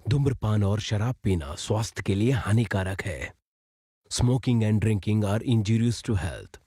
धूम्रपान और शराब पीना स्वास्थ्य के लिए हानिकारक है। Smoking and drinking are injurious to health.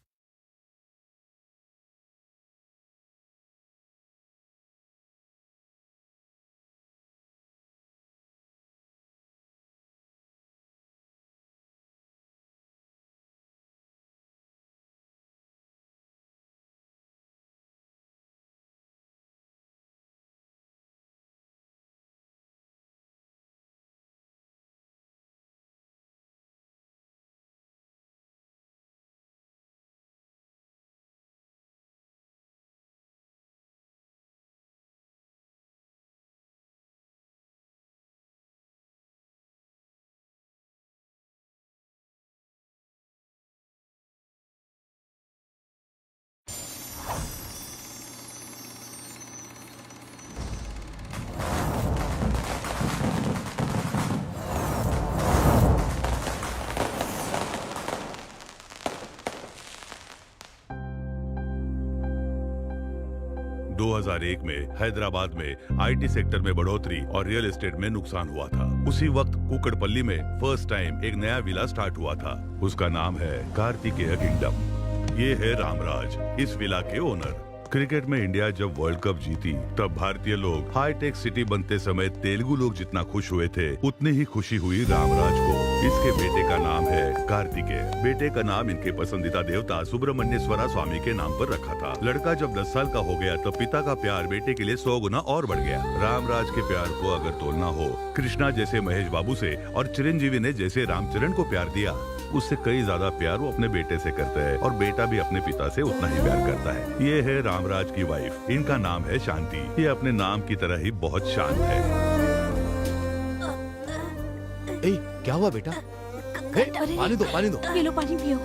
दो 2001 में हैदराबाद में आईटी सेक्टर में बढ़ोतरी और रियल एस्टेट में नुकसान हुआ था। उसी वक्त कुकड़पल्ली में फर्स्ट टाइम एक नया विला स्टार्ट हुआ था। उसका नाम है कार्तिकेय किंगडम। ये है रामराज, इस विला के ओनर। क्रिकेट में इंडिया जब वर्ल्ड कप जीती तब भारतीय लोग हाईटेक सिटी बनते समय तेलुगु लोग जितना खुश हुए थे उतनी ही खुशी हुई रामराज को। इसके बेटे का नाम है कार्तिकेय। बेटे का नाम इनके पसंदीदा देवता सुब्रमण्येश्वरा स्वामी के नाम पर रखा था। लड़का जब 10 साल का हो गया तब पिता का प्यार बेटे के लिए 100 गुना और बढ़ गया। रामराज के प्यार को अगर तोलना हो कृष्णा जैसे महेश बाबू से और चिरंजीवी ने जैसे रामचरण को प्यार दिया, उससे कई ज्यादा प्यार वो अपने बेटे से करते हैं और बेटा भी अपने पिता से उतना ही प्यार करता है। ये है रामराज की वाइफ, इनका नाम है शांति। ये अपने नाम की तरह ही बहुत शांत है। ए, क्या हुआ बेटा? पानी दो, पानी दो। पी लो, पानी पियो।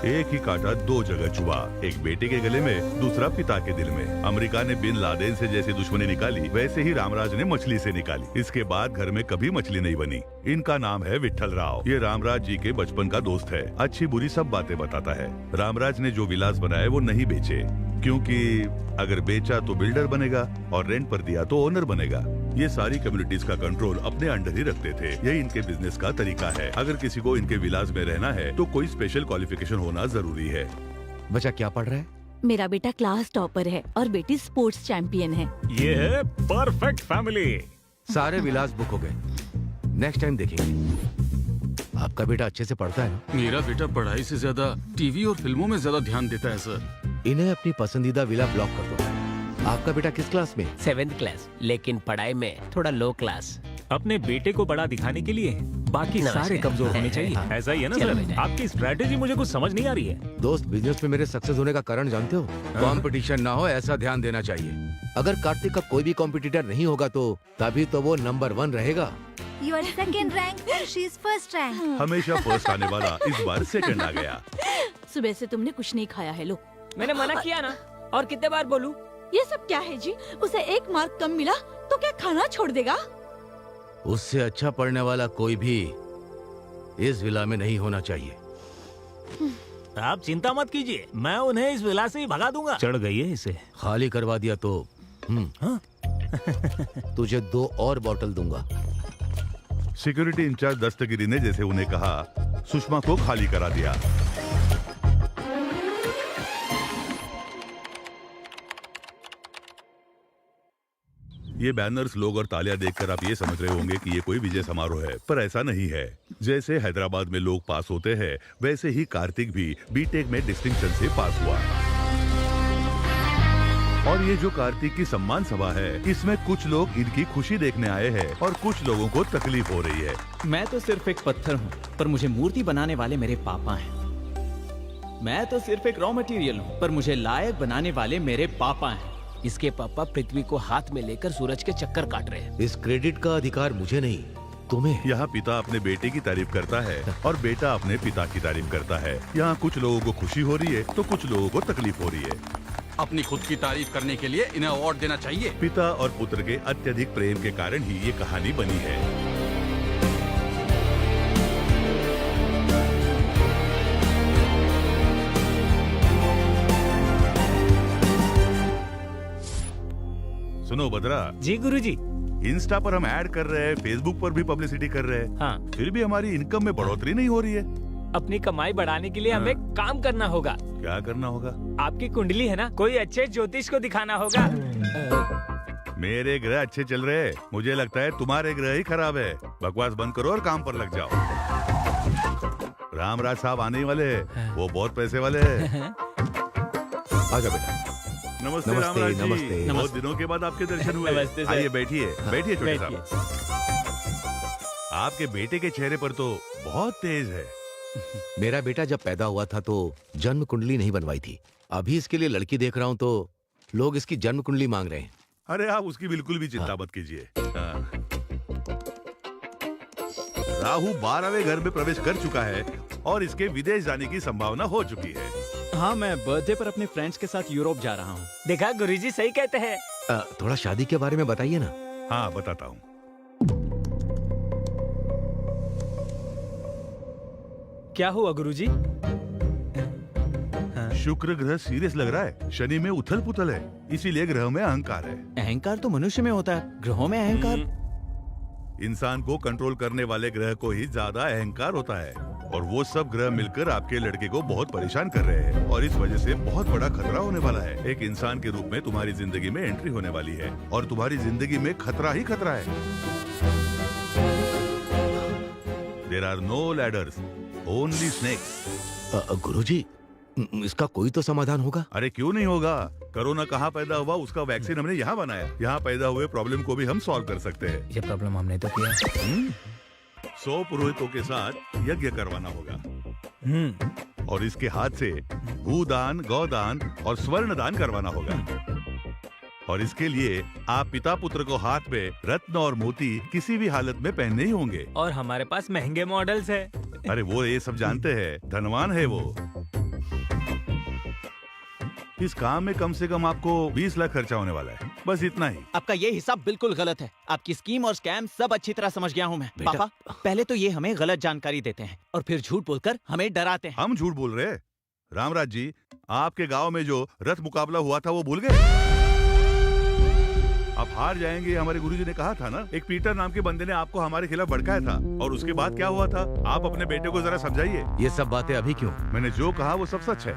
एक ही कांटा दो जगह चुभा, एक बेटे के गले में, दूसरा पिता के दिल में। अमेरिका ने बिन लादेन से जैसे दुश्मनी निकाली वैसे ही रामराज ने मछली से निकाली। इसके बाद घर में कभी मछली नहीं बनी। इनका नाम है विट्ठल राव। ये रामराज जी के बचपन का दोस्त है, अच्छी बुरी सब बातें बताता है। रामराज ने जो विलास बनाए वो नहीं बेचे, क्योंकि अगर बेचा तो बिल्डर बनेगा और रेंट पर दिया तो ओनर बनेगा। ये सारी कम्युनिटीज का कंट्रोल अपने अंडर ही रखते थे। यही इनके बिजनेस का तरीका है। अगर किसी को इनके विलास में रहना है तो कोई स्पेशल क्वालिफिकेशन होना जरूरी है। बच्चा क्या पढ़ रहा है? मेरा बेटा क्लास टॉपर है और बेटी स्पोर्ट्स चैंपियन है। ये है परफेक्ट फैमिली। सारे विलास बुक हो गए, नेक्स्ट टाइम देखेंगे। आपका बेटा अच्छे से पढ़ता है ना? मेरा बेटा पढ़ाई से ज्यादा टीवी और फिल्मों में ज्यादा ध्यान देता है सर। इन्हें अपनी पसंदीदा विला ब्लॉक कर दो। आपका बेटा किस क्लास में? 7th क्लास, लेकिन पढ़ाई में थोड़ा लो क्लास। अपने बेटे को बड़ा दिखाने के लिए बाकी नमस्कार। सारे कमजोर होने चाहिए। ऐसा ही है ना चलो सर? बेटा। आपकी स्ट्रेटेजी मुझे कुछ समझ नहीं आ रही है। दोस्त, बिजनेस में मेरे सक्सेस होने का कारण जानते हो? कंपटीशन ना हो ऐसा ध्यान देना चाहिए। अगर कार्तिक का कोई भी कॉम्पिटिटर नहीं होगा तो तभी तो वो नंबर 1 रहेगा। You are second rank, she is first rank. हमेशा फर्स्ट आने वाला इस बार सेकंड आ गया। सुबह से तुमने कुछ नहीं खाया है, लो। मैंने मना किया ना, और कितने बार बोलूं? ये सब क्या है जी? उसे 1 मार्क कम मिला तो क्या खाना छोड़ देगा? उससे अच्छा पढ़ने वाला कोई भी इस विला में नहीं होना चाहिए। आप चिंता मत कीजिए, मैं उन्हें इस विला से ही भगा दूंगा। चढ़ गई है इसे। खाली करवा दिया तो तुझे 2 और बॉटल दूंगा। सिक्योरिटी इंचार्ज दस्तगिरी ने जैसे उन्हें कहा, सुषमा को खाली करा दिया। ये बैनर्स, लोग और तालियां देखकर आप ये समझ रहे होंगे कि ये कोई विजय समारोह है, पर ऐसा नहीं है। जैसे हैदराबाद में लोग पास होते हैं वैसे ही कार्तिक भी बीटेक में डिस्टिंक्शन से पास हुआ। और ये जो कार्तिक की सम्मान सभा है, इसमें कुछ लोग इनकी खुशी देखने आए हैं और कुछ लोगों को तकलीफ हो रही है। मैं तो सिर्फ एक पत्थर हूँ, पर मुझे मूर्ति बनाने वाले मेरे पापा हैं। मैं तो सिर्फ एक रॉ मटेरियल हूँ, पर मुझे लायक बनाने वाले मेरे पापा हैं। इसके पापा पृथ्वी को हाथ में लेकर सूरज के चक्कर काट रहे हैं। इस क्रेडिट का अधिकार मुझे नहीं, तुम्हें। यहाँ पिता अपने बेटे की तारीफ करता है और बेटा अपने पिता की तारीफ करता है। यहाँ कुछ लोगों को खुशी हो रही है तो कुछ लोगों को तकलीफ हो रही है। अपनी खुद की तारीफ करने के लिए इन्हें अवार्ड देना चाहिए। पिता और पुत्र के अत्यधिक प्रेम के कारण ही ये कहानी बनी है। सुनो बद्रा जी गुरुजी। इंस्टा पर हम ऐड कर रहे हैं, फेसबुक पर भी पब्लिसिटी कर रहे हैं, हाँ, फिर भी हमारी इनकम में बढ़ोतरी नहीं हो रही है। अपनी कमाई बढ़ाने के लिए हमें काम करना होगा। क्या करना होगा? आपकी कुंडली है ना, कोई अच्छे ज्योतिष को दिखाना होगा। मेरे ग्रह अच्छे चल रहे हैं, मुझे लगता है तुम्हारे ग्रह ही खराब है। बकवास बंद करो और काम पर लग जाओ। रामराज साहब आने ही वाले हैं, वो बहुत पैसे वाले हैं। आजा बेटा। नमस्ते नमस्ते, रामराज जी, नमस्ते। बहुत दिनों के बाद आपके दर्शन हुए। नमस्ते सर। आइए बैठिए, बैठिए छोटे बैठिए। साहब। आपके बेटे के चेहरे पर तो बहुत तेज है। मेरा बेटा जब पैदा हुआ था तो जन्म कुंडली नहीं बनवाई थी। अभी इसके लिए लड़की देख रहा हूँ तो लोग इसकी जन्म कुंडली मांग रहे हैं। अरे आप उसकी बिल्कुल भी चिंता मत कीजिए। हाँ। राहु 12वें घर में प्रवेश कर चुका है और इसके विदेश जाने की संभावना हो चुकी है। हाँ, मैं बर्थडे पर अपने फ्रेंड्स के साथ यूरोप जा रहा हूँ। देखा, गुरुजी सही कहते हैं। थोड़ा शादी के बारे में बताइए ना। हाँ बताता हूँ। क्या हुआ गुरुजी? शुक्र ग्रह सीरियस लग रहा है, शनि में उथल पुथल है, इसीलिए ग्रह में अहंकार है। अहंकार तो मनुष्य में होता है, ग्रहों में अहंकार? इंसान को कंट्रोल करने वाले ग्रह को ही ज्यादा अहंकार होता है और वो सब ग्रह मिलकर आपके लड़के को बहुत परेशान कर रहे हैं और इस वजह से बहुत बड़ा खतरा होने वाला है। एक इंसान के रूप में तुम्हारी जिंदगी में एंट्री होने वाली है और तुम्हारी जिंदगी में खतरा ही खतरा है। There are no ladders, only snakes. Guruji, इसका कोई तो समाधान होगा? अरे क्यों नहीं होगा? कोरोना कहाँ पैदा हुआ, उसका वैक्सीन हमने यहाँ बनाया। यहाँ पैदा हुए प्रॉब्लम को भी हम सॉल्व कर सकते हैं। ये प्रॉब्लम हमने तो किया। 100 पुरोहितों के साथ यज्ञ करवाना होगा और इसके हाथ से भूदान, गौदान और स्वर्ण दान करवाना होगा। और इसके लिए आप पिता पुत्र को हाथ में रत्न और मोती किसी भी हालत में पहनने ही होंगे। और हमारे पास महंगे मॉडल्स है। अरे वो ये सब जानते हैं, धनवान है वो। इस काम में कम से कम आपको 20 लाख खर्चा होने वाला है, बस इतना ही। आपका ये हिसाब बिल्कुल गलत है। आपकी स्कीम और स्कैम सब अच्छी तरह समझ गया हूँ मैं। बेटा। पापा, पहले तो ये हमें गलत जानकारी देते हैं और फिर झूठ बोलकर हमें डराते हैं। हम झूठ बोल रहे हैं? रामराज जी, आपके गांव में जो रथ मुकाबला हुआ था वो भूल गए? आप हार जाएंगे, हमारे गुरुजी ने कहा था ना। एक पीटर नाम के बंदे ने आपको हमारे खिलाफ भड़काया था और उसके बाद क्या हुआ था, आप अपने बेटे को जरा समझाइए। ये सब बातें अभी क्यों? मैंने जो कहा वो सब सच है।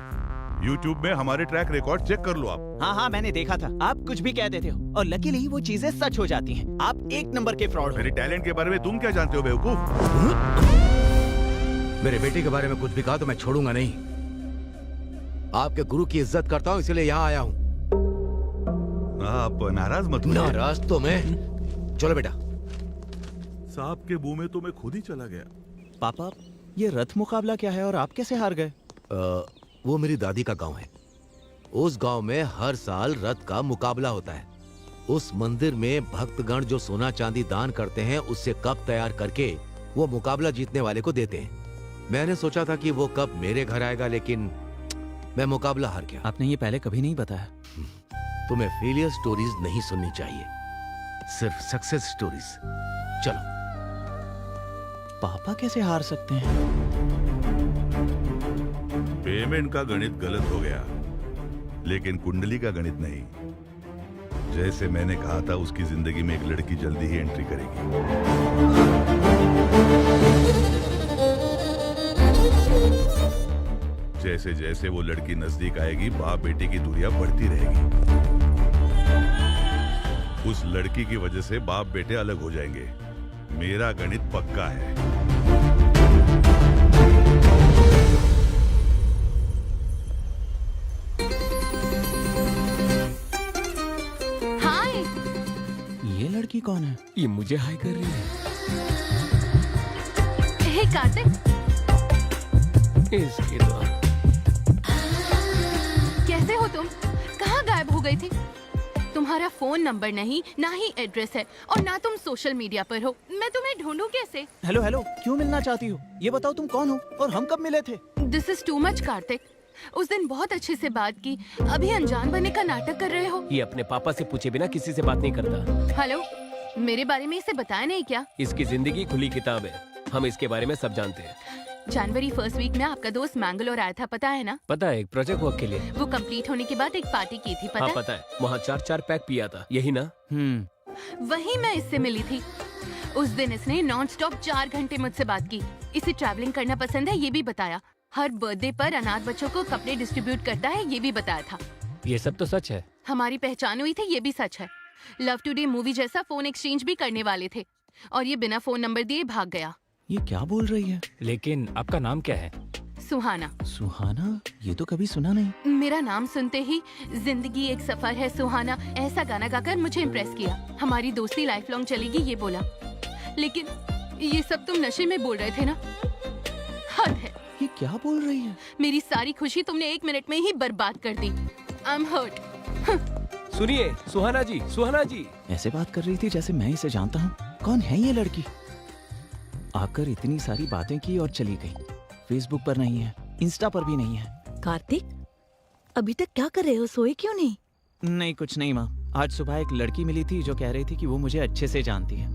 YouTube में हमारे ट्रैक रिकॉर्ड चेक कर लो आप। हाँ हाँ, मैंने देखा था। आप कुछ भी कह देते हो और लकीली वो चीजें सच हो जाती हैं। आप एक नंबर के फ्रॉड हो। मेरे टैलेंट के बारे में तुम क्या जानते हो बेवकूफ? मेरे बेटे के बारे में कुछ भी कहा तो मैं छोड़ूंगा नहीं। आपके गुरु की इज्जत करता हूँ, इसलिए यहाँ आया हूँ। आप नाराज मत होइए। नाराज तो मैं। चलो बेटा। सांप के मुंह में तो मैं खुद ही चला गया। पापा, ये रथ मुकाबला क्या है और आप कैसे हार गए? वो मेरी दादी का गांव है। उस गांव में हर साल रथ का मुकाबला होता है। उस मंदिर में भक्तगण जो सोना चांदी दान करते हैं उससे कप तैयार करके वो मुकाबला जीतने वाले को देते हैं। मैंने सोचा था कि वो कप मेरे घर आएगा, लेकिन मैं मुकाबला हार गया। आपने ये पहले कभी नहीं बताया। तुम्हें फेलियर स्टोरीज नहीं सुननी चाहिए, सिर्फ सक्सेस स्टोरीज। चलो। पापा कैसे हार सकते हैं? पेमेंट का गणित गलत हो गया, लेकिन कुंडली का गणित नहीं। जैसे मैंने कहा था, उसकी जिंदगी में एक लड़की जल्दी ही एंट्री करेगी। जैसे जैसे वो लड़की नजदीक आएगी, बाप बेटे की दूरियां बढ़ती रहेगी। उस लड़की की वजह से बाप बेटे अलग हो जाएंगे। मेरा गणित पक्का है। हाय। ये लड़की कौन है? ये मुझे हाय कर रही है। हे कार्तिक, इसके तो कैसे हो तुम? कहाँ गायब हो गई थी? तुम्हारा फोन नंबर नहीं, ना ही एड्रेस है और ना तुम सोशल मीडिया पर हो। मैं तुम्हें ढूंढूं कैसे? हेलो हेलो, क्यों मिलना चाहती हो? ये बताओ तुम कौन हो और हम कब मिले थे? This is too much Kartik. उस दिन बहुत अच्छे से बात की, अभी अनजान बनने का नाटक कर रहे हो। ये अपने पापा से पूछे बिना किसी से बात नहीं करता। हेलो, मेरे बारे में इसे बताया नहीं क्या? इसकी जिंदगी खुली किताब है, हम इसके बारे में सब जानते हैं। जनवरी फर्स्ट वीक में आपका दोस्त मैंगलोर आया था, पता है ना? पता है, एक प्रोजेक्ट वर्क के लिए। वो कंप्लीट होने के बाद एक पार्टी की थी, पता हाँ है? पता है, वहाँ 4 पैक पिया था, यही ना? वहीं मैं इससे मिली थी। उस दिन इसने नॉन स्टॉप 4 घंटे मुझसे बात की। इसे ट्रैवलिंग करना पसंद है ये भी बताया। हर बर्थडे पर अनाथ बच्चों को कपड़े डिस्ट्रीब्यूट करता है ये भी बताया था। ये सब तो सच है। हमारी पहचान हुई थी ये भी सच है। लव टुडे मूवी जैसा फोन एक्सचेंज भी करने वाले थे और ये बिना फोन नंबर दिए भाग गया। ये क्या बोल रही है? लेकिन आपका नाम क्या है? सुहाना। सुहाना? ये तो कभी सुना नहीं। मेरा नाम सुनते ही जिंदगी एक सफर है सुहाना ऐसा गाना गाकर मुझे इम्प्रेस किया। हमारी दोस्ती लाइफ लॉन्ग चलेगी ये बोला। लेकिन ये सब तुम नशे में बोल रहे थे ना? हद है। ये क्या बोल रही है? मेरी सारी खुशी तुमने 1 मिनट में ही बर्बाद कर दी। I am hurt. सुनिए सुहाना जी, सुहाना जी। ऐसे बात कर रही थी जैसे मैं इसे जानता हूँ। कौन है ये लड़की? आकर इतनी सारी बातें की और चली गई। फेसबुक पर नहीं है, इंस्टा पर भी नहीं है। कार्तिक, अभी तक क्या कर रहे हो? सोए क्यों नहीं? नहीं कुछ नहीं माँ। आज सुबह एक लड़की मिली थी जो कह रही थी कि वो मुझे अच्छे से जानती है।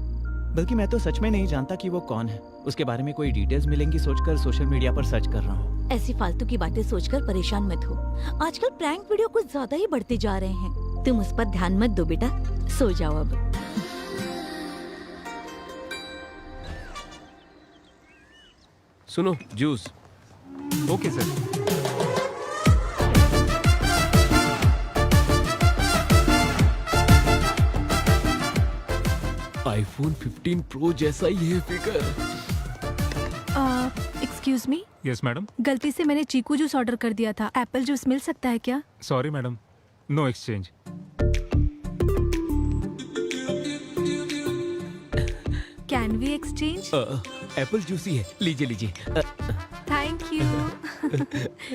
बल्कि मैं तो सच में नहीं जानता कि वो कौन है। उसके बारे में कोई डिटेल्स मिलेंगी सोचकर सोशल मीडिया पर सर्च कर रहा हूँ। ऐसी फालतू की बातें सोचकर परेशान मत हो। आजकल प्रैंक वीडियो कुछ ज्यादा ही बढ़ते जा रहे हैं। तुम उस पर ध्यान मत दो बेटा, सो जाओ अब। सुनो juice. Okay sir. IPhone 15 pro जैसा ही है figure. Excuse me, yes madam. गलती से मैंने चीकू जूस ऑर्डर कर दिया था। एप्पल जूस मिल सकता है क्या? Sorry madam, no exchange. Can we exchange? Apple juice ही है, लीजिए लीजिए। Thank you.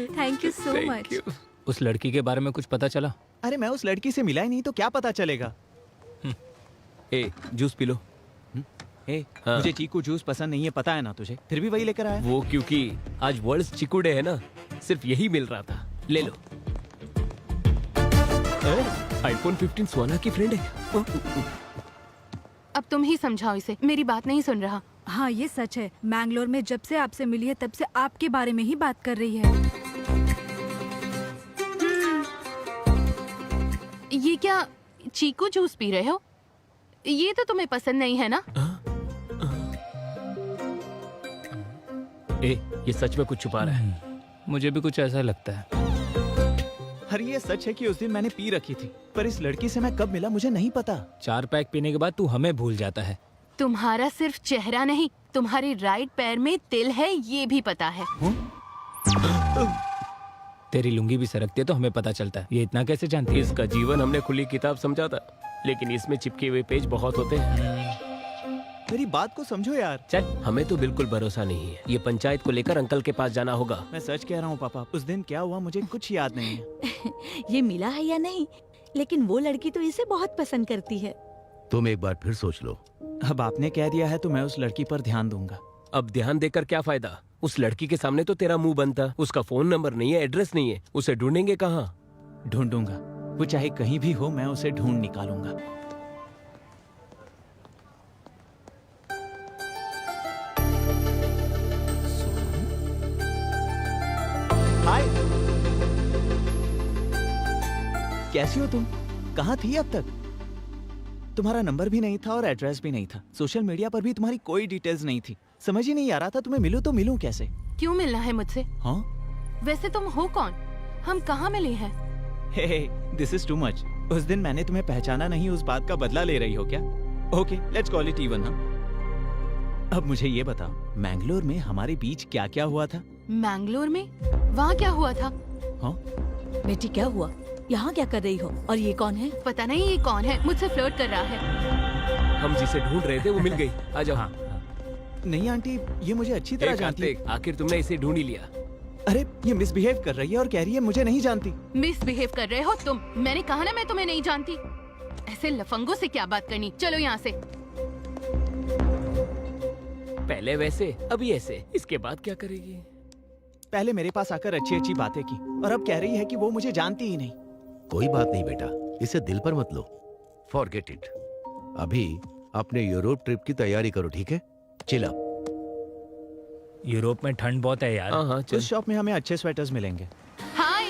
Thank you so much. उस लड़की के बारे में कुछ पता चला? अरे मैं उस लड़की से मिला ही नहीं तो क्या पता चलेगा। ए जूस पी लो। ए, हाँ। मुझे चीकू जूस पसंद नहीं है, पता है ना तुझे, फिर भी वही लेकर आया। वो क्योंकि आज वर्ल्ड चिकू डे है ना, सिर्फ यही मिल रहा था। ले लो। आईफोन 15 सोना की फ्रेंड है। अब तुम ही समझाओ इसे, मेरी बात नहीं सुन रहा। हाँ ये सच है, मैंगलोर में जब से आपसे मिली है तब से आपके बारे में ही बात कर रही है। ये क्या चीकू जूस पी रहे हो? ये तो तुम्हें पसंद नहीं है ना? ए ये सच में कुछ छुपा रहा है। मुझे भी कुछ ऐसा लगता है। अरे ये सच है कि उस दिन मैंने पी रखी थी, पर इस लड़की से मैं कब मिला मुझे नहीं पता। 4 पैक पीने के बाद तू हमें भूल जाता है। तुम्हारा सिर्फ चेहरा नहीं, तुम्हारे राइट पैर में तिल है ये भी पता है। तेरी लुंगी भी सरकती है तो हमें पता चलता है। ये इतना कैसे जानती है? इसका जीवन हमने खुली किताब समझा था, लेकिन इसमें चिपके हुए पेज बहुत होते हैं। मेरी बात को समझो यार। चल, हमें तो बिल्कुल भरोसा नहीं है। ये पंचायत को लेकर अंकल के पास जाना होगा। मैं सच कह रहा हूँ पापा, उस दिन क्या हुआ मुझे कुछ याद नहीं है। ये मिला है या नहीं, लेकिन वो लड़की तो इसे बहुत पसंद करती है। तुम एक बार फिर सोच लो। अब आपने कह दिया है तो मैं उस लड़की पर ध्यान दूंगा। अब ध्यान देकर क्या फायदा? उस लड़की के सामने तो तेरा मुंह बंद था। उसका फोन नंबर नहीं है, एड्रेस नहीं है, उसे ढूंढेंगे कहाँ? ढूंढूंगा, वो चाहे कहीं भी हो, मैं उसे ढूंढ निकालूंगा। हाय, कैसी हो तुम? कहाँ थी अब तक? तुम्हारा नंबर भी नहीं था और एड्रेस भी नहीं था। सोशल मीडिया पर भी तुम्हारी कोई डिटेल्स नहीं थी। समझ ही नहीं आ रहा था तुम्हें मिलूं तो मिलूं कैसे। क्यों मिलना है मुझसे? हाँ? वैसे तुम हो कौन? हम कहाँ मिले हैं? हे, दिस इज टू मच। उस दिन मैंने तुम्हें पहचाना नहीं, उस बात का बदला ले रही हो क्या? Okay, let's call it even. अब मुझे ये बताओ, मैंगलोर में हमारे बीच क्या क्या हुआ था? मैंगलोर में? वहाँ क्या हुआ था? हाँ? बेटी क्या हुआ? यहाँ क्या कर रही हो? और ये कौन है? पता नहीं ये कौन है, मुझसे फ्लर्ट कर रहा है। हम जिसे ढूंढ रहे थे वो मिल गई। आ जाओ। हाँ। नहीं आंटी, ये मुझे अच्छी तरह जानती है। आखिर तुमने इसे ढूंढ ही लिया। अरे ये मिसबिहेव कर रही है और कह रही है मुझे नहीं जानती। मिसबिहेव कर रहे हो तुम? मैंने कहा ना मैं तुम्हें नहीं जानती। ऐसे लफंगों से क्या बात करनी? चलो यहाँ से। पहले वैसे अभी ऐसे, इसके बाद क्या करेगी? पहले मेरे पास आकर अच्छी अच्छी बातें की और अब कह रही है कि वो मुझे जानती ही नहीं। कोई बात नहीं बेटा, इसे दिल पर मत लो। Forget it. अभी अपने यूरोप ट्रिप की तैयारी करो, ठीक है? Chill up. यूरोप में ठंड बहुत है यार। हाँ हाँ चल। उस शॉप में हमें अच्छे स्वेटर्स मिलेंगे। हाय।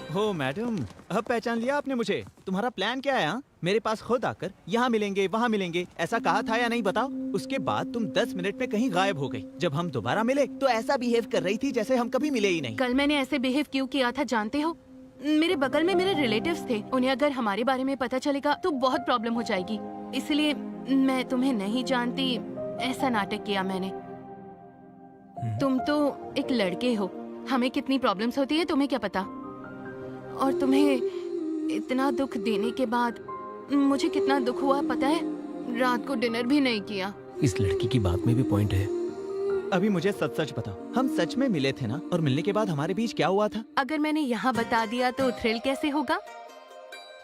हो मैडम, अब पहचान लिया आपने मुझे। तुम्हारा प्लान क्या है? हाँ, मेरे पास खुद आकर यहाँ मिलेंगे वहाँ मिलेंगे ऐसा कहा था या नहीं बताओ? उसके बाद तुम 10 मिनट में कहीं गायब हो गई। जब हम दोबारा मिले तो ऐसा बिहेव कर रही थी जैसे हम कभी मिले ही नहीं। कल मैंने ऐसे बिहेव क्यों किया था जानते हो? मेरे बगल में मेरे रिलेटिव्स थे, उन्हें अगर हमारे बारे में पता चलेगा तो बहुत प्रॉब्लम हो जाएगी, इसलिए मैं तुम्हें नहीं जानती ऐसा नाटक किया मैंने। तुम तो एक लड़के हो, हमें कितनी प्रॉब्लम्स होती है तुम्हें क्या पता? और तुम्हें इतना दुख देने के बाद मुझे कितना दुख हुआ पता है? रात को डिनर भी नहीं किया। इस लड़की की बात में भी पॉइंट है। अभी मुझे सच सच बताओ, हम सच में मिले थे ना? और मिलने के बाद हमारे बीच क्या हुआ था? अगर मैंने यहाँ बता दिया तो थ्रिल कैसे होगा?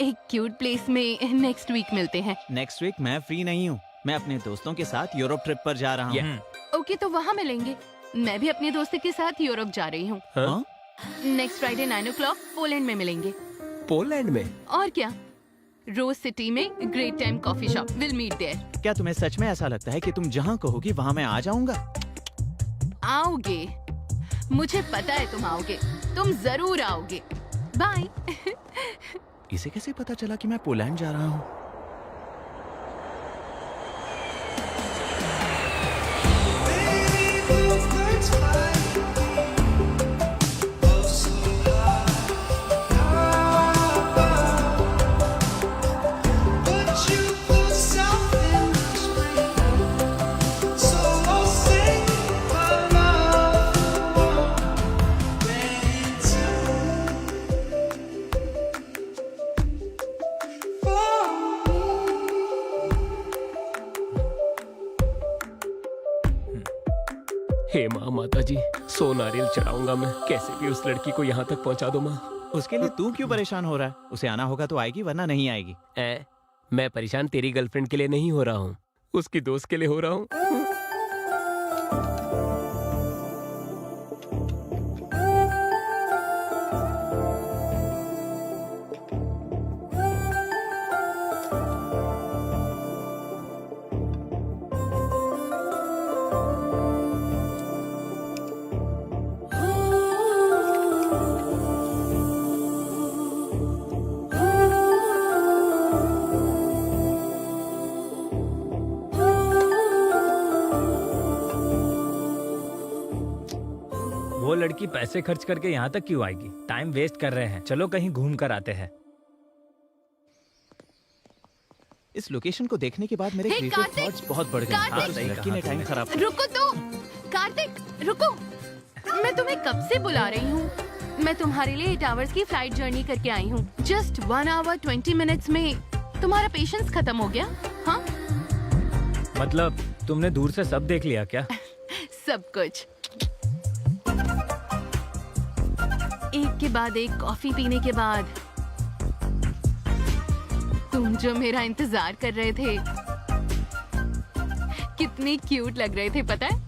एक क्यूट प्लेस में नेक्स्ट वीक मिलते हैं। नेक्स्ट वीक मैं फ्री नहीं हूँ, मैं अपने दोस्तों के साथ यूरोप ट्रिप पर जा रहा हूँ। ओके, तो वहाँ मिलेंगे। मैं भी अपने दोस्त के साथ यूरोप जा रही हूँ। हाँ? नेक्स्ट फ्राइडे 9 o'clock पोलैंड में मिलेंगे। पोलैंड में? और क्या, रोज सिटी में great time coffee shop, will meet there. क्या तुम्हें सच में ऐसा लगता है कि तुम जहाँ कहोगी वहाँ मैं आ जाऊंगा? आओगे, मुझे पता है तुम आओगे, तुम जरूर आओगे। बाय। इसे कैसे पता चला कि मैं पोलैंड जा रहा हूँ? हे माँ, माता जी, 100 नारियल चढ़ाऊंगा मैं, कैसे भी उस लड़की को यहाँ तक पहुँचा दो माँ। उसके लिए तू क्यों परेशान हो रहा है? उसे आना होगा तो आएगी, वरना नहीं आएगी। मैं परेशान तेरी गर्लफ्रेंड के लिए नहीं हो रहा हूँ, उसकी दोस्त के लिए हो रहा हूँ। वो लड़की पैसे खर्च करके यहाँ तक क्यों आएगी? टाइम वेस्ट कर रहे हैं, चलो कहीं घूम कर आते हैं। इस लोकेशन को देखने के बाद मेरे हे, क्रिएटिव कार्तिक! थॉट्स बहुत बढ़ गए। कार्तिक! हाँ, उस लड़की ने टाइम खराब किया। रुको तो, कार्तिक रुको, मैं तुम्हें कब से बुला रही हूँ। मैं तुम्हारे लिए 8 hours की फ्लाइट जर्नी करके आई हूँ। जस्ट 1 hour 20 minutes में तुम्हारा पेशेंस खत्म हो गया? हाँ, मतलब तुमने दूर से सब देख लिया क्या? सब कुछ। एक के बाद एक कॉफी पीने के बाद तुम जो मेरा इंतजार कर रहे थे, कितनी क्यूट लग रहे थे पता है?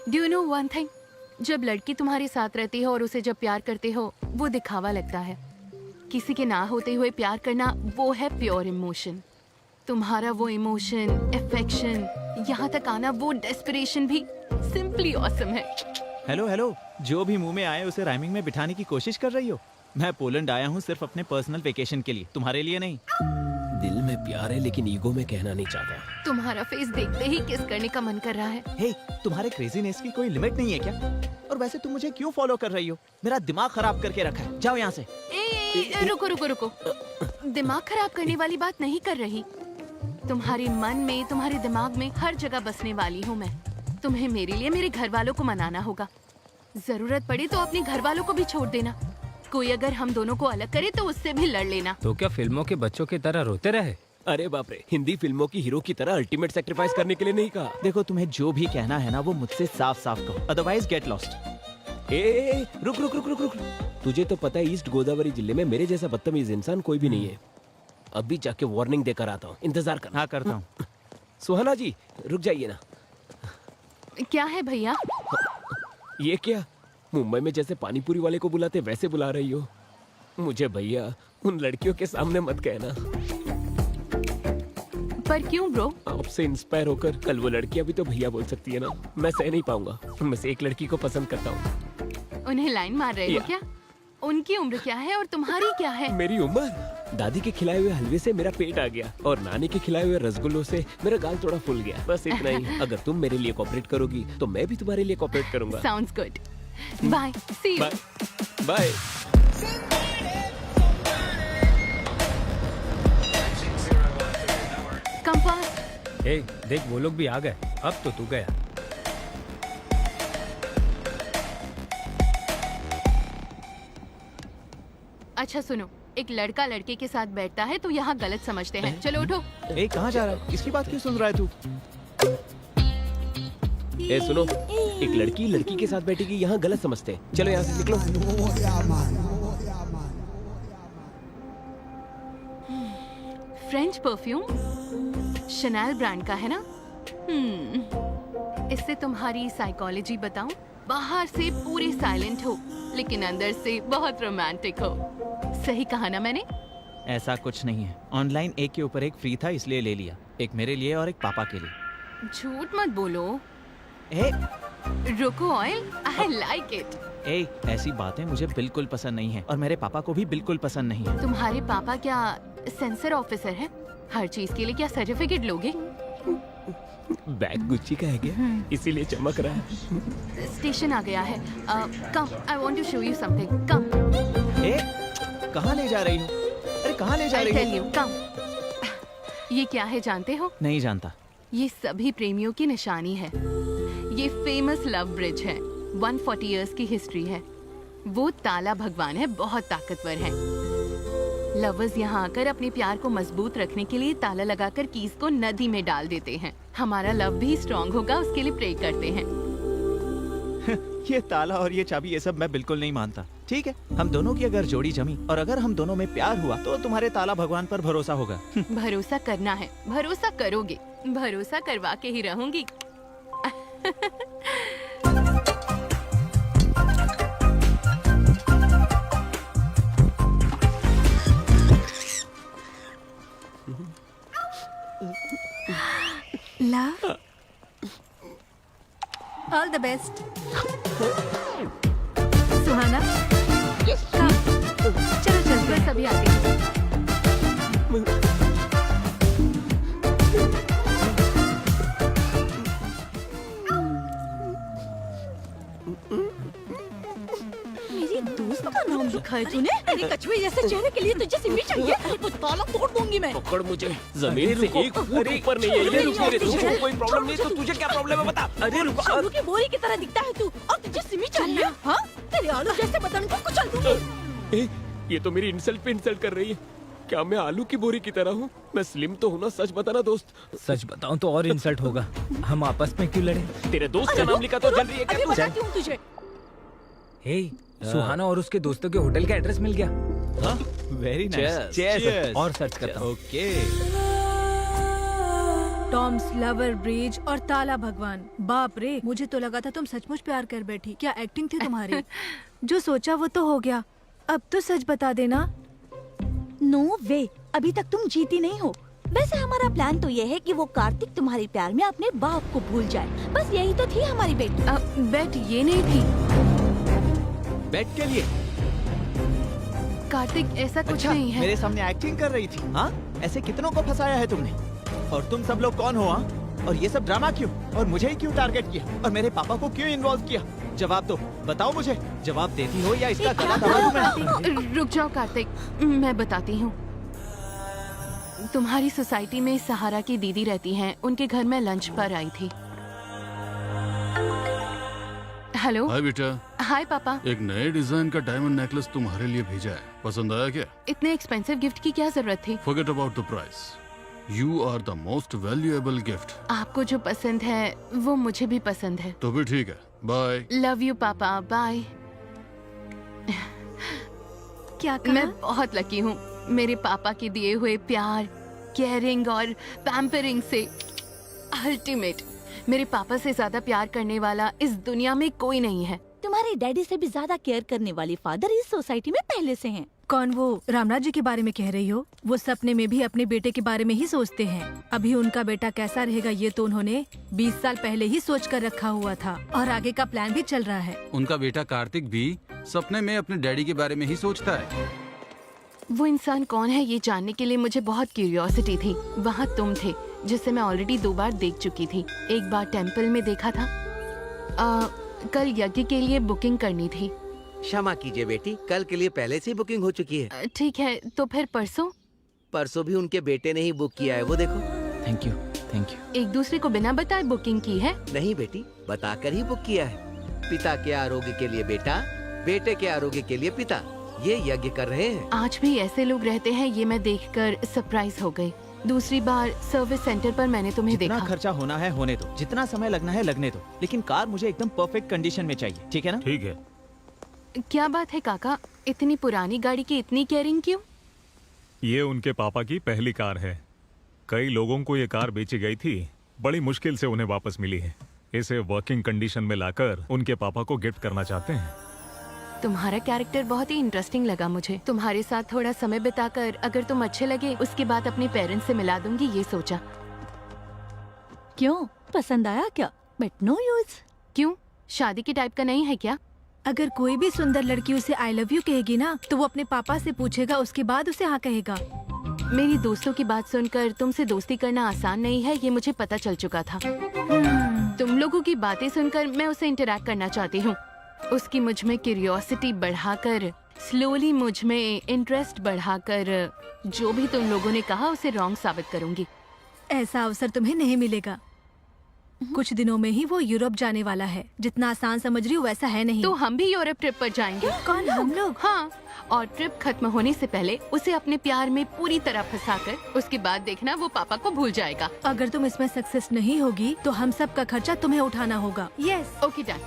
Do you know one thing, जब लड़की तुम्हारे साथ रहती है और उसे जब प्यार करते हो वो दिखावा लगता है। किसी के ना होते हुए प्यार करना वो है प्योर इमोशन। तुम्हारा वो इमोशन, अफेक्शन, यहाँ तक आना, वो डेस्परेशन भी सिंपली ऑसम है। हेलो हेलो, जो भी मुंह में आए उसे राइमिंग में बिठाने की कोशिश कर रही हो? मैं पोलैंड आया हूँ सिर्फ अपने पर्सनल वेकेशन के लिए, तुम्हारे लिए नहीं। दिल में प्यार है लेकिन ईगो में कहना नहीं चाहता। तुम्हारा फेस देखते ही किस करने का मन कर रहा है। हे, तुम्हारे क्रेजीनेस की कोई लिमिट नहीं है क्या? और वैसे तुम मुझे क्यों फॉलो कर रही हो? मेरा दिमाग खराब करके रखा है, जाओ यहाँ से। रुको रुको रुको, दिमाग खराब करने वाली बात नहीं कर रही। तुम्हारे मन में, तुम्हारे दिमाग में हर जगह बसने वाली हूँ मैं। तुम्हें मेरे लिए मेरे घर वालों को मनाना होगा। जरूरत पड़े तो अपने घर वालों को भी छोड़ देना। कोई अगर हम दोनों को अलग करे तो उससे भी लड़ लेना। तो क्या फिल्मों के बच्चों की तरह रोते रहे? अरे बाप रे, हिंदी फिल्मों की हीरो की तरह अल्टीमेट सेक्रीफाइस करने के लिए नहीं कहा। देखो, तुम्हें जो भी कहना है ना वो मुझसे साफ साफ कहो, अदरवाइज गेट लॉस्ट। रुक रुक रुक रुक रुक, तुझे तो पता है ईस्ट गोदावरी जिले में मेरे जैसा बदतमीज इंसान कोई भी नहीं है। अभी जाके वार्निंग देकर आता हूँ, इंतजार करना। हाँ, करता हूँ। सुहाना जी रुक जाइए ना। क्या है भैया? ये क्या, मुंबई में जैसे पानीपुरी वाले को बुलाते वैसे बुला रही हो? मुझे भैया उन लड़कियों के सामने मत कहना। पर क्यों ब्रो? आपसे इंस्पायर होकर कल वो लड़की अभी तो भैया बोल सकती है ना, मैं सह नहीं पाऊंगा। उनमें से एक लड़की को पसंद करता हूँ। उन्हें लाइन मार रहे हो या। क्या? उनकी उम्र क्या है और तुम्हारी क्या है? मेरी उम्र? दादी के खिलाए हुए हलवे से मेरा पेट आ गया और नानी के खिलाए हुए रसगुल्लों से मेरा गाल थोड़ा फूल गया, बस इतना ही। अगर तुम मेरे लिए कोऑपरेट करोगी तो मैं भी तुम्हारे लिए कोऑपरेट करूंगा। Sounds good. Bye, see you. Bye bye. Come fast. ए, देख वो लोग भी आ गए। अब तो तू गया। अच्छा सुनो, एक लड़का लड़के के साथ बैठता है तो यहाँ गलत समझते हैं। चलो उठो। ए, कहाँ जा रहा है? इसकी बात क्यों सुन रहा है तू? ए सुनो, एक लड़की लड़की के साथ बैठेगी यहाँ गलत समझते हैं। चलो यहाँ से निकलो। फ्रेंच परफ्यूम शनैल ब्रांड का है ना? इससे तुम्हारी साइकोलॉजी बताऊं? बाहर से पूरे साइलेंट हो लेकिन अंदर से बहुत रोमांटिक हो। सही कहा ना मैंने? ऐसा कुछ नहीं है। ऑनलाइन एक के ऊपर एक फ्री था इसलिए ले लिया। एक मेरे लिए और एक पापा के लिए। झूठ मत बोलो। ए, रोको ऑयल, आई लाइक इट। ए, ऐसी बातें मुझे बिल्कुल पसंद नहीं है और मेरे पापा को भी बिल्कुल पसंद नहीं है। तुम्हारे पापा क्या सेंसर ऑफिसर है? हर चीज के लिए क्या सर्टिफिकेट लोगे? बैग गुच्ची का है क्या? इसीलिए चमक रहा है। स्टेशन आ गया है। Come, I want to show you something. Come. ए, कहाँ ले जा रही हो? अरे कहाँ ले जा आई रही टेल हो? यू, कम। ये क्या है जानते हो? नहीं जानता। ये सभी प्रेमियों की निशानी है। ये फेमस लव ब्रिज है। 140 इयर्स की हिस्ट्री है। वो ताला भगवान है, बहुत ताकतवर है। लवर्स यहाँ आकर अपने प्यार को मजबूत रखने के लिए ताला लगाकर कीज को नदी में डाल देते हैं। हमारा लव भी स्ट्रॉन्ग होगा उसके लिए प्रे करते हैं। ये ताला और ये चाबी ये सब मैं बिल्कुल नहीं मानता। ठीक है, हम दोनों की अगर जोड़ी जमी और अगर हम दोनों में प्यार हुआ तो तुम्हारे ताला भगवान पर भरोसा होगा। भरोसा करना है, भरोसा करोगे, भरोसा करवा के ही रहूंगी। Love, all the best. Suhana, come. चलो चलते हैं। सभी आते हैं। मेरी दोस्त का नाम लिखा है तूने? तेरे कछुए जैसे चेहरे के लिए तुझे सिमी चाहिए? तो ताला तोड़ दूंगी मैं। पकड़ मुझे, जमीन से एक फुट ऊपर नहीं है। ये रुको, तुझे कोई प्रॉब्लम नहीं तो तुझे क्या प्रॉब्लम है बता। अरे रुको। आलू की बोरी की तरह दिखता है तू और तुझे सिमी चाहिए? हाँ, तेरे आलू जैसे बदन को कुचल दूंगी। ए, ये तो मेरी इंसल्ट पे इंसल्ट कर रही है। क्या मैं आलू की बोरी की तरह हूँ? मैं स्लिम तो हूँ ना, सच बताना दोस्त। सच बताऊं तो और इंसल्ट होगा। हम आपस में क्यों लड़े? तेरे दोस्त का नाम लिखा तो जल रही है क्या अभी तू? बताती हूँ तुझे। हे, सुहाना और उसके दोस्तों के होटल का एड्रेस मिल गया। हाँ, वेरी नाइस। Cheers। और सर्च करता हूँ। ओके। टॉम्स लवर ब्रिज और ताला भगवान। बाप रे, मुझे तो लगा था तुम सचमुच प्यार कर बैठी। क्या एक्टिंग थी तुम्हारी? जो सोचा वो तो हो गया। अब तो सच बता देना। नो वे, अभी तक तुम जीती नहीं हो। वैसे हमारा प्लान तो ये है कि वो कार्तिक तुम्हारे प्यार में अपने बाप को भूल जाए। बस यही तो थी हमारी बेट। बेट ये नहीं थी बेट के लिए? कार्तिक, ऐसा कुछ अच्छा, नहीं है। मेरे सामने एक्टिंग कर रही थी। हाँ, ऐसे कितनों को फंसाया है तुमने? और तुम सब लोग कौन हो? हाँ, और ये सब ड्रामा क्यों? और मुझे ही क्यों टारगेट किया? और मेरे पापा को क्यों इन्वॉल्व किया? जवाब दो, बताओ मुझे। जवाब देती हो या इसका गला दबा दूं मैं? रुक जाओ कार्तिक, मैं बताती हूँ। तुम्हारी सोसाइटी में सहारा की दीदी रहती हैं। उनके घर में लंच पर आई थी। हेलो। हाय बेटा, हाय पापा। एक नए डिजाइन का डायमंड नेकलेस तुम्हारे लिए भेजा है। पसंद आया क्या? इतने एक्सपेंसिव गिफ्ट की क्या जरूरत थी? Forget about the price. You are the most valuable gift. आपको जो पसंद है वो मुझे भी पसंद है। तो भी ठीक है, बाय। लव यू पापा, बाय। क्या कहा? मैं बहुत लकी हूँ। मेरे पापा के दिए हुए प्यार, केयरिंग और पैम्परिंग से अल्टीमेट। मेरे पापा से ज्यादा प्यार करने वाला इस दुनिया में कोई नहीं है। तुम्हारे डैडी से भी ज्यादा केयर करने वाली फादर इस सोसाइटी में पहले से हैं। कौन वो रामराज जी के बारे में कह रही हो? वो सपने में भी अपने बेटे के बारे में ही सोचते हैं। अभी उनका बेटा कैसा रहेगा ये तो उन्होंने 20 साल पहले ही सोच कर रखा हुआ था और आगे का प्लान भी चल रहा है। उनका बेटा कार्तिक भी सपने में अपने डैडी के बारे में ही सोचता है। वो इंसान कौन है ये जानने के लिए मुझे बहुत क्यूरियोसिटी थी। वहाँ तुम थे जिसे मैं ऑलरेडी 2 बार देख चुकी थी। एक बार टेम्पल में देखा था। कल यज्ञ के लिए बुकिंग करनी थी। क्षमा कीजिए बेटी, कल के लिए पहले से ही बुकिंग हो चुकी है। ठीक है, तो फिर परसों? परसों भी उनके बेटे ने ही बुक किया है, वो देखो। Thank you, thank you. एक दूसरे को बिना बताए बुकिंग की है? नहीं बेटी, बताकर ही बुक किया है। पिता के आरोग्य के लिए बेटा, बेटे के आरोग्य के लिए पिता, ये यज्ञ कर रहे हैं। आज भी ऐसे लोग रहते हैं, ये मैं देखकर सरप्राइज हो गई। दूसरी बार सर्विस सेंटर पर मैंने तुम्हें जितना देखा। खर्चा होना है होने दो, जितना समय लगना है लगने दो, लेकिन कार मुझे एकदम परफेक्ट कंडीशन में चाहिए, ठीक है ना? ठीक है। क्या बात है काका, इतनी पुरानी गाड़ी की इतनी केयरिंग क्यों? ये उनके पापा की पहली कार है। कई लोगों को ये कार बेची गई थी, बड़ी मुश्किल से उन्हें वापस मिली है। इसे वर्किंग कंडीशन में लाकर उनके पापा को गिफ्ट करना चाहते हैं। तुम्हारा कैरेक्टर बहुत ही इंटरेस्टिंग लगा मुझे। तुम्हारे साथ थोड़ा समय बिताकर अगर तुम अच्छे लगे उसके बाद अपने पेरेंट्स से मिला दूंगी, ये सोचा। क्यों, पसंद आया क्या? But no use. क्यों, शादी के टाइप का नहीं है क्या? अगर कोई भी सुंदर लड़की उसे आई लव यू कहेगी ना तो वो अपने पापा से पूछेगा, उसके बाद उसे हाँ कहेगा। मेरी दोस्तों की बात सुनकर तुमसे दोस्ती करना आसान नहीं है, ये मुझे पता चल चुका था। तुम लोगों की बातें सुनकर मैं उसे इंटरैक्ट करना चाहती हूँ। उसकी मुझ में क्यूरियोसिटी बढ़ाकर, स्लोली मुझ में इंटरेस्ट बढ़ाकर, जो भी तुम लोगों ने कहा उसे रॉन्ग साबित करूंगी। ऐसा अवसर तुम्हें नहीं मिलेगा। कुछ दिनों में ही वो यूरोप जाने वाला है। जितना आसान समझ रही हो वैसा है नहीं। तो हम भी यूरोप ट्रिप पर जाएंगे। कौन, हम लोग? हाँ, और ट्रिप खत्म होने से पहले उसे अपने प्यार में पूरी तरह फंसाकर उसके बाद देखना वो पापा को भूल जाएगा। अगर तुम इसमें सक्सेस नहीं होगी तो हम सब का खर्चा तुम्हें उठाना होगा। यस। ओके डन,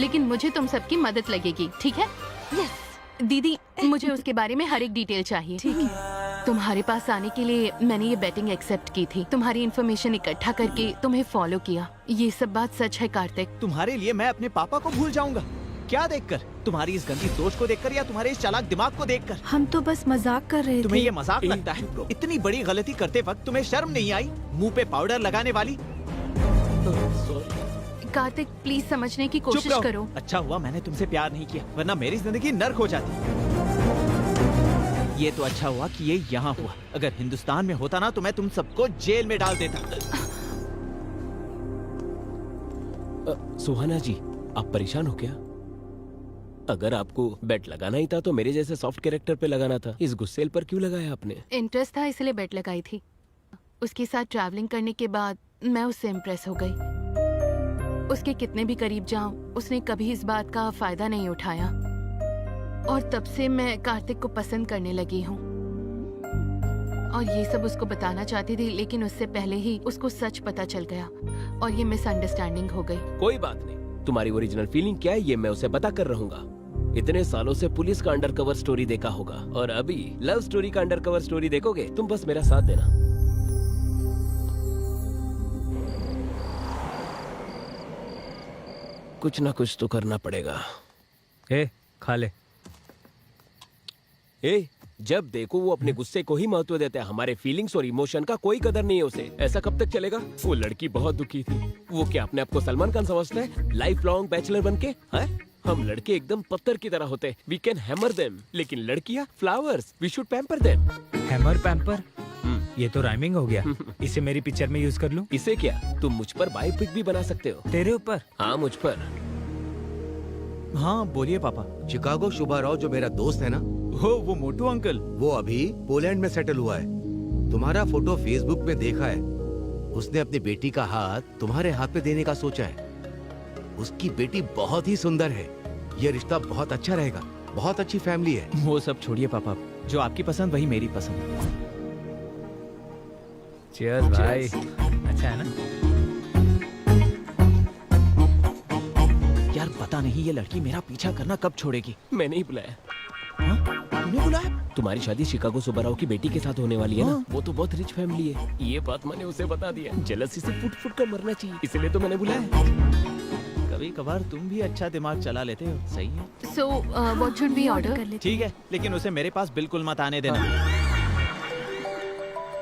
लेकिन मुझे तुम सबकी मदद लगेगी, ठीक है? यस। दीदी, मुझे उसके बारे में हर एक डिटेल चाहिए। ठीक है। तुम्हारे पास आने के लिए मैंने ये बेटिंग एक्सेप्ट की थी। तुम्हारी इन्फॉर्मेशन इकट्ठा करके तुम्हें फॉलो किया। ये सब बात सच है कार्तिक। तुम्हारे लिए मैं अपने पापा को भूल जाऊंगा? क्या देखकर? तुम्हारी इस गंदी सोच को देखकर या तुम्हारे इस चालाक दिमाग को देखकर? हम तो बस मजाक कर रहे थे। तुम्हें ये मजाक लगता है? इतनी बड़ी गलती करते वक्त तुम्हें शर्म नहीं आई? मुंह पे पाउडर लगाने वाली। कार्तिक, प्लीज समझने की चुप कोशिश रहो। करो। अच्छा हुआ मैंने तुमसे प्यार नहीं किया, वरना मेरी जिंदगी नर्क हो जाती। ये तो अच्छा हुआ कि ये यहाँ हुआ। अगर हिंदुस्तान में होता ना तो मैं तुम सबको जेल में डाल देता। सुहाना जी, आप परेशान हो क्या? अगर आपको बेट लगाना ही था तो मेरे जैसे सॉफ्ट कैरेक्टर पे लगाना था। इस गुस्सेल पर क्यों लगाया आपने? इंटरेस्ट था इसलिए बेट लगाई थी। उसके साथ ट्रैवलिंग करने के बाद मैं उससे इम्प्रेस हो गई। उसके कितने भी करीब जाऊं, उसने कभी इस बात का फायदा नहीं उठाया और तब से मैं कार्तिक को पसंद करने लगी हूँ। और ये सब उसको बताना चाहती थी, लेकिन उससे पहले ही उसको सच पता चल गया और ये मिसअंडरस्टैंडिंग हो गई। कोई बात नहीं, तुम्हारी ओरिजिनल फीलिंग क्या है ये मैं उसे बता कर रहूंगा। इतने सालों से पुलिस का अंडरकवर स्टोरी देखा होगा और अभी लव स्टोरी का अंडरकवर स्टोरी देखोगे। तुम बस मेरा साथ देना। कुछ ना कुछ तो करना पड़ेगा। ए, खा ले। ए, जब देखो वो अपने गुस्से को ही महत्व देता है। हमारे फीलिंग्स और इमोशन का कोई कदर नहीं है उसे। ऐसा कब तक चलेगा? वो लड़की बहुत दुखी थी। वो क्या अपने आप को सलमान खान समझता है? लाइफ लॉन्ग बैचलर बनके? हैं? हम लड़के एकदम पत्थर की तरह होते हैं। वी कैन हैमर देम, लेकिन लड़कियां flowers, we should pamper them. Hammer pamper, ये तो राइमिंग हो गया। इसे मेरी पिक्चर में यूज कर लूं? इसे क्या, तुम मुझ पर बायोपिक भी बना सकते हो। तेरे ऊपर? हाँ, मुझ पर। हाँ बोलिए पापा। चिकागो शुभा राव जो मेरा दोस्त है ना, वो मोटू अंकल, वो अभी पोलैंड में सेटल हुआ है। तुम्हारा फोटो फेसबुक में देखा है। उसने अपनी बेटी का हाथ तुम्हारे हाथ पे देने का सोचा है। उसकी बेटी बहुत ही सुंदर है। ये रिश्ता बहुत अच्छा रहेगा। बहुत अच्छी फैमिली है। वो सब छोड़िए पापा, जो आपकी पसंद वही मेरी पसंद। चीयर्स भाई। अच्छा है ना? यार पता नहीं ये लड़की मेरा पीछा करना कब छोड़ेगी। मैंने ही बुलाया। तुमने बुलाया? तुम्हारी शादी शिकागो सुब्बाराव की बेटी के साथ होने वाली है ना? वो तो बहुत रिच फैमिली है। ये बात मैंने उसे बता दिया। जेलसी से फुट फुट कर मरना चाहिए, इसलिए तो मैंने बुलाया। कभी कभार तुम भी अच्छा दिमाग चला लेते हो, सही है। So what should we order? कर लेते ठीक है, लेकिन उसे मेरे पास बिल्कुल मत आने देना।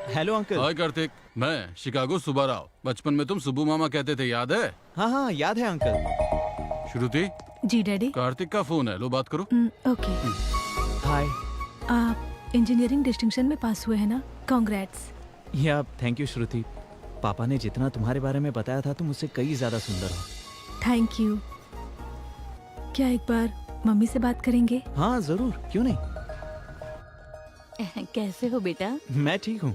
Hello uncle. हाय कार्तिक, मैं शिकागो सुबा राव। बचपन में तुम सुबू मामा कहते थे, याद है? हाँ हाँ याद है अंकल। श्रुति, जी डैडी। कार्तिक का फोन है, लो बात करो। ओके। हाय। आप इंजीनियरिंग डिस्टिंक्शन में पास हुए हैं ना? कांग्रेट्स। या थैंक यू श्रुति। पापा ने जितना तुम्हारे बारे में बताया था तुम उससे कई ज्यादा सुंदर हो। Thank you. क्या एक बार मम्मी से बात करेंगे? हाँ जरूर, क्यों नहीं। कैसे हो बेटा? मैं ठीक हूँ।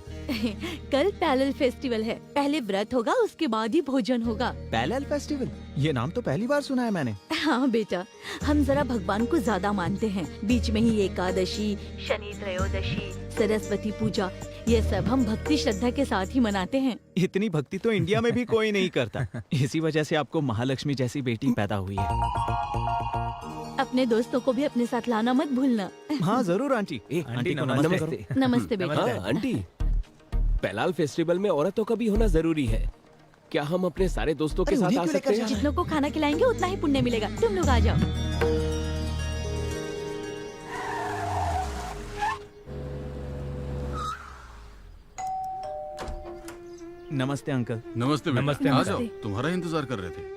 कल पैरेलल फेस्टिवल है। पहले व्रत होगा, उसके बाद ही भोजन होगा। Parallel festival? ये नाम तो पहली बार सुना है मैंने। हाँ बेटा, हम जरा भगवान को ज्यादा मानते हैं। बीच में ही एकादशी, शनि त्रयोदशी, सरस्वती पूजा, ये सब हम भक्ति श्रद्धा के साथ ही मनाते हैं। इतनी भक्ति तो इंडिया में भी कोई नहीं करता। इसी वजह से आपको महालक्ष्मी जैसी बेटी पैदा हुई है। अपने दोस्तों को भी अपने साथ लाना मत भूलना। हाँ जरूर आंटी। आंटी को नमस्ते करो। नमस्ते बेटा। हाँ आंटी, पैलाल फेस्टिवल में औरतों का भी होना जरूरी है। क्या हम अपने सारे दोस्तों के साथ आ सकते हैं? जितनों को खाना खिलाएंगे उतना ही पुण्य मिलेगा। तुम लोग आ जाओ। नमस्ते अंकल। नमस्ते बेटा। नमस्ते, आ नमस्ते। जाओ, तुम्हारा इंतजार कर रहे थे।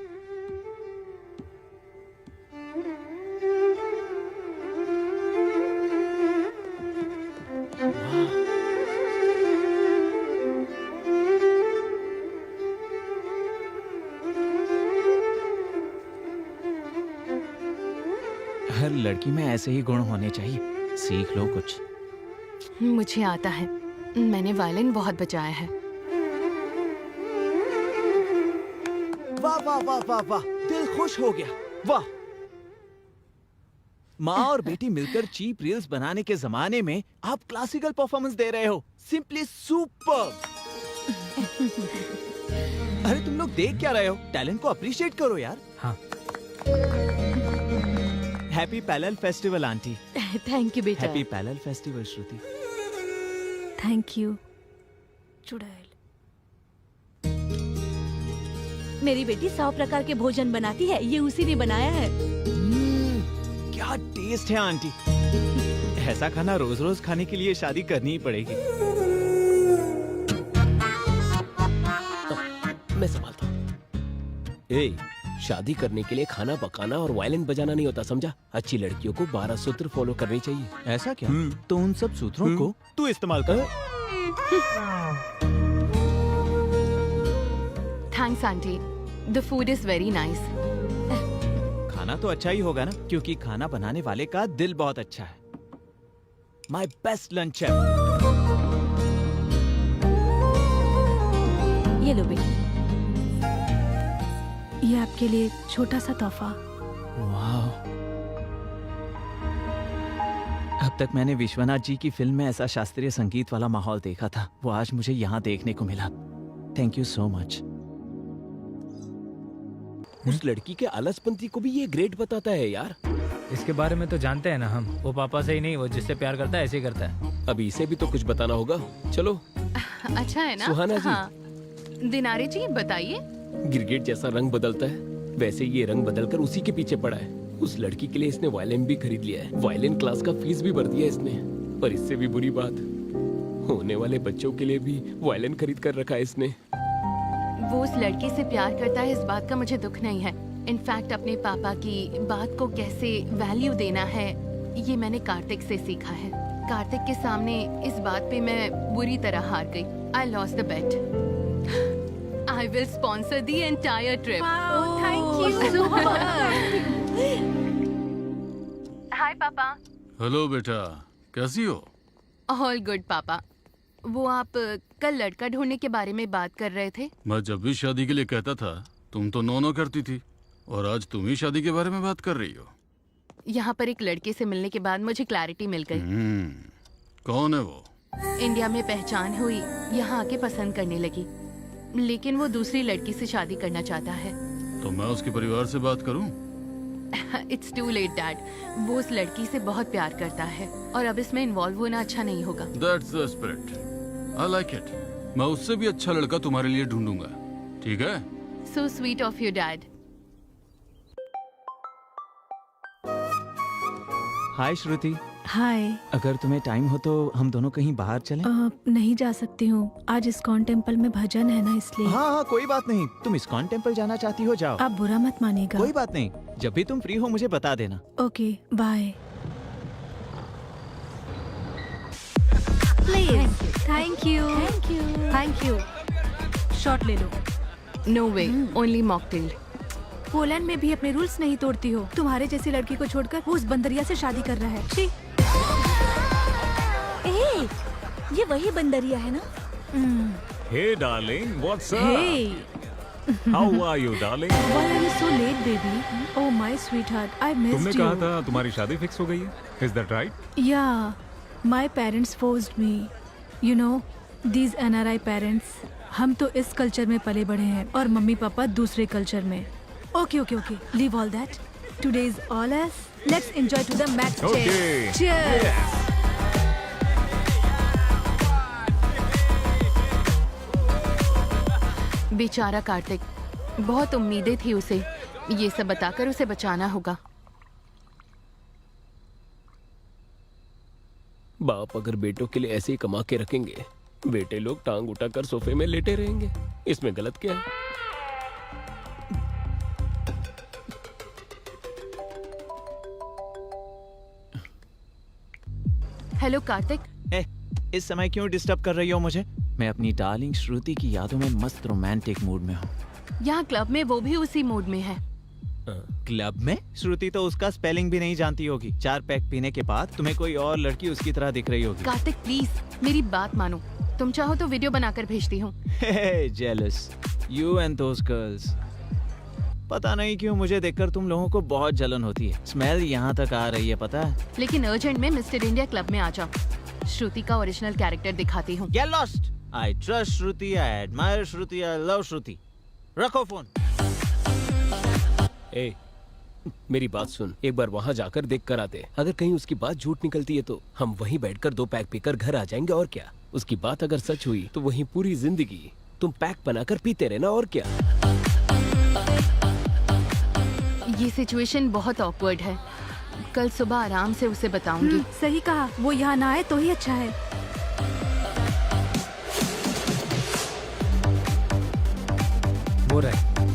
हर लड़की में ऐसे ही गुण होने चाहिए। सीख लो कुछ। मुझे आता है, मैंने वायलिन बहुत बजाया है। वाह वाह वाह वाह वाह, दिल खुश हो गया। वाह। माँ और बेटी मिलकर चीप रील्स बनाने के जमाने में आप क्लासिकल परफॉर्मेंस दे रहे हो। Simply super. अरे तुम लोग देख क्या रहे हो? टैलेंट को अप्रिशिएट करो यार। हाँ। Happy parallel festival aunty. Thank you बेटा। Happy parallel festival Shruti. Thank you. चुड़ैल। मेरी बेटी 100 प्रकार के भोजन बनाती है। ये उसी ने बनाया है। क्या टेस्ट है आंटी। ऐसा खाना रोज रोज खाने के लिए शादी करनी ही पड़ेगी। मैं संभालता हूँ। ए, शादी करने के लिए खाना पकाना और वायलिन बजाना नहीं होता, समझा? अच्छी लड़कियों को 12 सूत्र फॉलो करनी चाहिए। ऐसा क्या? तो उन सब सूत्रों को तू इस्तेमाल कर। Thanks aunty, the food is very nice. खाना तो अच्छा ही होगा ना, क्योंकि खाना बनाने वाले का दिल बहुत अच्छा है। माई बेस्ट लंच है। ये लो बेटी। ये आपके लिए छोटा सा तोहफा। वाह। अब तक मैंने विश्वनाथ जी की फिल्म में ऐसा शास्त्रीय संगीत वाला माहौल देखा था, वो आज मुझे यहाँ देखने को मिला। Thank you so much. उस लड़की के आलसपंती को भी ये ग्रेट बताता है यार। इसके बारे में तो जानते हैं ना हम। वो पापा से ही नहीं, वो जिससे प्यार करता है ऐसे ही करता है। अभी इसे भी तो कुछ बताना होगा। चलो। अच्छा है ना? सुहाना जी। हाँ। दिनारे जी बताइए। गिरगिट जैसा रंग बदलता है, वैसे ये रंग बदलकर उसी के पीछे पड़ा है। उस लड़की के लिए इसने वायलिन भी खरीद लिया है। वायलिन क्लास का फीस भी भर दिया इसने। और इससे भी बुरी बात, होने वाले बच्चों के लिए भी वायलिन खरीद कर रखा है इसने। वो उस लड़की से प्यार करता है, इस बात का मुझे दुख नहीं है। इनफैक्ट अपने पापा की बात को कैसे वैल्यू देना है, ये मैंने कार्तिक से सीखा है। कार्तिक के सामने इस बात पे मैं बुरी तरह हार गई। I lost the bet. I will sponsor the entire trip. Thank you. Hi पापा। हेलो बेटा, कैसी हो? ऑल गुड पापा। वो आप कल लड़का ढूंढने के बारे में बात कर रहे थे। मैं जब भी शादी के लिए कहता था तुम तो नो करती थी, और आज तुम ही शादी के बारे में बात कर रही हो। यहाँ पर एक लड़के से मिलने के बाद मुझे क्लैरिटी मिल गई। कौन है वो? इंडिया में पहचान हुई, यहाँ आके पसंद करने लगी, लेकिन वो दूसरी लड़की से शादी करना चाहता है। तो मैं उसके परिवार से बात करूं? It's too late dad. वो उस लड़की से बहुत प्यार करता है और अब इसमें इन्वॉल्व होना अच्छा नहीं होगा। That's the spirit. I like it. मैं उससे भी अच्छा लड़का तुम्हारे लिए ढूंढूंगा, ठीक है? So sweet of you, Dad. हाय श्रुति, हाय। अगर तुम्हें टाइम हो तो हम दोनों कहीं बाहर चलें? नहीं जा सकती हूँ, आज इस्कॉन टेम्पल में भजन है ना, इसलिए। हाँ हाँ कोई बात नहीं, तुम इस्कॉन टेम्पल जाना चाहती हो जाओ। आप बुरा मत मानिएगा। कोई बात नहीं, जब भी तुम फ्री हो मुझे बता देना। Okay bye. Please. Thank you thank you. Thank you. Shot ले लो। No way, only mocktail. Poland में भी अपने रूल्स नहीं तोड़ती हो। तुम्हारे जैसी लड़की को छोड़कर वो उस बंदरिया से शादी कर रहा है। छी। ए, ये वही बंदरिया है ना? Hey darling, what's up? Hey, How are you darling? why are you so late, baby? Oh my sweetheart, I तुमने missed कहा you. था तुम्हारी शादी फिक्स हो गई है? Is that right? Yeah, my parents forced me. You know, these NRI parents. हम तो इस कल्चर में पले बड़े हैं और मम्मी पापा दूसरे कल्चर में। Okay, okay, okay. Leave all that. Today is all us. Let's enjoy to the max. Okay. Cheers. बेचारा कार्तिक, बहुत उम्मीदें थी उसे। ये सब बताकर उसे बचाना होगा। बाप अगर बेटों के लिए ऐसे ही कमा के रखेंगे, बेटे लोग टांग उठाकर सोफे में लेटे रहेंगे। इसमें गलत क्या है? हेलो कार्तिक। इस समय क्यों डिस्टर्ब कर रही हो मुझे? मैं अपनी डार्लिंग श्रुति की यादों में मस्त रोमांटिक मूड में हूँ। यहाँ क्लब में वो भी उसी मूड में है। क्लब में? श्रुति तो उसका स्पेलिंग भी नहीं जानती होगी। 4 पैक पीने के बाद तुम्हें कोई और लड़की उसकी तरह दिख रही होगी। कार्तिक प्लीज मेरी बात मानो। तुम चाहो तो वीडियो बनाकर भेजती हूँ। Jealous you and those girls. पता नहीं क्यों मुझे देखकर तुम लोगों को बहुत जलन होती है। स्मेल यहाँ तक आ रही है, पता है? लेकिन अर्जेंट में मिस्टर इंडिया क्लब में आ जाओ। श्रुति का ओरिजिनल कैरेक्टर दिखाती हूँ। Get lost. I trust Shruti, I admire Shruti, I love श्रुति। रखो फोन। ए, मेरी बात सुन, एक बार वहाँ जाकर देख कर आते। अगर कहीं उसकी बात झूठ निकलती है तो हम वहीं बैठकर 2 पैक पीकर घर आ जाएंगे, और क्या। उसकी बात अगर सच हुई तो वहीं पूरी जिंदगी तुम पैक बनाकर पीते रहना, और क्या। ये सिचुएशन बहुत ऑकवर्ड है। कल सुबह आराम से उसे बताऊंगी। सही कहा, वो यहाँ ना आए तो ही अच्छा है। वो रहे।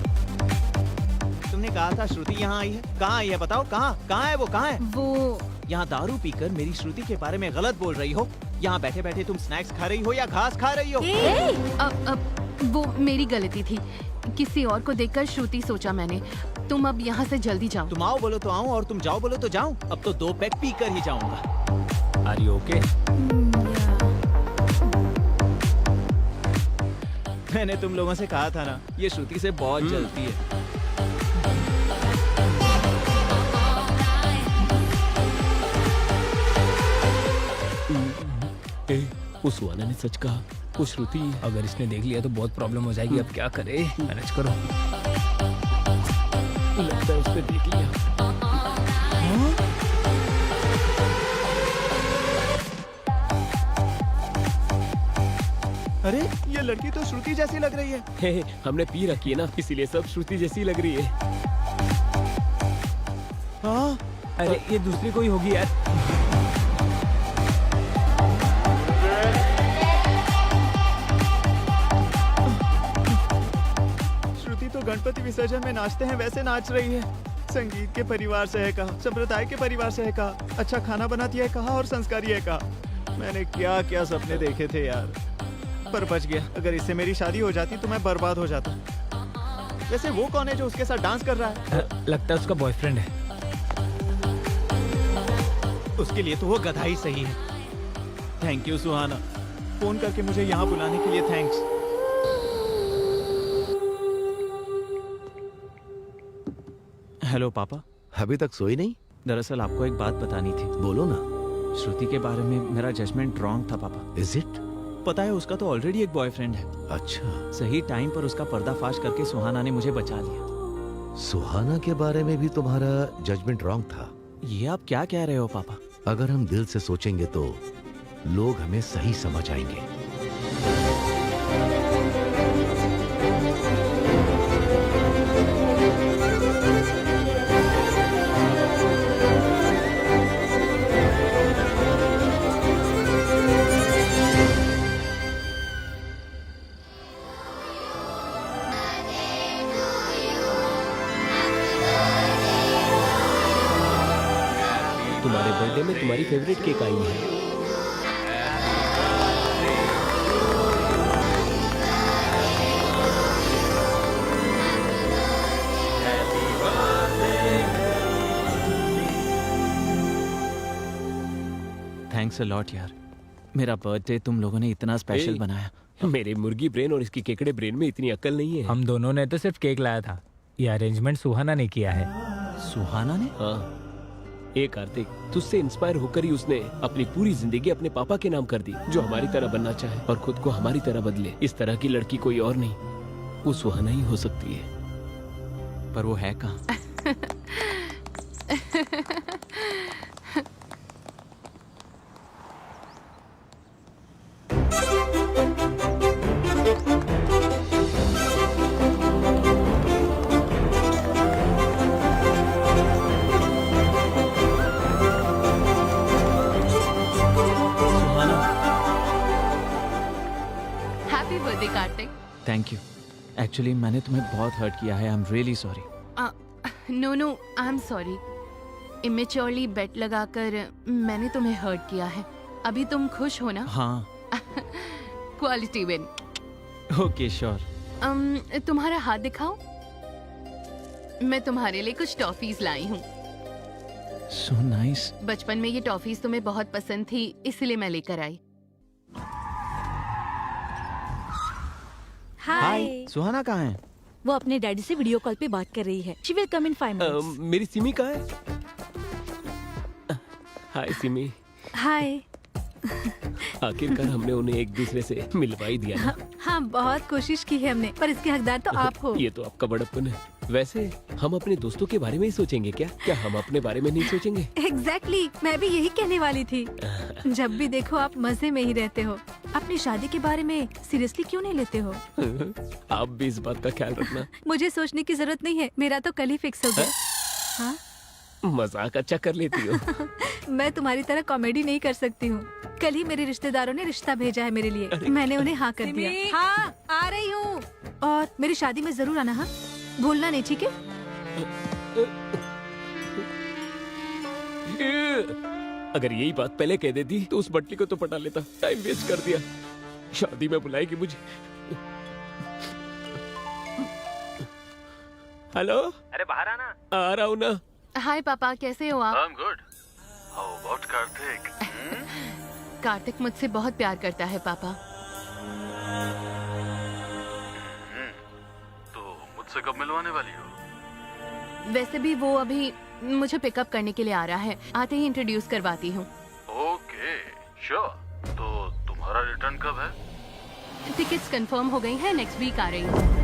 तुमने कहा था श्रुति यहाँ आई है। कहाँ आई है बताओ? कहाँ है वो? कहाँ है वो? यहाँ दारू पीकर मेरी श्रुति के बारे में गलत बोल रही हो। यहाँ बैठे बैठे तुम स्नैक्स खा रही हो या घास खा रही हो? अब वो मेरी गलती थी। किसी और को देखकर श्रुति सोचा मैंने। तुम अब यहाँ से जल्दी जाओ। तुम आओ बोलो तो आऊँ और तुम जाओ बोलो तो जाऊँ। अब तो 2 पैक पी कर ही जाऊंगा। Are you okay? मैंने तुम लोगों से कहा था ना, ये श्रुति से बहुत जलती है। वो सुहाना ने सच कहा, वो श्रुति। अगर इसने देख लिया तो बहुत प्रॉब्लम हो जाएगी। अब क्या करे? मैनेज करो। लगता है उसने देख लिया। अरे ये लड़की तो श्रुति जैसी लग रही है। हे, हमने पी रखी है ना, इसीलिए सब श्रुति जैसी लग रही है। हाँ अरे ये दूसरी कोई होगी यार। श्रुति तो गणपति विसर्जन में नाचते हैं वैसे नाच रही है। संगीत के परिवार से है कहा, संप्रदाय के परिवार से है कहा, अच्छा खाना बनाती है कहा और संस्कारी है कहा। मैंने क्या क्या सपने देखे थे यार, पर बच गया। अगर इससे मेरी शादी हो जाती तो मैं बर्बाद हो जाता। वैसे वो कौन है जो उसके साथ डांस कर रहा है? लगता है उसका बॉयफ्रेंड है। उसके लिए तो वो गधा ही सही है। थैंक यू सुहाना, फोन करके मुझे यहाँ बुलाने के लिए थैंक्स। हेलो पापा। अभी तक सोई नहीं? दरअसल आपको एक बात बतानी थी। बोलो ना। श्रुति के बारे में मेरा जजमेंट रॉन्ग था पापा। Is it? पता है उसका तो ऑलरेडी एक बॉयफ्रेंड है। अच्छा। सही टाइम पर उसका पर्दाफाश करके सुहाना ने मुझे बचा लिया। सुहाना के बारे में भी तुम्हारा जजमेंट रॉन्ग था? ये आप क्या कह रहे हो पापा? अगर हम दिल से सोचेंगे तो लोग हमें सही समझ आएंगे। तुम्हारे बर्थडे में तुम्हारी फेवरेट केक आई है। थैंक्स अ लॉट यार, मेरा बर्थडे तुम लोगों ने इतना स्पेशल ए, बनाया। मेरे मुर्गी ब्रेन और इसकी केकड़े ब्रेन में इतनी अक्ल नहीं है। हम दोनों ने तो सिर्फ केक लाया था, ये अरेंजमेंट सुहाना ने किया है। सुहाना ने? हाँ। ए कार्तिक, तुझसे इंस्पायर होकर ही उसने अपनी पूरी जिंदगी अपने पापा के नाम कर दी, जो हमारी तरह बनना चाहे और खुद को हमारी तरह बदले। इस तरह की लड़की कोई और नहीं, वो सुहाना ही हो सकती है। पर वो है कहाँ? Happy birthday Kartik. Thank you. Actually मैंने तुम्हें बहुत हर्ट किया है, I am really sorry. No I am sorry. Immaturely bet लगाकर मैंने तुम्हें हर्ट किया है। अभी तुम खुश हो ना? हाँ। Quality win. Okay sure. तुम्हारा हाथ दिखाओ। मैं तुम्हारे लिए कुछ टॉफीज लाई हूँ। So nice. बचपन में ये टॉफीज तुम्हें बहुत पसंद थी, इसलिए मैं लेकर आई। हाय। सुहाना कहाँ है? वो अपने डैडी से वीडियो कॉल पे बात कर रही है। She will come in 5 minutes. मेरी सिमी कहाँ है? हाय सिमी। हाय। आखिरकार हमने उन्हें एक दूसरे से मिलवा ही दिया ना। हाँ, बहुत कोशिश की है हमने, पर इसके हकदार तो आप हो। ये तो आपका बड़प्पन है। वैसे हम अपने दोस्तों के बारे में ही सोचेंगे क्या? क्या हम अपने बारे में नहीं सोचेंगे? एग्जैक्टली, मैं भी यही कहने वाली थी। जब भी देखो आप मजे में ही रहते हो। अपनी शादी के बारे में सीरियसली क्यों नहीं लेते हो? आप भी इस बात का ख्याल रखना। मुझे सोचने की जरूरत नहीं है, मेरा तो कल ही फिक्स हो गया। हाँ? मजाक अच्छा कर लेती हो। मैं तुम्हारी तरह कॉमेडी नहीं कर सकती हूँ। कल ही मेरे रिश्तेदारों ने रिश्ता भेजा है मेरे लिए, मैंने उन्हें हाँ कर दिया। हाँ, आ रही हूँ। और मेरी शादी में जरूर आना, हाँ? भूलना नहीं, ठीक है? अगर यही बात पहले कह देती तो उस बटली को तो पटा लेता। टाइम वेस्ट कर दिया। शादी में बुलाएगी मुझे। हेलो। अरे बाहर आना। आ रहा हूँ ना। हाय पापा, कैसे हो आप? I'm good. How about Kartik? Kartik मुझसे बहुत प्यार करता है पापा। तो मुझसे कब मिलवाने वाली हो? वैसे भी वो अभी मुझे पिकअप करने के लिए आ रहा है, आते ही इंट्रोड्यूस करवाती हूँ। Okay, sure. तो तुम्हारा रिटर्न कब है? टिकट्स कंफर्म हो गई हैं, नेक्स्ट वीक आ रही हूँ।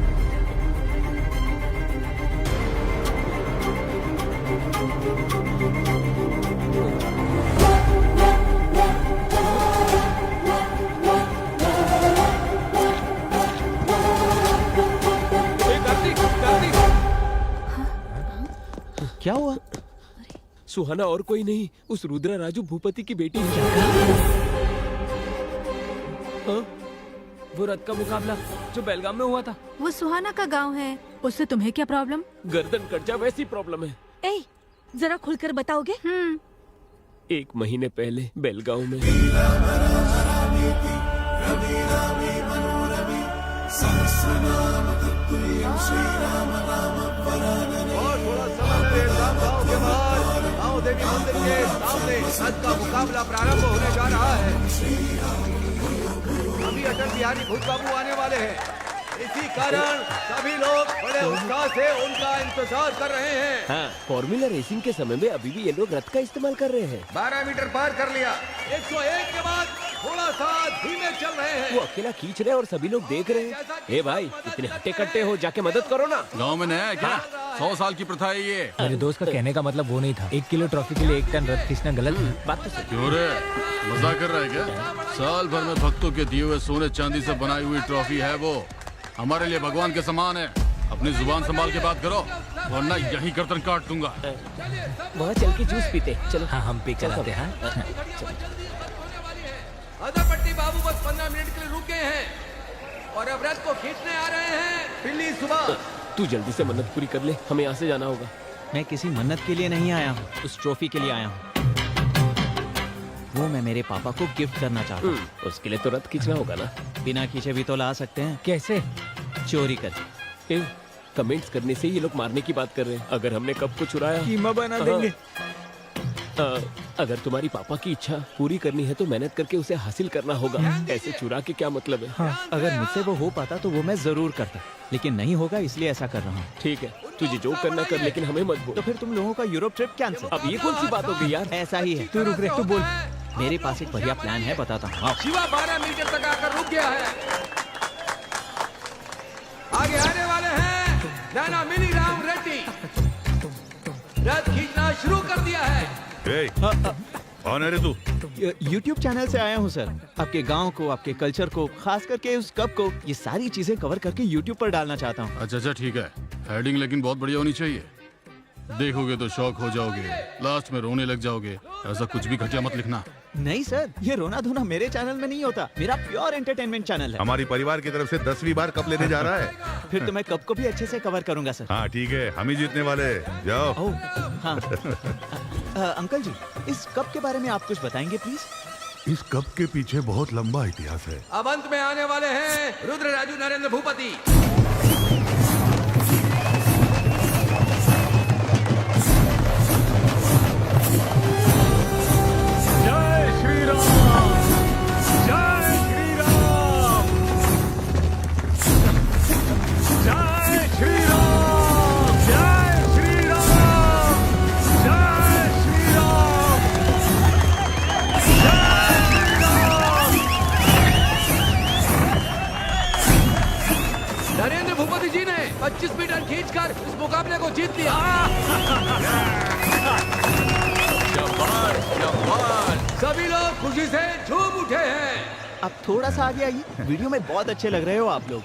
क्या हुआ? सुहाना और कोई नहीं, उस रुद्रा राजू भूपति की बेटी है। हाँ? वो रथ का मुकाबला जो बेलगाम में हुआ था, वो सुहाना का गांव है, उससे तुम्हें क्या प्रॉब्लम? गर्दन कट जा वैसी प्रॉब्लम है। ए, जरा खुलकर बताओगे? 1 महीने पहले बेलगांव में गाँव देवी मंदिर के सामने रथ का मुकाबला प्रारंभ होने जा रहा है। अभी अटल बिहारी भूत बाबू आने वाले हैं, इसी कारण सभी लोग बड़े उत्साह से उनका इंतजार कर रहे हैं। हाँ, फॉर्मूला रेसिंग के समय में अभी भी ये लोग रथ का इस्तेमाल कर रहे हैं। 12 मीटर पार कर लिया। 101 के बाद थोड़ा सा धीमे चल रहे हैं। वो अकेला खींच रहे हैं और सभी लोग देख रहे हैं। ए भाई, इतने हट्टे कट्टे हो, जाके मदद करो ना। गांव में नया है क्या? 100 साल की प्रथा है ये। मेरे दोस्त का कहने का मतलब वो नहीं था। 1 किलो ट्रॉफी के लिए 1 टन रथ खींचना गलत है। बात तो सही। क्यों रे, मजाक कर रहा है क्या? साल भर में भक्तों के दिए हुए सोने चांदी से बनाई हुई ट्रॉफी है वो, हमारे लिए भगवान के समान है। अपनी जुबान संभाल के बात करो, वरना यही गर्दन काट दूंगा। वहाँ चल के जूस पीते। चलो। हाँ, हम पे चलाते हैं। अदरपट्टी बाबू बस 15 मिनट के लिए रुके हैं और अब रथ को खींचने आ रहे हैं। पिल्ली सुबह, तू जल्दी से मन्नत पूरी कर ले, हमें यहाँ से जाना होगा। मैं किसी मन्नत के लिए नहीं आया हूँ, उस ट्रॉफी के लिए आया हूँ। वो मैं मेरे पापा को गिफ्ट करना चाहता हूँ। उसके लिए तो रथ खींचना होगा ना। बिना खींचे भी तो ला सकते हैं, कैसे? चोरी करके। कमेंट्स करने से ये लोग मारने की बात कर रहे हैं। अगर हमने कप को चुराया, कीमा बना देंगे। अगर तुम्हारी पापा की इच्छा पूरी करनी है तो मेहनत करके उसे हासिल करना होगा। ऐसे चुरा के क्या मतलब है? हाँ, अगर मुझसे वो हो पाता तो वो मैं जरूर करता, लेकिन नहीं होगा इसलिए ऐसा कर रहा हूँ। ठीक है, तुझे जो करना कर, लेकिन हमें मत बोल। तो फिर तुम लोगों का यूरोप ट्रिप कैंसिल। अब ये कौन सी बात हो गई यार? ऐसा ही है। तू रुक रे, तू बोल। मेरे पास एक बढ़िया प्लान है, बताता हूँ। आओ। शिवा 12 मीटर तक आकर रुक गया है। आगे आने वाले हैं नाना मिनी राम रेड्डी। रथ खींचना शुरू कर दिया है। कौन है रे तू? YouTube चैनल से आया हूँ सर। आपके गांव को, आपके कल्चर को, खास करके उस कप को, ये सारी चीजें कवर करके YouTube पर डालना चाहता हूँ। अच्छा ठीक है, हेडिंग लेकिन बहुत बढ़िया होनी चाहिए। देखोगे तो शौक हो जाओगे, लास्ट में रोने लग जाओगे। ऐसा कुछ भी घटिया मत लिखना। नहीं सर, ये रोना धोना मेरे चैनल में नहीं होता। मेरा प्योर एंटरटेनमेंट चैनल है। हमारी परिवार की तरफ से 10वीं बार कप लेने जा रहा है। फिर तो मैं कप को भी अच्छे से कवर करूंगा सर। हाँ ठीक है, हम ही जीतने वाले हैं। जाओ। ओह, हाँ। अंकल जी, इस कप के बारे में आप कुछ बताएंगे प्लीज? इस कप के पीछे बहुत लंबा इतिहास है। अब अंत में आने वाले हैं रुद्र राजू नरेंद्र भूपति। जय श्री राम, जय श्री राम, जय श्री राम, जय श्री राम, जय श्री राम, नरेंद्र भूपति जी ने 25 मीटर खींचकर इस मुकाबले को जीत लिया। सभी लोग खुशी से झूम उठे हैं। अब थोड़ा सा आगे आइए, वीडियो में बहुत अच्छे लग रहे हो आप लोग।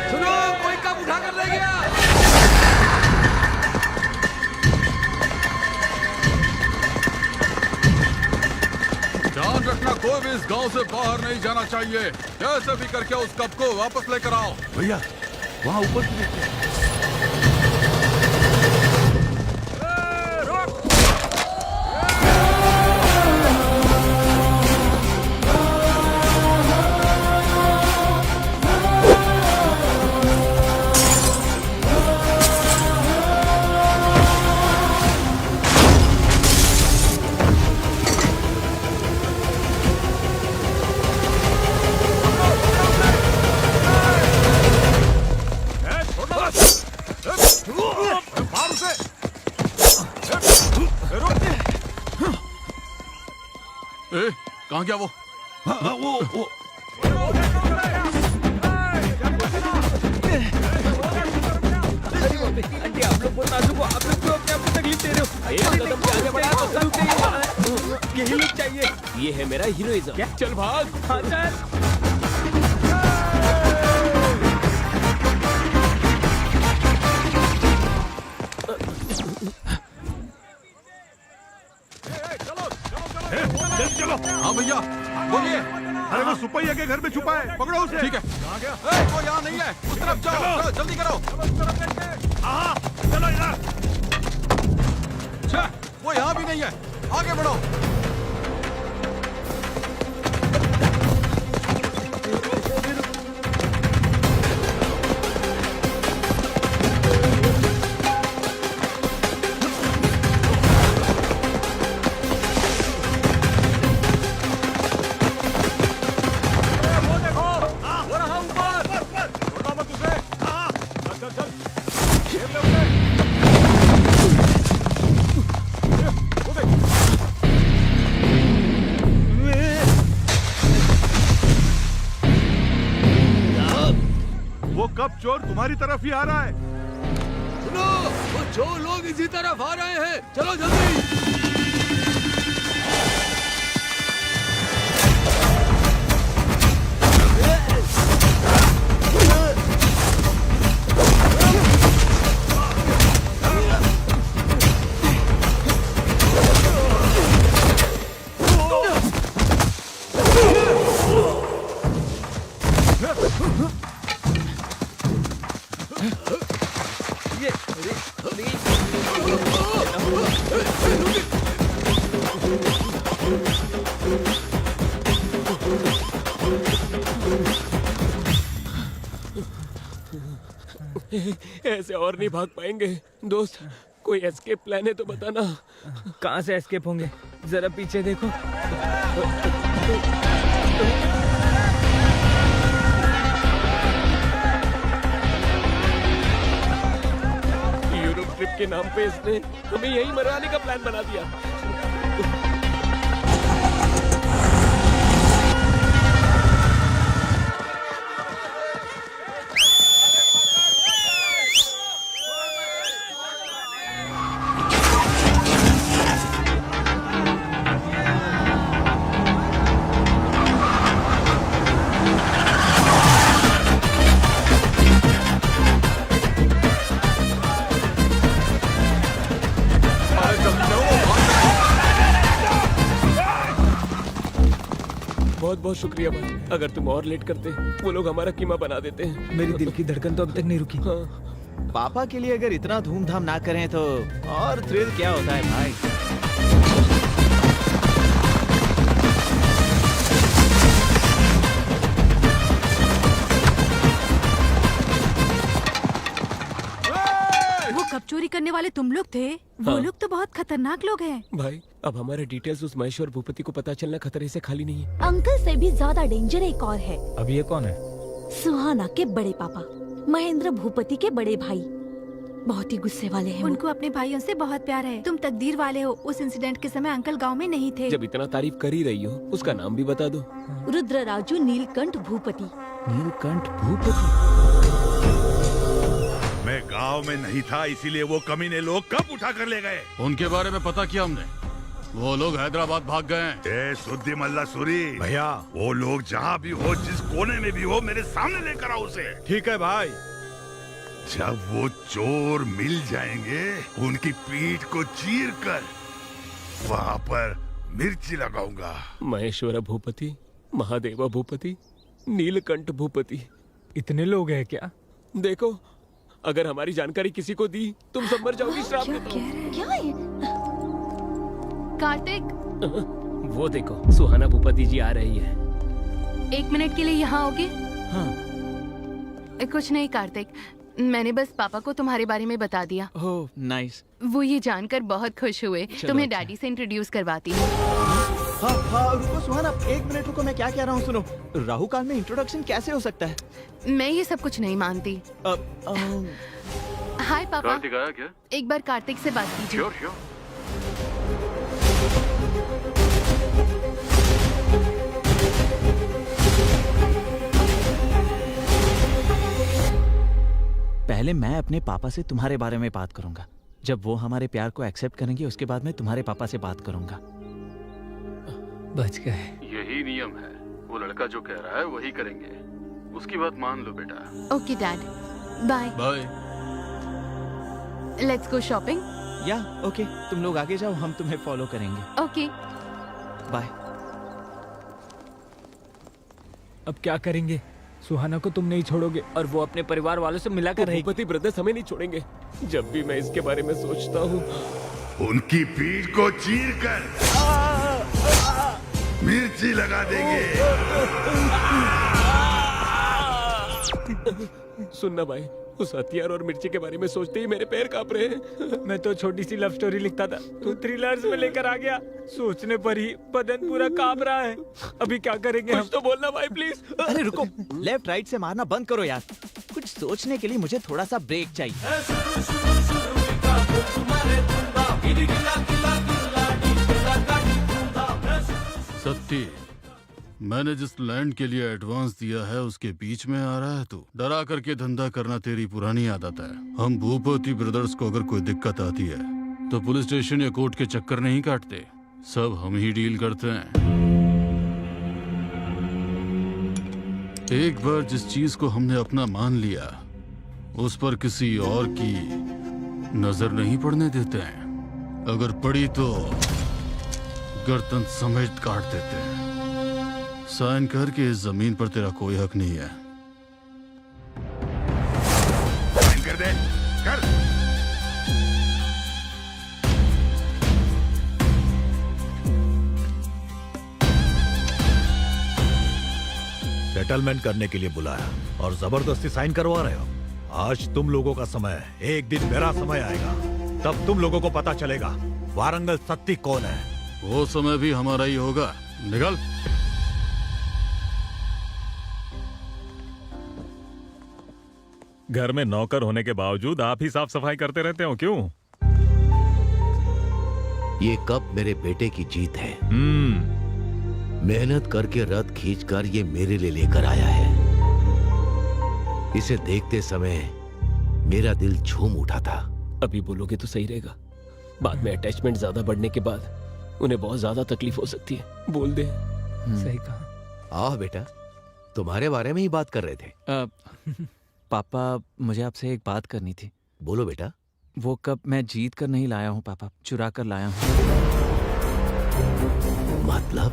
सुनो, कोई कप उठा कर ले गया। ध्यान रखना, कोई भी इस गांव से बाहर नहीं जाना चाहिए। कैसे भी करके उस कप को वापस लेकर आओ। भैया वहाँ ऊपर से देखते। कहाँ गया वो? वो आंटी, आप लोग बहुत नाजुक हो। आप लोग क्यों अपने आप को तकलीफ दे रहे हो? एक कदम से आगे बढ़ा तो सब चाहिए। यही लोग चाहिए। ये है मेरा हीरोइज्म। क्या? चल भाग। हाँ चल। हाँ भैया बोलिए। अरे वो सुपैया के घर में छुपा है, पकड़ो उसे। ठीक है। वो यहाँ नहीं है, उस तरफ जाओ। जल्दी करो। चलो इधर। वो यहाँ भी नहीं है, आगे बढ़ो। वो कप चोर तुम्हारी तरफ ही आ रहा है। सुनो, वो जो लोग इसी तरफ आ रहे हैं, चलो जल्दी। ऐसे और नहीं भाग पाएंगे दोस्त। कोई एस्केप प्लान है तो बताना। कहाँ से एस्केप होंगे? जरा पीछे देखो। यूरोप ट्रिप के नाम पे इसने हमें यहीं मरवाने का प्लान बना दिया। बहुत बहुत शुक्रिया भाई। अगर तुम और लेट करते वो लोग हमारा कीमा बना देते हैं। मेरी दिल की धड़कन तो अभी तक नहीं रुकी। हाँ। पापा के लिए अगर इतना धूमधाम ना करें तो और थ्रिल क्या होता है भाई। वो कब चोरी करने वाले तुम लोग थे? वो हाँ। लोग तो बहुत खतरनाक लोग हैं। भाई अब हमारे डिटेल्स उस महेश और भूपति को पता चलना खतरे से खाली नहीं है। अंकल से भी ज्यादा डेंजर एक और है। अब ये कौन है? सुहाना के बड़े पापा, महेंद्र भूपति के बड़े भाई। बहुत ही गुस्से वाले हैं वो। उनको अपने भाइयों से बहुत प्यार है। तुम तकदीर वाले हो। उस इंसिडेंट के समय अंकल गांव में नहीं थे। जब इतना तारीफ कर ही रही हो उसका नाम भी बता दो। रुद्रराजू नीलकंठ भूपति। नीलकंठ भूपति। मैं गांव में नहीं था, इसीलिए वो कमीने लोग कब उठा कर ले गए? उनके बारे में पता किया हमने। वो लोग हैदराबाद भाग गए हैं। ए सुद्दी मल्ला सूरी भैया वो लोग जहाँ भी हो, जिस कोने में भी हो, मेरे सामने लेकर आओ उसे। ठीक है भाई। जब वो चोर मिल जाएंगे उनकी पीठ को चीर कर वहाँ पर मिर्ची लगाऊंगा। महेश्वर भूपति, महादेवा भूपति, नीलकंठ भूपति, इतने लोग हैं क्या? देखो अगर हमारी जानकारी किसी को दी तुम सब मर जाओगी। श्राप देता हूँ। क्या है? कार्तिक, वो देखो सुहाना भूपति जी आ रही है। 1 मिनट के लिए यहाँ आओगे? हाँ। कुछ नहीं कार्तिक, मैंने बस पापा को तुम्हारे बारे में बता दिया। Oh nice. वो ये जानकर बहुत खुश हुए। तुम्हें अच्छा। डैडी से इंट्रोड्यूस करवाती हूँ। हाँ हाँ रुको सुहाना, 1 मिनट रुको, मैं क्या कह रहा हूँ सुनो। राहु काल में इंट्रोडक्शन कैसे हो सकता है? मैं ये सब कुछ नहीं मानती। हाय पापा, कार्तिक आया क्या? एक बार कार्तिक से बात कीजिए। Sure sure. पहले मैं अपने पापा से तुम्हारे बारे में बात करूंगा। जब वो हमारे प्यार को एक्सेप्ट करेंगे उसके बाद मैं तुम्हारे पापा से बात करूंगा। बच गए। यही नियम है। वो लड़का जो कह रहा है वही करेंगे। उसकी बात मान लो बेटा। Okay dad, bye. Bye. Let's go shopping. या ओके, तुम लोग आगे जाओ, हम तुम्हें फॉलो करेंगे। ओके। बाय। अब क्या करेंगे? सुहाना को तुम नहीं छोड़ोगे और वो अपने परिवार वालों से मिलाकर रहेगी। भूपति ब्रदर्स हमें नहीं छोड़ेंगे। जब भी मैं इसके बारे में सोचता हूँ उनकी पीठ को चीर कर मिर्ची लगा देंगे। सुनना भाई, उस हथियार और मिर्ची के बारे में सोचते ही मेरे पैर कांप रहे हैं। मैं तो छोटी सी लव स्टोरी लिखता था, तू थ्रिलर्स में लेकर आ गया। सोचने पर ही बदन पूरा कांप रहा है। अभी क्या करेंगे हम? कुछ तो बोलना भाई प्लीज। अरे रुको, लेफ्ट राइट से मारना बंद करो यार। कुछ सोचने के लिए मुझे थोड़ा सा ब्रेक चाहिए। सत्ती, मैंने जिस लैंड के लिए एडवांस दिया है उसके बीच में आ रहा है तू। डरा करके धंधा करना तेरी पुरानी आदत है। हम भूपति ब्रदर्स को अगर कोई दिक्कत आती है तो पुलिस स्टेशन या कोर्ट के चक्कर नहीं काटते, सब हम ही डील करते हैं। एक बार जिस चीज को हमने अपना मान लिया उस पर किसी और की नजर नहीं पड़ने देते हैं। अगर पड़ी तो गर्दन समेत काट देते हैं। साइन करके इस जमीन पर तेरा कोई हक नहीं है। साइन कर दे, कर। सेटलमेंट करने के लिए बुलाया और जबरदस्ती साइन करवा रहे हो। आज तुम लोगों का समय है, एक दिन मेरा समय आएगा, तब तुम लोगों को पता चलेगा वारंगल सत्ती कौन है। वो समय भी हमारा ही होगा। निकल। घर में नौकर होने के बावजूद आप ही साफ सफाई करते रहते हो, क्यों? ये कप मेरे बेटे की जीत है। मेहनत करके रथ खींचकर ये मेरे लिए लेकर आया है। इसे देखते समय मेरा दिल झूम उठा था। अभी बोलोगे तो सही रहेगा, बाद में अटैचमेंट ज्यादा बढ़ने के बाद उन्हें बहुत ज्यादा तकलीफ हो सकती है। बोल दे। सही कहा। आओ बेटा, तुम्हारे बारे में ही बात कर रहे थे। पापा, मुझे आपसे एक बात करनी थी। बोलो बेटा। वो कप मैं जीत कर नहीं लाया हूँ पापा, चुरा कर लाया हूँ। मतलब?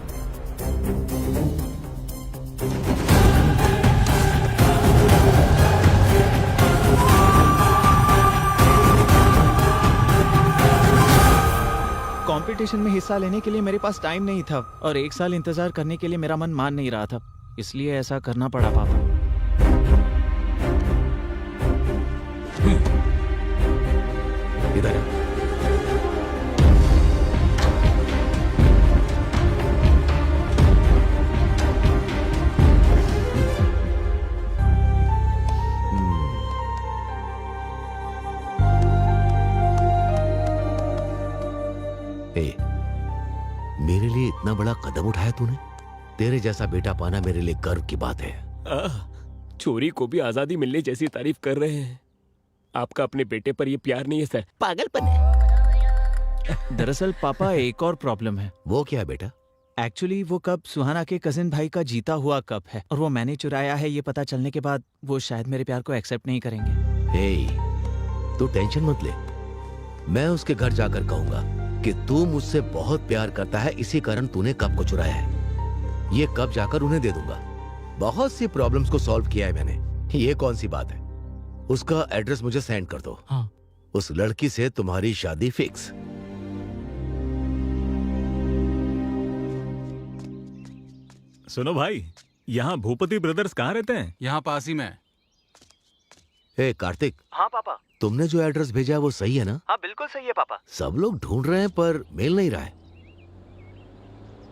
कंपटीशन में हिस्सा लेने के लिए मेरे पास टाइम नहीं था और 1 साल इंतजार करने के लिए मेरा मन मान नहीं रहा था, इसलिए ऐसा करना पड़ा पापा। इधर मेरे लिए इतना बड़ा कदम उठाया तूने। तेरे जैसा बेटा पाना मेरे लिए गर्व की बात है। चोरी को भी आजादी मिलने जैसी तारीफ कर रहे हैं। आपका अपने बेटे पर ये प्यार नहीं है सर, पागलपन है। दरअसल पापा एक और प्रॉब्लम है। वो क्या है बेटा? एक्चुअली वो कप सुहाना के कजिन भाई का जीता हुआ कप है और वो मैंने चुराया है। ये पता चलने के बाद वो शायद मेरे प्यार को एक्सेप्ट नहीं करेंगे। हे, तू टेंशन मत ले। मैं उसके घर जाकर कहूंगा कि तू मुझसे बहुत प्यार करता है, इसी कारण तूने कप को चुराया है। ये कप जाकर उन्हें दे दूंगा। बहुत सी प्रॉब्लम्स को सॉल्व किया है मैंने, ये कौन सी बात है। उसका एड्रेस मुझे सेंड कर दो। हाँ। उस लड़की से तुम्हारी शादी फिक्स। सुनो भाई, यहाँ भूपति ब्रदर्स कहाँ रहते हैं? यहाँ पास ही में। हे कार्तिक। हाँ पापा। तुमने जो एड्रेस भेजा है वो सही है ना? हाँ बिल्कुल सही है पापा। सब लोग ढूंढ रहे हैं पर मिल नहीं रहा है।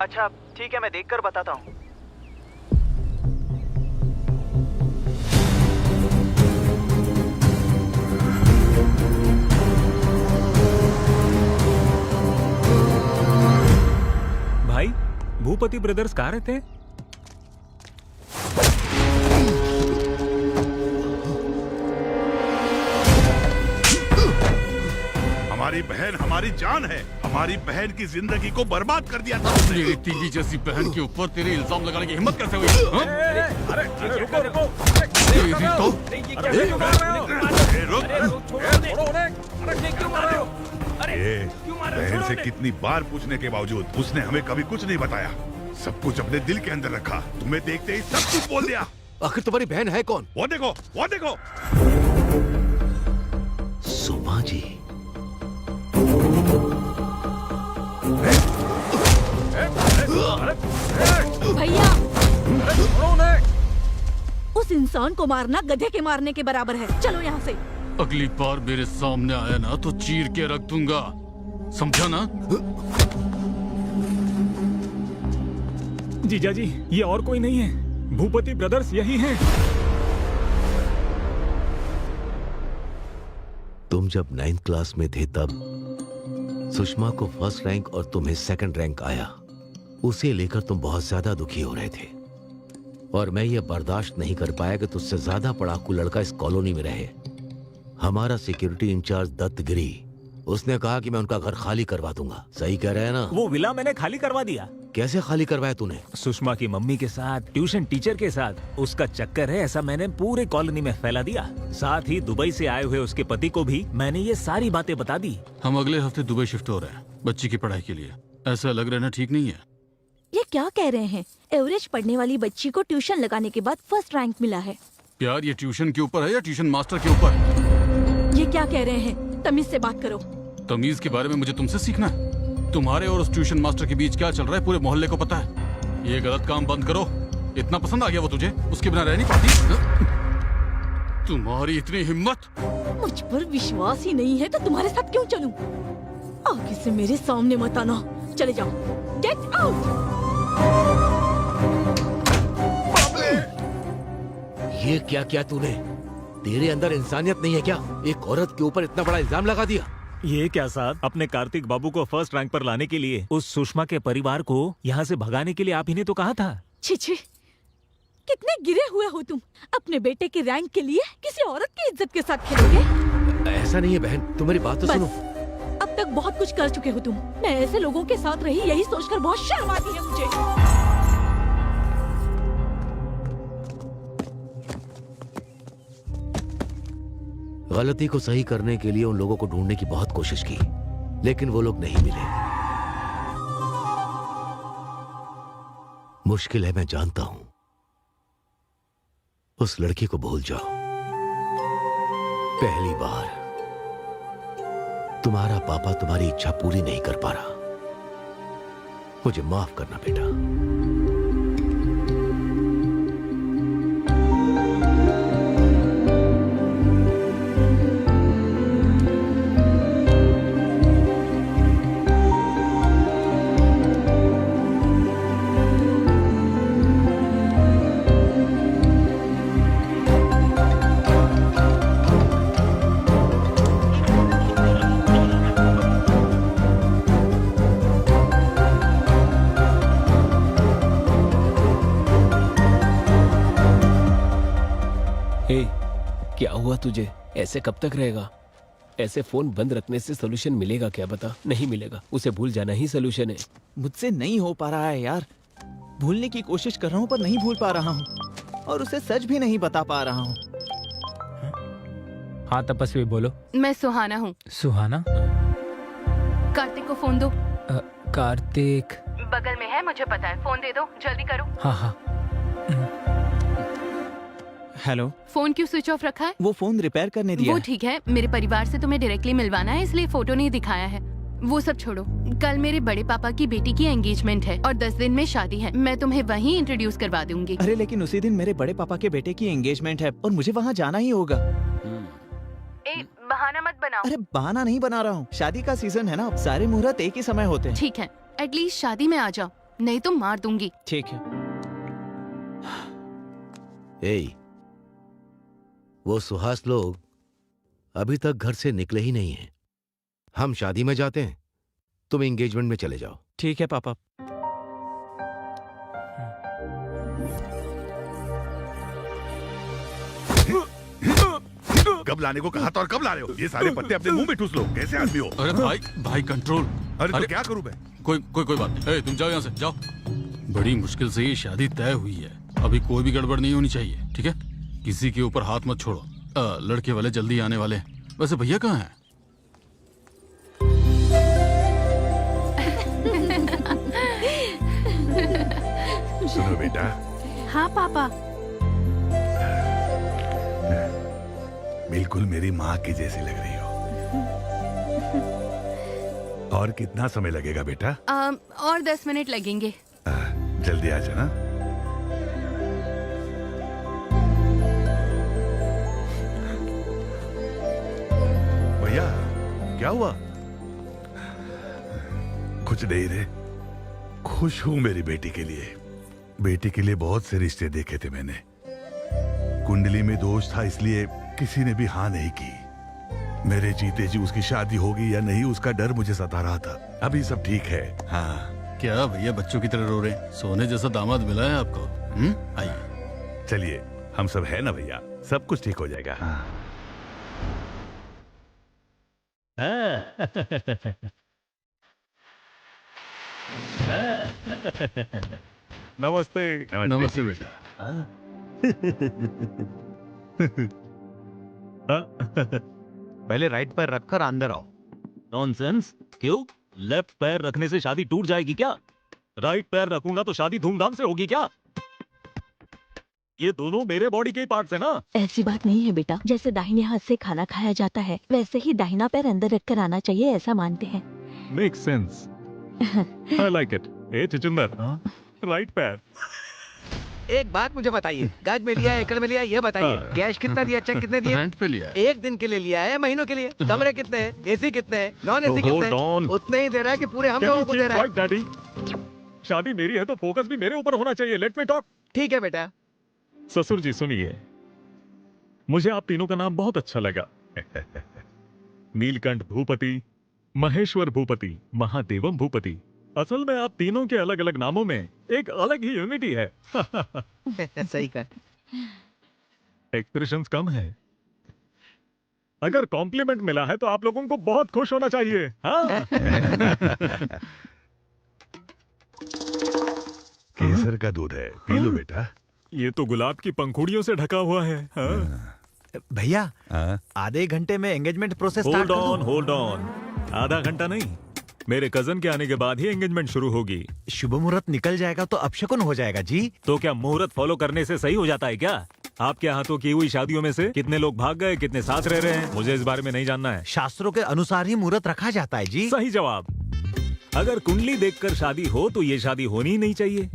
अच्छा ठीक है, मैं देखकर बताता हूँ। भाई, भूपति ब्रदर्स कहाँ रहते हैं? हमारी बहन हमारी जान है। हमारी बहन की जिंदगी को बर्बाद कर दिया था उसने। मेरी तीगी जैसी बहन के ऊपर तेरे इल्जाम लगाने की हिम्मत कैसे हुई? अरे रुको रुको। तेरी तो बहन से कितनी बार पूछने के बावजूद उसने हमें कभी कुछ नहीं बताया। सब कुछ अपने दिल के अंदर रखा। तुम्हें देखते ही सब कुछ बोल दिया। आखिर तुम्हारी बहन है कौन? वो देखो, वो देखो। सुमा जी। भैया, उस इंसान को मारना गधे के मारने के बराबर है। चलो यहाँ से। अगली बार मेरे सामने आया ना तो चीर के रख दूंगा, समझा ना? जीजा जी, ये और कोई नहीं है, भूपति ब्रदर्स यही हैं। तुम जब 9th क्लास में थे तब सुषमा को फर्स्ट रैंक और तुम्हें सेकंड रैंक आया। उसे लेकर तुम बहुत ज्यादा दुखी हो रहे थे और मैं ये बर्दाश्त नहीं कर पाया कि तुझसे ज्यादा पढ़ाकू लड़का इस कॉलोनी में रहे। हमारा सिक्योरिटी इंचार्ज दत्तगिरी, उसने कहा कि मैं उनका घर खाली करवा दूंगा। सही कह रहे हैं ना? वो विला मैंने खाली करवा दिया। कैसे खाली करवाया तूने? सुषमा की मम्मी के साथ, ट्यूशन टीचर के साथ उसका चक्कर है ऐसा मैंने पूरे कॉलोनी में फैला दिया। साथ ही दुबई से आए हुए उसके पति को भी मैंने ये सारी बातें बता दी। हम अगले हफ्ते दुबई शिफ्ट हो रहे हैं बच्ची की पढ़ाई के लिए। ऐसा लग रहा है ना, ठीक नहीं है? ये क्या कह रहे हैं? एवरेज पढ़ने वाली बच्ची को ट्यूशन लगाने के बाद फर्स्ट रैंक मिला है। प्यार ये ट्यूशन के ऊपर है या ट्यूशन मास्टर के ऊपर? ये क्या कह रहे हैं? तमीज से बात करो। तमीज के बारे में मुझे तुमसे सीखना है। तुम्हारे और उस ट्यूशन मास्टर के बीच क्या चल रहा है पूरे मोहल्ले को पता है। ये गलत काम बंद करो। इतना पसंद आ गया वो तुझे, उसके बिना रह नहीं पाती? तुम्हारी इतनी हिम्मत? मुझ पर विश्वास ही नहीं है तो तुम्हारे साथ क्यों चलूं? आगे से मेरे सामने मत आना। चले जाओ। Get out. ये क्या किया तूने? तेरे अंदर इंसानियत नहीं है क्या? एक औरत के ऊपर इतना बड़ा इल्जाम लगा दिया। ये क्या साहब, अपने कार्तिक बाबू को फर्स्ट रैंक पर लाने के लिए उस सुषमा के परिवार को यहाँ से भगाने के लिए आप ही ने तो कहा था। छी छी, कितने गिरे हुए हो तुम। अपने बेटे के रैंक के लिए किसी औरत की इज्जत के साथ खेलोगे? ऐसा नहीं है बहन, तुम मेरी बात तो सुनो। अब तक बहुत कुछ कर चुके हो तुम। मैं ऐसे लोगों के साथ रही, यही सोचकर बहुत शर्म आती है मुझे। गलती को सही करने के लिए उन लोगों को ढूंढने की बहुत कोशिश की, लेकिन वो लोग नहीं मिले। मुश्किल है, मैं जानता हूं। उस लड़की को भूल जाओ। पहली बार तुम्हारा पापा तुम्हारी इच्छा पूरी नहीं कर पा रहा। मुझे माफ करना बेटा। क्या हुआ तुझे? ऐसे कब तक रहेगा? ऐसे फोन बंद रखने से सोल्यूशन मिलेगा क्या? बता। नहीं मिलेगा। उसे भूल जाना ही सोल्यूशन है। मुझसे नहीं हो पा रहा है यार। भूलने की कोशिश कर रहा हूँ पर नहीं भूल पा रहा हूँ, और उसे सच भी नहीं बता पा रहा हूँ। हाँ तपस्वी बोलो। मैं सुहाना हूँ। सुहाना? कार्तिक को फोन दो। कार्तिक बगल में है, मुझे पता है। फोन दे दो, जल्दी करो। हाँ हाँ। हेलो। फोन क्यों स्विच ऑफ रखा है? वो फोन रिपेयर करने दिया वो है। ठीक है, मेरे परिवार से तुम्हें डायरेक्टली मिलवाना है, इसलिए फोटो नहीं दिखाया है। वो सब छोड़ो। कल मेरे बड़े पापा की बेटी की एंगेजमेंट है और 10 दिन में शादी है। मैं तुम्हें वहीं इंट्रोड्यूस करवा दूंगी। अरे लेकिन उसी दिन मेरे बड़े पापा के बेटे की एंगेजमेंट है और मुझे वहाँ जाना ही होगा। बहाना मत बनाओ। अरे बहाना नहीं बना रहा हूँ, शादी का सीजन है ना, सारे मुहूर्त एक ही समय होते हैं। ठीक है, एटलीस्ट शादी में आ जाओ, नहीं तो मार दूंगी। ठीक है। वो सुहास लोग अभी तक घर से निकले ही नहीं हैं। हम शादी में जाते हैं, तुम एंगेजमेंट में चले जाओ। ठीक है पापा। कब लाने को कहा था और कब ला रहे हो? ये सारे पत्ते अपने मुंह में ठूस लो। कैसे आदमी हो? अरे भाई कंट्रोल। अरे तो क्या करूं मैं? कोई बात नहीं। तुम जाओ यहाँ से, जाओ। बड़ी मुश्किल से ये शादी तय हुई है, अभी कोई भी गड़बड़ नहीं होनी चाहिए, ठीक है? किसी के ऊपर हाथ मत छोड़ो। लड़के वाले जल्दी आने वाले हैं। वैसे भैया कहाँ हैं? सुनो बेटा। हाँ पापा। बिल्कुल मेरी माँ की जैसी लग रही हो। और कितना समय लगेगा बेटा? और 10 मिनट लगेंगे। जल्दी आ जाना। भैया क्या हुआ? कुछ नहीं रे, खुश हूं मेरी बेटी के लिए। बेटी के लिए बहुत से रिश्ते देखे थे मैंने। कुंडली में दोष था, इसलिए किसी ने भी हाँ नहीं की। मेरे जीते जी उसकी शादी होगी या नहीं, उसका डर मुझे सता रहा था। अभी सब ठीक है। हाँ। क्या भैया बच्चों की तरह रो रहे हैं? सोने जैसा दामाद मिला है आपको। आइए। चलिए, हम सब है ना भैया, सब कुछ ठीक हो जाएगा। हाँ। नमस्ते। नमस्ते बेटा। पहले राइट पैर रखकर अंदर आओ। नॉनसेंस। क्यों? लेफ्ट पैर रखने से शादी टूट जाएगी क्या? राइट पैर रखूंगा तो शादी धूमधाम से होगी क्या? ये दोनों मेरे बॉडी के पार्ट्स है ना। ऐसी बात नहीं है बेटा, जैसे दाहिने हाथ से खाना खाया जाता है वैसे ही दाहिना पैर अंदर रखकर आना चाहिए, ऐसा मानते हैं। Make sense. I like it. ए चिचिंदर, राइट पैर। एक बात मुझे बताइए, गज में लिया एकड़ में लिया ये बताइए, कैश कितना दिया, चेक कितने दिए? रेंट पे लिया है। एक दिन के लिए लिया है, महीनों के लिए? कमरे कितने हैं, एसी कितने हैं, नॉन एसी कितने हैं? उतने ही दे रहा है कि पूरे हम लोगों को दे रहा है? डैडी, शादी मेरी है तो फोकस भी मेरे ऊपर होना चाहिए। Let me talk. ठीक है बेटा। ससुर जी सुनिए, मुझे आप तीनों का नाम बहुत अच्छा लगा। नीलकंठ भूपति, महेश्वर भूपति, महादेवम भूपति। असल में आप तीनों के अलग अलग नामों में एक अलग ही यूनिटी है। सही कर। एक्सप्रेशंस कम है। अगर कॉम्प्लीमेंट मिला है तो आप लोगों को बहुत खुश होना चाहिए। हाँ? केसर का दूध है, पी लो बेटा। ये तो गुलाब की पंखुड़ियों से ढका हुआ है। हाँ? भैया हाँ? आधे घंटे में engagement process start hold on. आधा घंटा नहीं, मेरे कजन के आने के बाद ही एंगेजमेंट शुरू होगी। शुभ मुहूर्त निकल जाएगा तो अपशकुन हो जाएगा जी। तो क्या मुहूर्त फॉलो करने से सही हो जाता है क्या? आपके हाथों की हुई शादियों में से कितने लोग भाग गए, कितने साथ रह रहे हैं, मुझे इस बारे में नहीं जानना है। शास्त्रों के अनुसार ही मुहूर्त रखा जाता है जी। सही जवाब। अगर कुंडली देखकर शादी हो तो ये शादी होनी ही नहीं चाहिए।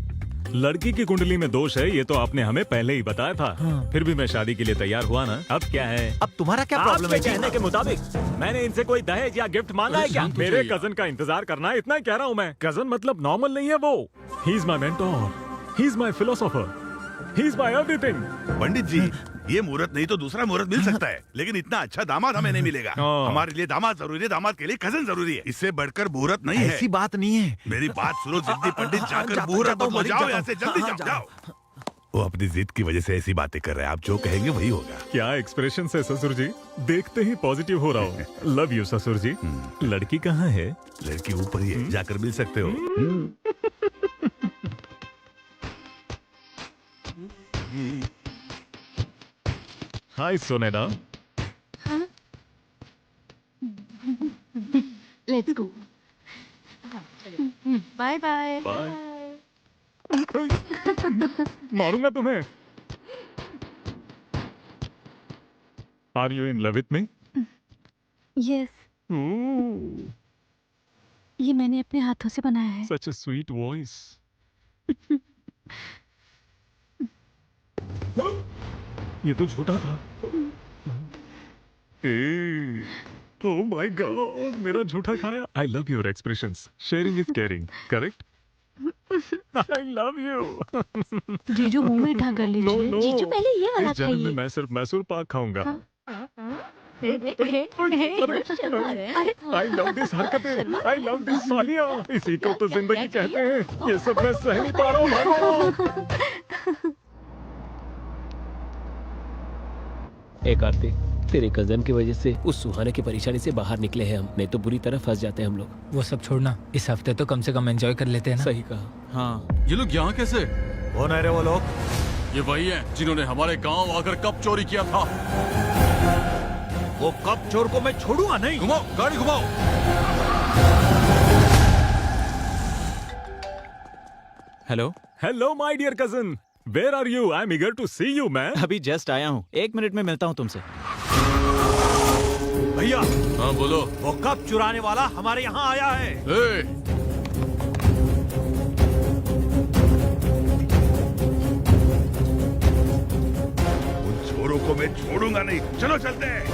लड़की की कुंडली में दोष है, ये तो आपने हमें पहले ही बताया था। हाँ। फिर भी मैं शादी के लिए तैयार हुआ ना। अब क्या है? अब तुम्हारा क्या प्रॉब्लम है? आपके कहने के मुताबिक मैंने इनसे कोई दहेज या गिफ्ट मांगा है क्या? शांत हो मेरे जाइए। कजन का इंतजार करना है, इतना ही कह रहा हूँ मैं। कजन मतलब नॉर्मल नहीं है वो। He is my mentor, he is my philosopher, he is my everything. Pandit ji, ये मुहूर्त नहीं तो दूसरा मुहूर्त मिल सकता है, लेकिन इतना अच्छा दामाद हमें नहीं मिलेगा। हाँ। हमारे लिए दामाद जरूरी है, दामाद के लिए कजन जरूरी है। इससे बढ़कर मुहूर्त नहीं है। ऐसी बात नहीं है। मेरी बात सुनो जल्दी पंडित, जाकर जाता मुहूर्त हूँ, बदलो, मालिक, जाओ जाता यहाँ से, हूँ। जल्दी हाँ, जाओ जा- जाओ। वो अपनी जिद की वजह से ऐसी बातें कर रहे हैं, आप जो कहेंगे वही होगा। क्या एक्सप्रेशन है ससुर जी, देखते ही पॉजिटिव हो रहा हूँ। लव यू ससुर जी। लड़की कहाँ है? लड़की ऊपर ही है, जाकर मिल सकते हो। हाय सोनेना। Let's go. Bye bye. Bye. मारूंगा तुम्हें। Are you in love with me? Yes, ये मैंने अपने हाथों से बनाया है। Such a sweet voice. ये तो झूठा था। ओह माय गॉड, मेरा झूठा खाया। आई love your expressions. Sharing is caring, correct? I love you. जीजू मुंह में ढंग कर लीजिए। नो जीजू पहले ये वाला इस जन्म में खाइए। मैं सिर्फ मैसूर पाक खाऊंगा। आई लव दिस हरकतें, आई लव दिस सालियां। इसी को तो जिंदगी कहते हैं। ये सब मैं सह नहीं पा रहा हूँ भागो। एक कार्तिक, तेरे कजन की वजह से उस सुहाने की परेशानी से बाहर निकले हैं हम, नहीं तो बुरी तरह फंस जाते हैं हम लोग। वो सब छोड़ना, इस हफ्ते तो कम से कम एंजॉय कर लेते हैं ना। सही कहा। हाँ, ये लोग यहाँ कैसे? कौन है रे वो लोग? ये वही हैं जिन्होंने हमारे गांव आकर कप चोरी किया था। वो कप चोर को मैं छोड़ूंगा नहीं। घुमाओ, गाड़ी घुमाओ। Hello. Hello my dear cousin, where are you? I am eager to see you man. अभी जस्ट आया हूँ, 1 मिनट में मिलता हूँ तुमसे। भैया, हाँ बोलो। वो कप चुराने वाला हमारे यहाँ आया है। ए, उन छोरों को मैं छोड़ूंगा नहीं। चलो चलते हैं।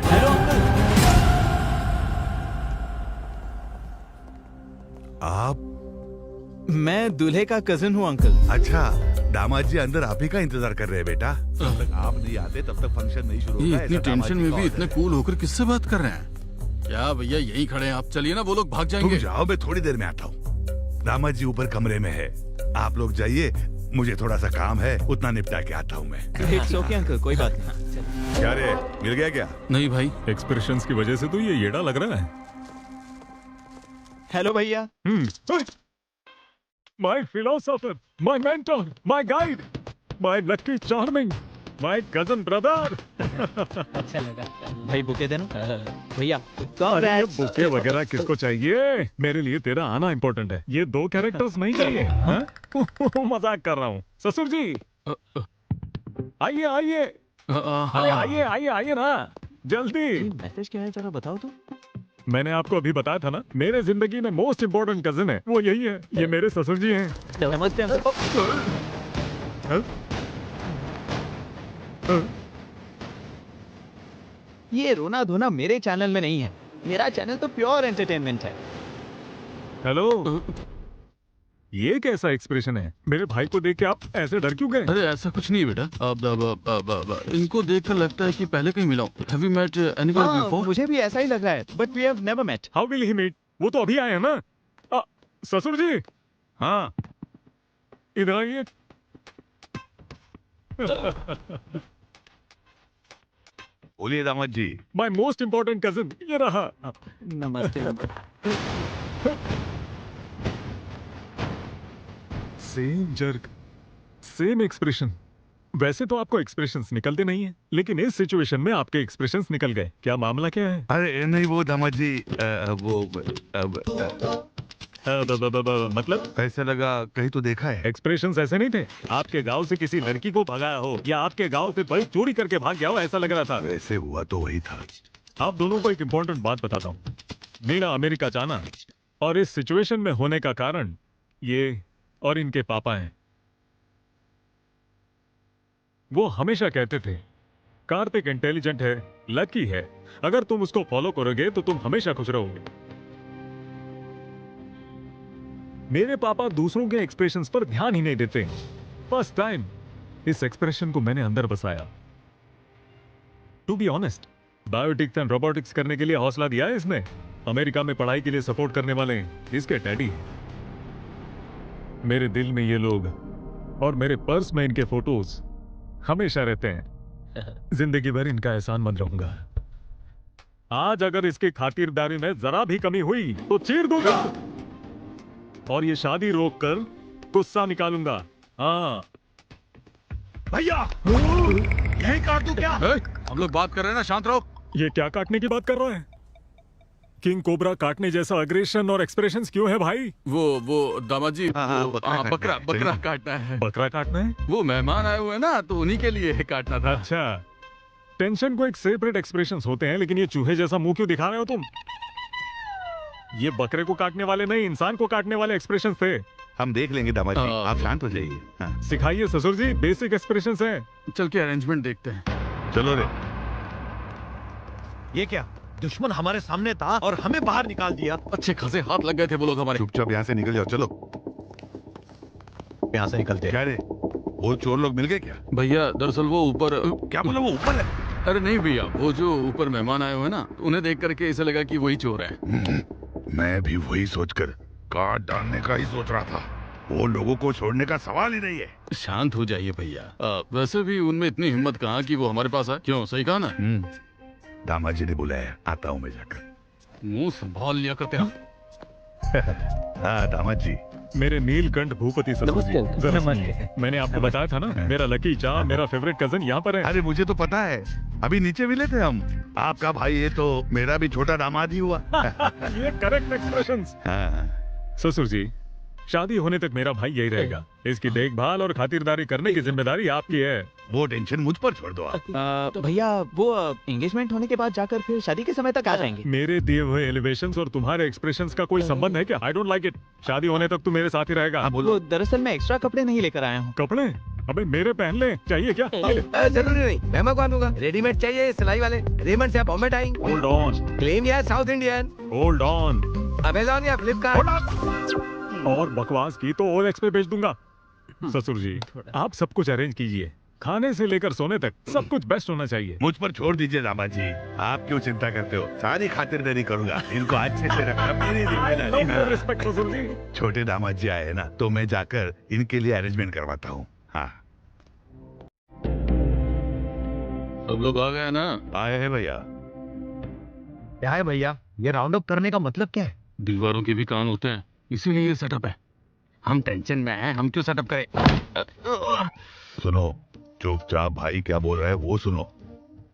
Hello uncle. आप? मैं दूल्हे का कजिन हूँ अंकल। अच्छा, दामाद जी अंदर आप ही का इंतजार कर रहे हैं बेटा। जब तक आप नहीं आते तब तक फंक्शन नहीं शुरू ये होगा। इतनी ऐसा दामाद टेंशन जी में का भी ऑर्डर इतने है। कूल होकर किससे बात कर रहे हैं? क्या भैया यही खड़े हैं आप? चलिए ना, वो लोग भाग तुम जाएंगे। जाओ, मैं थोड़ी देर में आता हूँ। दामाद जी ऊपर कमरे में है, आप लोग जाइए, मुझे थोड़ा सा काम है, उतना निपटा के आता हूँ मैं। इट्स ओके अंकल, कोई बात नहीं। क्या रे, मिल गया क्या? नहीं भाई, एक्सप्रेशंस की वजह से तो ये येड़ा लग रहा है। हेलो भैया। My philosopher, my mentor, my guide, my lucky charming, my cousin brother. अच्छा लगा। भाई बुके देना भैया। अरे ये बुके वगैरह किसको चाहिए? मेरे लिए तेरा आना इम्पोर्टेंट है। ये 2 कैरेक्टर्स नहीं चाहिए। हाँ? मजाक कर रहा हूँ। ससुर जी आइए आइए। अरे आइए आइए आइए ना, जल्दी। मैसेज क्या है जरा बताओ तो। मैंने आपको अभी बताया था ना, मेरे जिंदगी में मोस्ट इम्पोर्टेंट कजिन है, वो यही है। ये मेरे ससुर जी हैं। नमस्ते हाँ? ये रोना धोना मेरे चैनल में नहीं है। मेरा चैनल तो प्योर एंटरटेनमेंट है। हेलो, ये कैसा एक्सप्रेशन है? मेरे भाई को देख के आप ऐसे डर क्यों गए? अरे ऐसा कुछ नहीं बेटा। अब इनको देखकर लगता है कि पहले कहीं मिला हूँ। Have you met anyone before? मुझे भी ऐसा ही लग रहा है, but we have never met. How will he meet? वो तो अभी आए हैं ना। ससुर जी, हाँ, इधर आइए। बोलिए दामाद जी। माय मोस्ट इम्पोर्टेंट कजिन ये रहा। नमस्ते। Same jerk, same expression. वैसे तो आपको एक्सप्रेशंस निकलते नहीं हैं, लेकिन इस सिचुएशन में आपके एक्सप्रेशंस निकल गए। क्या मामला क्या है? अरे नहीं वो दामाद जी, मतलब ऐसा लगा कहीं तो देखा है। एक्सप्रेशंस ऐसे नहीं थे। आपके गांव से किसी लड़की को भगाया हो या आपके गांव से बड़ी चोरी करके भाग गया हो, ऐसा लग रहा था। वैसे हुआ तो वही था। आप दोनों को एक इम्पोर्टेंट बात बताता हूँ। मेरा अमेरिका जाना और इस सिचुएशन में होने का कारण ये और इनके पापा हैं। वो हमेशा कहते थे कार्तिक इंटेलिजेंट है, लकी है, अगर तुम उसको फॉलो करोगे तो तुम हमेशा खुश रहोगे। मेरे पापा दूसरों के एक्सप्रेशंस पर ध्यान ही नहीं देते। फर्स्ट टाइम इस एक्सप्रेशन को मैंने अंदर बसाया। To be honest, biotics and robotics करने के लिए हौसला दिया है इसने। अमेरिका में पढ़ाई के लिए सपोर्ट करने वाले इसके डैडी हैं। मेरे दिल में ये लोग और मेरे पर्स में इनके फोटोज हमेशा रहते हैं। जिंदगी भर इनका एहसानमंद रहूंगा। आज अगर इसकी खातिरदारी में जरा भी कमी हुई तो चीर दूंगा और ये शादी रोककर गुस्सा निकालूंगा। हाँ भैया, यही काट दूं क्या? हम लोग बात कर रहे हैं ना, शांत रहो। ये क्या काटने की बात कर रहा है? किंग कोबरा काटने जैसा अग्रेशन और एक्सप्रेशंस क्यों है भाई? वो दामाद जी, बकरा काटना है। बकरा काटना है? वो मेहमान आए हुए हैं ना, तो उन्हीं के लिए काटना था। अच्छा, टेंशन को एक सेपरेट एक्सप्रेशंस होते हैं, लेकिन ये चूहे जैसा मुंह क्यों दिखा रहे हो तुम? ये बकरे को काटने वाले नहीं, इंसान को काटने वाले एक्सप्रेशंस थे। हम देख लेंगे दामाद जी, आप शांत हो जाइए। हाँ। सिखाइए ससुर जी, बेसिक एक्सप्रेशंस हैं। चल के अरेंजमेंट देखते हैं। चलो रे। ये क्या, दुश्मन हमारे सामने था और हमें बाहर निकाल दिया। अच्छे खासे हाथ लग गए थे वो लोग हमारे। चुपचाप यहाँ से निकल जाओ। चलो यहाँ से निकलते। क्या रे, वो चोर लोग मिल गए क्या? भैया दरअसल वो ऊपर। क्या बोला, वो ऊपर है? अरे नहीं भैया, वो जो ऊपर मेहमान आए हुए हैं ना, उन्हें देख करके ऐसा लगा कि वही चोर है। मैं भी वही सोचकर काट डालने का ही सोच रहा था। वो लोगों को छोड़ने का सवाल ही नहीं है। शांत हो जाइए भैया। वैसे भी उनमें इतनी हिम्मत कहाँ कि वो हमारे पास आए। क्यों, सही कहा ना? दामाद जी ने बुलाया, आता हूँ मैं जाकर। मुंह संभाल लिया करते हैं। हाँ दामाद जी। मेरे नीलकंठ भूपति ससुर जी, जरा सुनिए। मैंने आपको बताया था ना, मेरा लकी चार्म, मेरा फेवरेट कजन यहाँ पर है। अरे मुझे तो पता है, अभी नीचे मिले थे हम। आपका भाई है तो मेरा भी छोटा दामाद ही हुआ। ये करेक्ट एक्सप्रेशंस। हाँ। ससुर जी, शादी होने तक मेरा भाई यही रहेगा। इसकी देखभाल और खातिरदारी करने की जिम्मेदारी आपकी है। वो टेंशन मुझ पर छोड़ दो आप। तो भैया वो एंगेजमेंट होने के बाद जाकर फिर शादी के समय तक आ जाएंगे। मेरे दिए हुए एलिवेशंस और तुम्हारे एक्सप्रेशंस का कोई संबंध है क्या? I don't like it. शादी होने तक तू मेरे साथ ही रहेगा। वो दरअसल मैं एक्स्ट्रा कपड़े नहीं लेकर आया हूँ। कपड़े? अबे मेरे पहन ले, चाहिए क्या? जरूरी नहीं, मैं मंगवा दूंगा। रेडीमेड चाहिए सिलाई वाले? रेमंड से बॉम्बे टाइंग। होल्ड ऑन, क्लेम या south Indian? Hold on. Amazon या फ्लिपकार्ट? और बकवास की तो OLX पे भेज दूंगा। ससुर जी, आप सब कुछ अरेंज कीजिए, खाने से लेकर सोने तक सब कुछ बेस्ट होना चाहिए। मुझ पर छोड़ दीजिए दामाद जी, आप क्यों चिंता करते हो? सारी खातिरदारी करूंगा। इनको अच्छे से रखना मेरी जिम्मेदारी है। रिस्पेक्ट ससुर जी। छोटे दामाद जी आए ना, तो मैं जाकर इनके लिए अरेंजमेंट करवाता हूँ। हाँ, सब लोग आ गए ना? आए हैं भैया। क्या है भैया, ये राउंड अप करने का मतलब क्या है? दीवारों के भी कान होते हैं, इसीलिए ये सेटअप है। हम टेंशन में हैं, हम क्यों सेटअप करें? सुनो, चुपचाप भाई क्या बोल रहा है वो सुनो।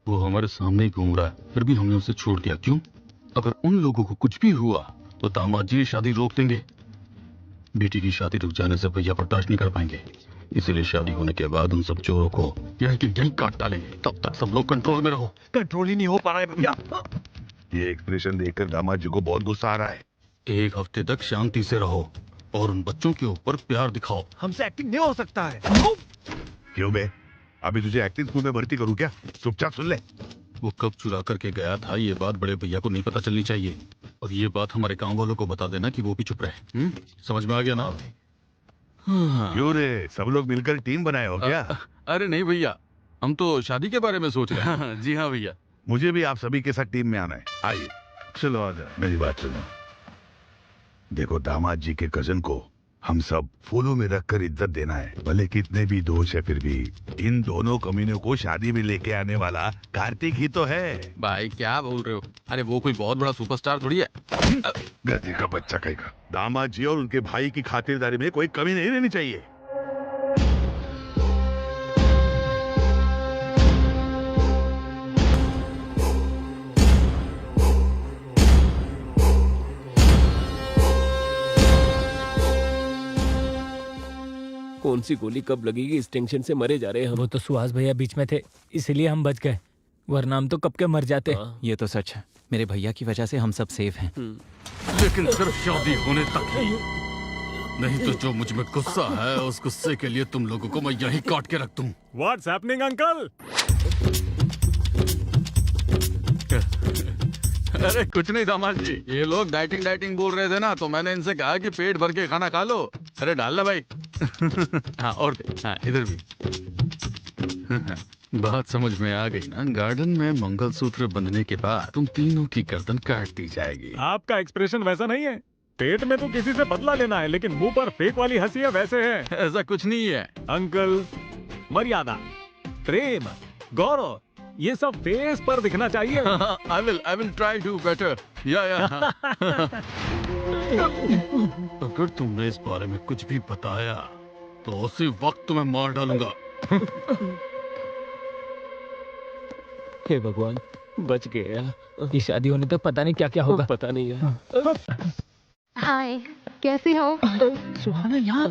वो हमारे सामने ही घूम रहा है, फिर भी हमने उसे छोड़ दिया। क्यों? अगर उन लोगों को कुछ भी हुआ तो दामाद जी शादी रोक देंगे। बेटी की शादी रुक जाने से भैया बर्दाश्त नहीं कर पाएंगे, इसीलिए शादी होने के बाद उन सब चोरों को यहीं काट डालेंगे। तब तक सब लोग कंट्रोल में रहो। कंट्रोल ही नहीं हो पा रहा है भैया। ये एक्सप्रेशन देखकर दामाद जी को बहुत गुस्सा आ रहा है। एक हफ्ते तक शांति से रहो और उन बच्चों के ऊपर प्यार दिखाओ। हमसे एक्टिंग नहीं हो सकता है। क्यों बे? अभी तुझे एक्टिंग स्कूल में भर्ती करूँ क्या? चुपचाप सुन ले। वो कब चुरा करके गया था ये बात बड़े भैया को नहीं पता चलनी चाहिए, और ये बात हमारे गांव वालों को बता देना कि वो भी चुप रहे। समझ में आ गया ना? क्यों रे, सब लोग मिलकर टीम बनाए हो क्या? अरे नहीं भैया, हम तो शादी के बारे में सोच रहे हैं। जी हाँ भैया। मुझे भी आप सभी के साथ टीम में आना है। आइए। चलो आ जाओ। मेरी बात सुनो। देखो, दामाद जी के कजन को हम सब फूलों में रखकर इज्जत देना है। भले कितने भी दोष है, फिर भी इन दोनों कमीनों को शादी में लेके आने वाला कार्तिक ही तो है। भाई क्या बोल रहे हो? अरे वो कोई बहुत बड़ा सुपरस्टार थोड़ी है। गधे का बच्चा कहेगा। दामाद जी और उनके भाई की खातिरदारी में कोई कमी नहीं रहनी चाहिए। कौन सी गोली कब लगेगी, इस टेंशन से मरे जा रहे हैं हम। वो तो सुहास भैया बीच में थे, इसलिए हम बच गए, वरना हम तो कब के मर जाते। ये तो सच है, मेरे भैया की वजह से हम सब सेफ हैं। लेकिन सिर्फ शादी होने तक ही, नहीं तो जो मुझ में गुस्सा है उस गुस्से के लिए तुम लोगों को मैं यही काट के रख दूं। What's happening uncle? अरे कुछ नहीं दामाद जी, ये लोग डाइटिंग बोल रहे थे ना, तो मैंने इनसे कहा कि पेट भर के खाना खा लो। अरे डाल ला भाई। हाँ और हाँ इधर भी। बात समझ में आ गई ना? गार्डन में मंगलसूत्र बंधने के बाद तुम तीनों की गर्दन काट दी जाएगी। आपका एक्सप्रेशन वैसा नहीं है। पेट में तो किसी से बदला लेना है, लेकिन मुंह पर फेक वाली हंसी है वैसे है। ऐसा कुछ नहीं है अंकल, मर्यादा, प्रेम, गौरव, ये सब फेस पर दिखना चाहिए। I will try to better. या। अगर तुमने इस बारे में कुछ भी बताया तो उसी वक्त तुम्हें मार डालूंगा। हे भगवान, बच गया। ये शादी होने तक पता नहीं क्या क्या होगा। पता नहीं है। हाय, कैसे हो? सुहाना यहाँ?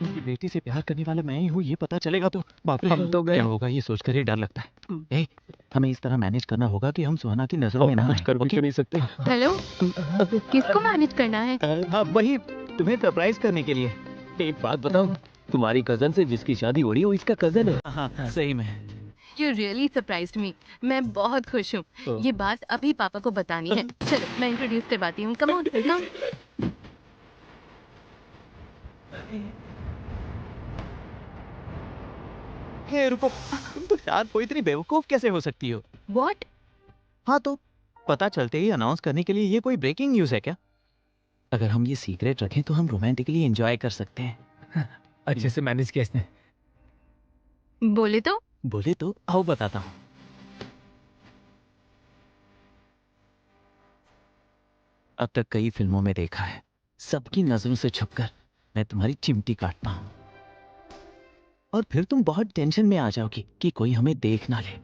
उनकी बेटी से प्यार करने वाला मैं ही हूँ, ये पता चलेगा तो बाप रे, हम तो गए। क्या होगा ये सोचकर ही डर लगता है। ए, हमें इस तरह मैनेज करना होगा कि हम सुहाना की नजरों में ना आए। कर भी क्यों नहीं सकते? हेलो, किसको मैनेज करना है? हाँ वही, तुम्हें सरप्राइज करने के लिए। एक बात बताओ, तुम्हारी कजन से जिसकी शादी हो रही है वो इसका कजन है? हाँ सही में। You really surprised me. मैं बहुत खुश हूँ। ये बात अभी पापा को बतानी है। चलो मैं इंट्रोड्यूस करवाती हूँ। कम ऑन, कम। हे रुको, तुम तो शायद कोई इतनी बेवकूफ कैसे हो सकती हो? What? हाँ तो पता चलते ही अनाउंस करने के लिए ये कोई ब्रेकिंग न्यूज़ है क्या? अगर हम ये सीक्रेट रखें तो हम रोमांटिकली एंजॉय कर सकते हैं। अच्छे से मैनेज किया इसने। बोले तो? बोले तो आओ बताता हूँ। अब तक कई फिल्मों में देखा है, सबकी नजरों से छुपकर मैं तुम्हारी चिमटी काटता हूँ और फिर तुम बहुत टेंशन में आ जाओगी कि कोई हमें देख ना ले।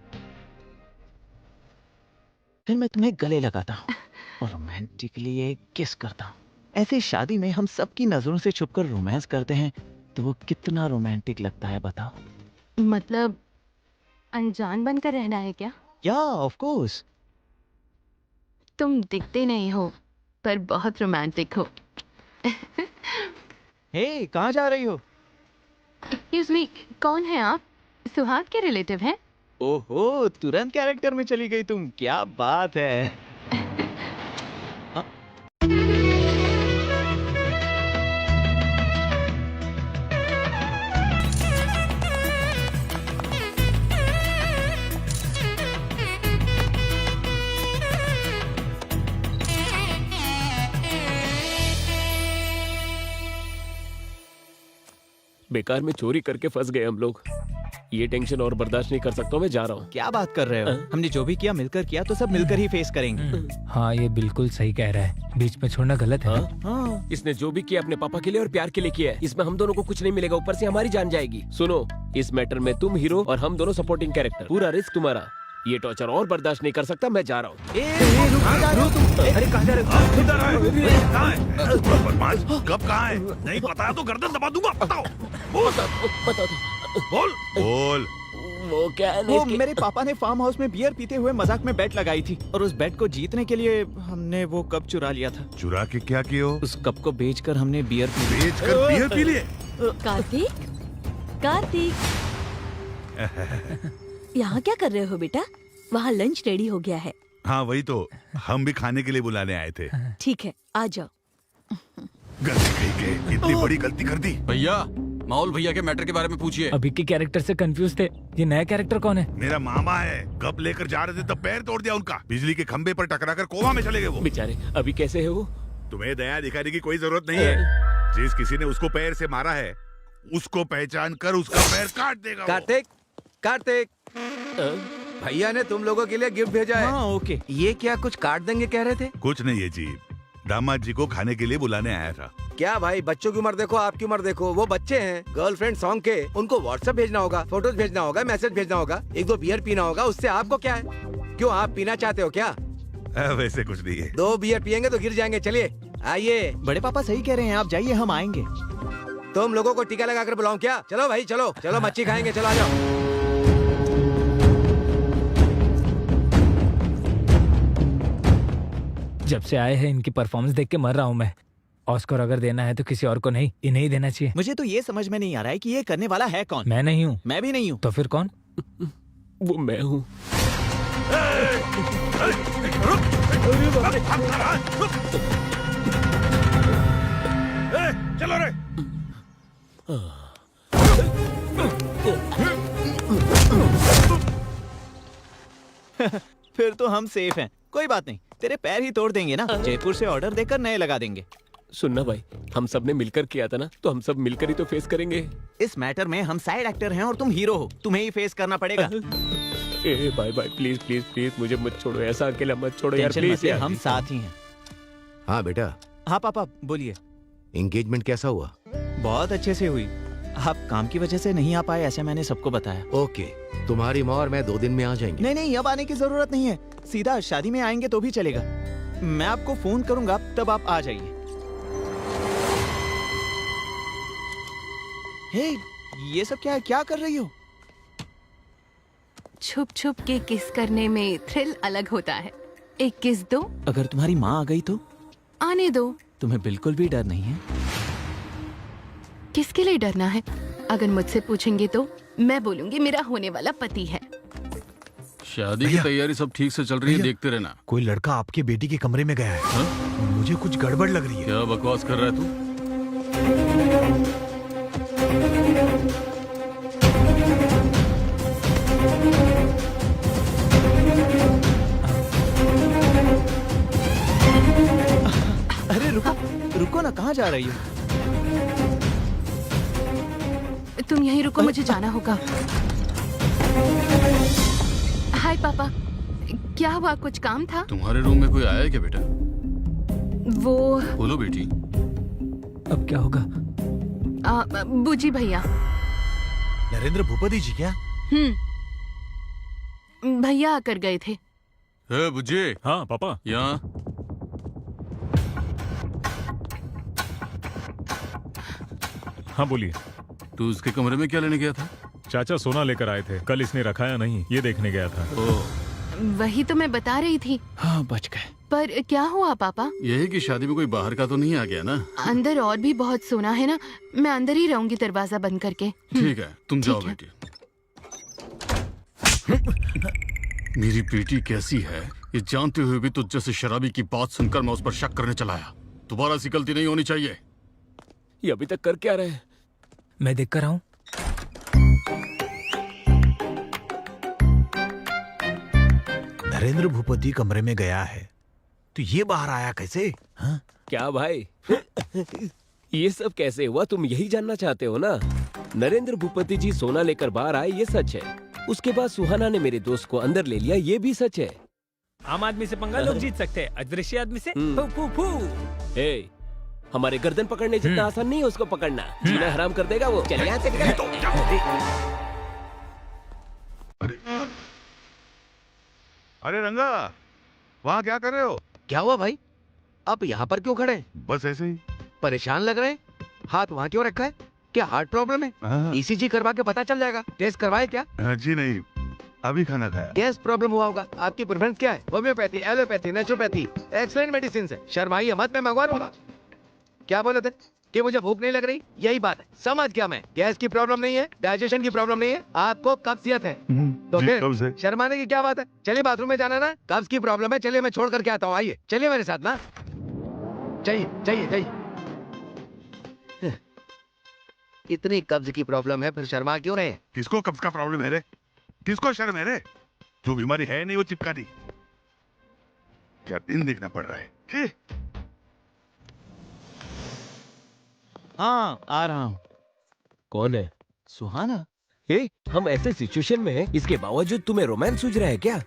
फिर मैं तुम्हें गले लगाता हूँ और रोमांटिकली एक किस करता हूँ। ऐसे शादी में हम सबकी नजरों से छुपकर रोमांस करते हैं तो वो कितना रोमांटिक लगता है बताओ। मतलब अनजान बनकर रहना है क्या? या ऑफ कोर्स। तुम दिखते नहीं हो पर बहुत रोमांटिक हो। हे, कहाँ जा रही हो? एक्सक्यूज मी, कौन है आप? सुहाग के रिलेटिव हैं? ओहो, तुरंत कैरेक्टर में चली गई तुम, क्या बात है। बेकार में चोरी करके फंस गए हम लोग। ये टेंशन और बर्दाश्त नहीं कर सकता हूँ, मैं जा रहा हूँ। क्या बात कर रहे हो? हमने जो भी किया मिलकर किया तो सब मिलकर ही फेस करेंगे। हाँ ये बिल्कुल सही कह रहा है, बीच में छोड़ना गलत है। हाँ। इसने जो भी किया अपने पापा के लिए और प्यार के लिए किया है, इसमें हम दोनों को कुछ नहीं मिलेगा, ऊपर से हमारी जान जाएगी। सुनो, इस मैटर में तुम हीरो और हम दोनों सपोर्टिंग कैरेक्टर, पूरा रिस्क तुम्हारा। ये टॉर्चर और बर्दाश्त नहीं कर सकता, मैं जा रहा हूँ। अरे कहाँ जा रहे हो? इधर आए। बदमाश, कब कहाँ है? नहीं बताया तो गर्दन दबा दूंगा। बताओ, बोल। बता दो। बोल। वो क्या है ना, वो इसके- मेरे पापा ने फार्म हाउस में बियर पीते हुए मजाक में बेट लगाई थी और उस बेट को जीतने के लिए हमने वो कप चुरा लिया था। चुरा के क्या किए हो? उस कप को बेचकर हमने बियर पी ली। बेचकर बियर पी लिए? कार्तिक, कार्तिक, यहाँ क्या कर रहे हो बेटा? वहाँ लंच रेडी हो गया है। हाँ वही तो, हम भी खाने के लिए बुलाने आए थे। ठीक है, आ जाओ। गलती कही के, इतनी बड़ी गलती कर दी। भैया, माहौल भैया के मैटर के बारे में पूछिए। अभी के कैरेक्टर से कंफ्यूज थे, ये नया कैरेक्टर कौन है? मेरा मामा है, कब लेकर जा रहे थे तब पैर तोड़ दिया उनका, बिजली के खंबे पर टकराकर कोमा में चले गए वो। बेचारे अभी कैसे है वो? तुम्हें दया दिखाने की कोई जरूरत नहीं है। जिस किसी ने उसको पैर से मारा है, उसको पहचान कर उसका पैर काट देगा वो। कार्तिक, कार्तिक, भैया ने तुम लोगों के लिए गिफ्ट भेजा है। हाँ ओके। ये क्या कुछ काट देंगे कह रहे थे? कुछ नहीं है जी, दामाद जी को खाने के लिए बुलाने आया था। क्या भाई, बच्चों की उम्र देखो, आपकी उम्र देखो। वो बच्चे हैं, गर्लफ्रेंड सॉन्ग के, उनको व्हाट्सएप भेजना होगा, फोटोज भेजना होगा, मैसेज भेजना होगा, एक दो बियर पीना होगा। उससे आपको क्या है? क्यों, आप पीना चाहते हो क्या? वैसे कुछ नहीं है। 2 बियर पियेंगे तो गिर जाएंगे। चलिए आइए। बड़े पापा सही कह रहे हैं, आप जाइए, हम आएंगे। तुम लोगों को टीका लगाकर बुलाऊं क्या? चलो भाई चलो, चलो मच्छी खाएंगे, चलो आ जाओ। जब से आए हैं इनकी परफॉर्मेंस देख के मर रहा हूँ मैं। ऑस्कर अगर देना है तो किसी और को नहीं, इन्हें ही देना चाहिए। मुझे तो ये समझ में नहीं आ रहा है कि ये करने वाला है कौन। मैं नहीं हूँ। मैं भी नहीं हूँ। तो फिर कौन? वो मैं हूँ। चलो रे। फिर तो हम सेफ हैं। कोई बात नहीं, तेरे पैर ही तोड़ देंगे ना। जयपुर से ऑर्डर देकर नए लगा देंगे। सुनना भाई, हम सब ने मिलकर किया था ना, तो हम सब मिलकर ही तो फेस करेंगे। इस मैटर में हम साइड एक्टर हैं और तुम हीरो हो, तुम्हें ही फेस करना पड़ेगा। ए भाई भाई, प्लीज प्लीज प्लीज मुझे मत छोड़ो, ऐसा अकेला मत छोड़ो यार, टेंशन मत प्लीज ले, यार। हम साथ ही हैं। हाँ बेटा, हाँ पापा बोलिए। एंगेजमेंट कैसा हुआ? बहुत अच्छे से हुई। आप काम की वजह से नहीं आ पाए ऐसे मैंने सबको बताया। ओके, तुम्हारी माँ और मैं 2 दिन में आ जाएंगे। नहीं नहीं, अब आने की जरूरत नहीं है, सीधा शादी में आएंगे तो भी चलेगा। मैं आपको फोन करूंगा, तब आप आ जाइए। हे, ये सब क्या है? क्या कर रही हो? छुप छुप के किस करने में थ्रिल अलग होता है। एक किस दो। अगर तुम्हारी माँ आ गई तो? आने दो। तुम्हें बिल्कुल भी डर नहीं है? किसके लिए डरना है? अगर मुझसे पूछेंगे तो मैं बोलूंगी मेरा होने वाला पति है। शादी की तैयारी सब ठीक से चल रही है, देखते रहना। कोई लड़का आपकी बेटी के कमरे में गया है। मुझे कुछ गड़बड़ लग रही है। क्या बकवास कर रहा है तू? अरे रुको रुको ना, कहाँ जा रही हो? तुम यहीं रुको, मुझे जाना होगा। हाय पापा, क्या हुआ? कुछ काम था? तुम्हारे रूम में कोई आया है क्या बेटा? वो बोलो बेटी। अब क्या होगा? बूजी भैया। नरेंद्र भूपति जी क्या? भैया आकर गए थे। हे बुज्जी। हाँ पापा। यहाँ। हाँ बोलिए। तू उसके कमरे में क्या लेने गया था? चाचा सोना लेकर आए थे, कल इसने रखा या नहीं ये देखने गया था। वही तो मैं बता रही थी। हाँ बच गए। पर क्या हुआ पापा? यही कि शादी में कोई बाहर का तो नहीं आ गया ना? अंदर और भी बहुत सोना है ना, मैं अंदर ही रहूंगी दरवाजा बंद करके। ठीक है, तुम जाओ बेटी। मेरी बेटी कैसी है ये जानते हुए भी तुझ जैसे शराबी की बात सुनकर मैं उस पर शक करने चला आया। दोबारा ऐसी गलती नहीं होनी चाहिए। ये अभी तक कर क्या रहे हैं? मैं देख कर आऊं। नरेंद्र भूपति कमरे में गया है तो ये बाहर आया कैसे? हाँ? क्या भाई ये सब कैसे हुआ, तुम यही जानना चाहते हो ना? नरेंद्र भूपति जी सोना लेकर बाहर आए, ये सच है। उसके बाद सुहाना ने मेरे दोस्त को अंदर ले लिया, ये भी सच है। आम आदमी से पंगा लोग जीत सकते हैं, अदृश्य आदमी से फू फू फू। ए, हमारे गर्दन पकड़ने जितना आसान नहीं है उसको पकड़ना। जीना हराम कर देगा वो। चल यहाँ से निकल। अरे रंगा, वहाँ क्या कर रहे हो? क्या हुआ भाई, आप यहाँ पर क्यों खड़े हैं? बस ऐसे ही। परेशान लग रहे हैं। हाथ वहाँ क्यों रखा है? क्या हार्ट प्रॉब्लम है? ईसीजी करवा के पता चल जाएगा। टेस्ट करवाए क्या? जी नहीं, अभी खाना खाया। गैस प्रॉब्लम हुआ होगा। आपकी प्रेफरेंस क्या है? Homeopathy, allopathy, naturopathy? Excellent medicine है। शर्माइए मत, मैं मंगवा लूंगा। क्या बोले थे कि मुझे भूख नहीं लग रही? यही बात है, समझ गया मैं। गैस की प्रॉब्लम नहीं है, डाइजेशन की प्रॉब्लम नहीं है, आपको कब्जियत है। तो फिर शर्माने की क्या बात है? चलिए बाथरूम में जाना ना, कब्ज की प्रॉब्लम है। चलिए मैं छोड़ करके आता हूँ, आइए चलिए मेरे साथ ना। चाहिए चाहिए चाहिए। इतनी कब्ज की प्रॉब्लम है, फिर शर्मा क्यों रहे? किसको कब्ज का प्रॉब्लम है रे? किसको शर्म है रे? जो बीमारी है नहीं वो चिपका दी। क्या दिन देखना पड़ रहा है? हाँ आ रहा हूँ। कौन है? सुहाना। हम ऐसे सिचुएशन में हैं, इसके बावजूद तुम्हें रोमांस सूझ रहा है क्या?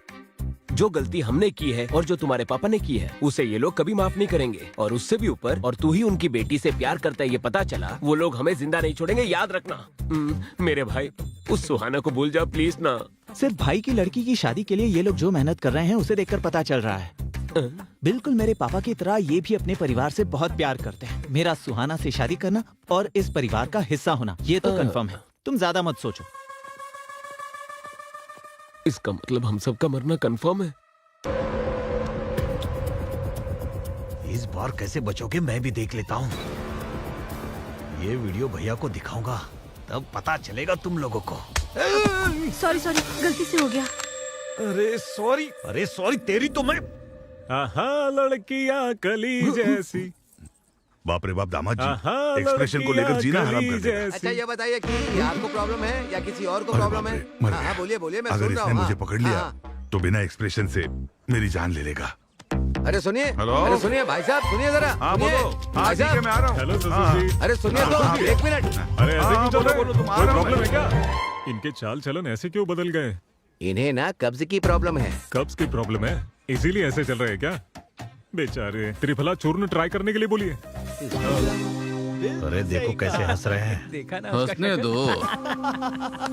जो गलती हमने की है और जो तुम्हारे पापा ने की है, उसे ये लोग कभी माफ नहीं करेंगे। और उससे भी ऊपर, और तू ही उनकी बेटी से प्यार करता है ये पता चला, वो लोग हमें जिंदा नहीं छोड़ेंगे, याद रखना। मेरे भाई, उस सुहाना को भूल जा प्लीज ना। सिर्फ भाई की लड़की की शादी के लिए ये लोग जो मेहनत कर रहे हैं उसे देखकर पता चल रहा है। बिल्कुल मेरे पापा की तरह ये भी अपने परिवार से बहुत प्यार करते हैं। मेरा सुहाना से शादी करना और इस परिवार का हिस्सा होना, ये तो कंफर्म है। तुम ज्यादा मत सोचो। इसका मतलब हम सबका मरना कंफर्म है। इस बार कैसे बचोगे मैं भी देख लेता हूँ। ये वीडियो भैया को दिखाऊंगा, तब पता चलेगा तुम लोगों को। सॉरी सॉरी, गलती से हो गया। अरे सॉरी तेरी तो मैं। आहा लड़कियां कली जैसी। बाप रे बाप दामाद जी, आहा, एक्सप्रेशन को लेकर जीना हराम कर दिया। अच्छा ये बताइए कि आपको प्रॉब्लम है या किसी और को प्रॉब्लम है? हाँ बोलिए बोलिए, मैं अगर सुन रहा इसने हूँ। मुझे हाँ, पकड़ लिया हाँ। तो बिना एक्सप्रेशन से मेरी जान ले लेगा। अरे सुनिए, हेलो? अरे सुनिए भाई साहब, सुनिए जरा। हाँ सुनिए। बोलो। हाँ भाई ठीक है, साहब, मैं आ रहा हूँ। हेलो ससुर जी। अरे सुनिए तो, एक मिनट। अरे ऐसे क्यों चल रहे बोलो, तुम आ कोई रहा हूँ प्रॉब्लम है मैं। क्या? इनके चाल चलन ऐसे क्यों बदल गए? इन्हें ना कब्ज की प्रॉब्लम है। कब्ज की प्रॉब्लम है, इसीलिए ऐसे चल रहे हैं क्या? बेचारे त्रिफला चूर्ण ट्राई करने के लिए बोलिए। अरे देखो कैसे हंस रहे हैं। देखा ना? हंसने दो,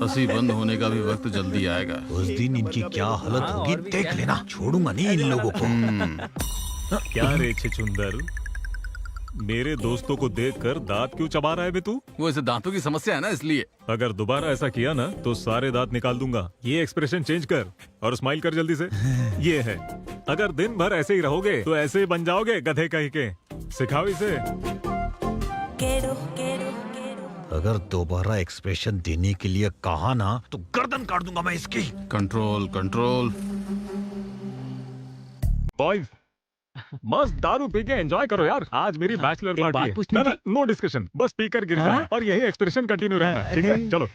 हंसी बंद होने का भी वक्त जल्दी आएगा। उस दिन इनकी क्या हालत होगी देख लेना। छोड़ूंगा नहीं इन लोगों को। क्या रे छुंदर, मेरे दोस्तों को देखकर दांत क्यों चबा रहा है बे तू? वो इसे दांतों की समस्या है ना, इसलिए। अगर दोबारा ऐसा किया ना तो सारे दांत निकाल दूंगा। ये एक्सप्रेशन चेंज कर और स्माइल कर जल्दी से। ये है, अगर दिन भर ऐसे ही रहोगे तो ऐसे ही बन जाओगे गधे कहीं के। सिखाओ इसे। अगर दोबारा एक्सप्रेशन देने के लिए कहा ना तो गर्दन काट दूंगा मैं इसकी। Control control. बॉयज, मस्त दारू पी के एंजॉय करो यार। आज मेरी बैचलर एक बात पार्टी है। पूछनी ना, ना, नो डिस्कशन, बस पीकर गिरना है और यही एक्सप्रेशन कंटिन्यू रहना है, ठीक है? चलो।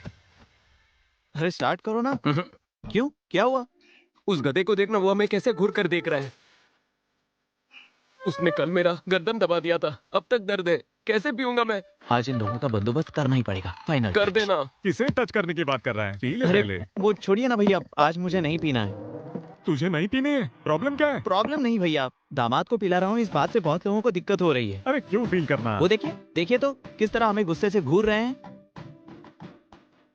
अरे स्टार्ट करो ना। क्यों, क्या हुआ? उस गधे को देखना, वो हमें कैसे घूर कर देख रहा है। उसने कल मेरा गर्दन दबा दिया था, अब तक दर्द है। कैसे पीऊंगा मैं? आज इन लोगों का बंदोबस्त करना ही पड़ेगा। फाइनल कर देना। किसे टच करने की बात कर रहा है? पी ले अरे पहले। वो छोड़िए ना भैया, आज मुझे नहीं पीना है। तुझे नहीं पीने है? प्रॉब्लम क्या है? प्रॉब्लम नहीं भैया, दामाद को पिला रहा हूँ, इस बात से बहुत लोगों को दिक्कत हो रही है। अरे क्यों फील करना? वो देखिए देखिए तो किस तरह हमें गुस्से से घूर रहे हैं।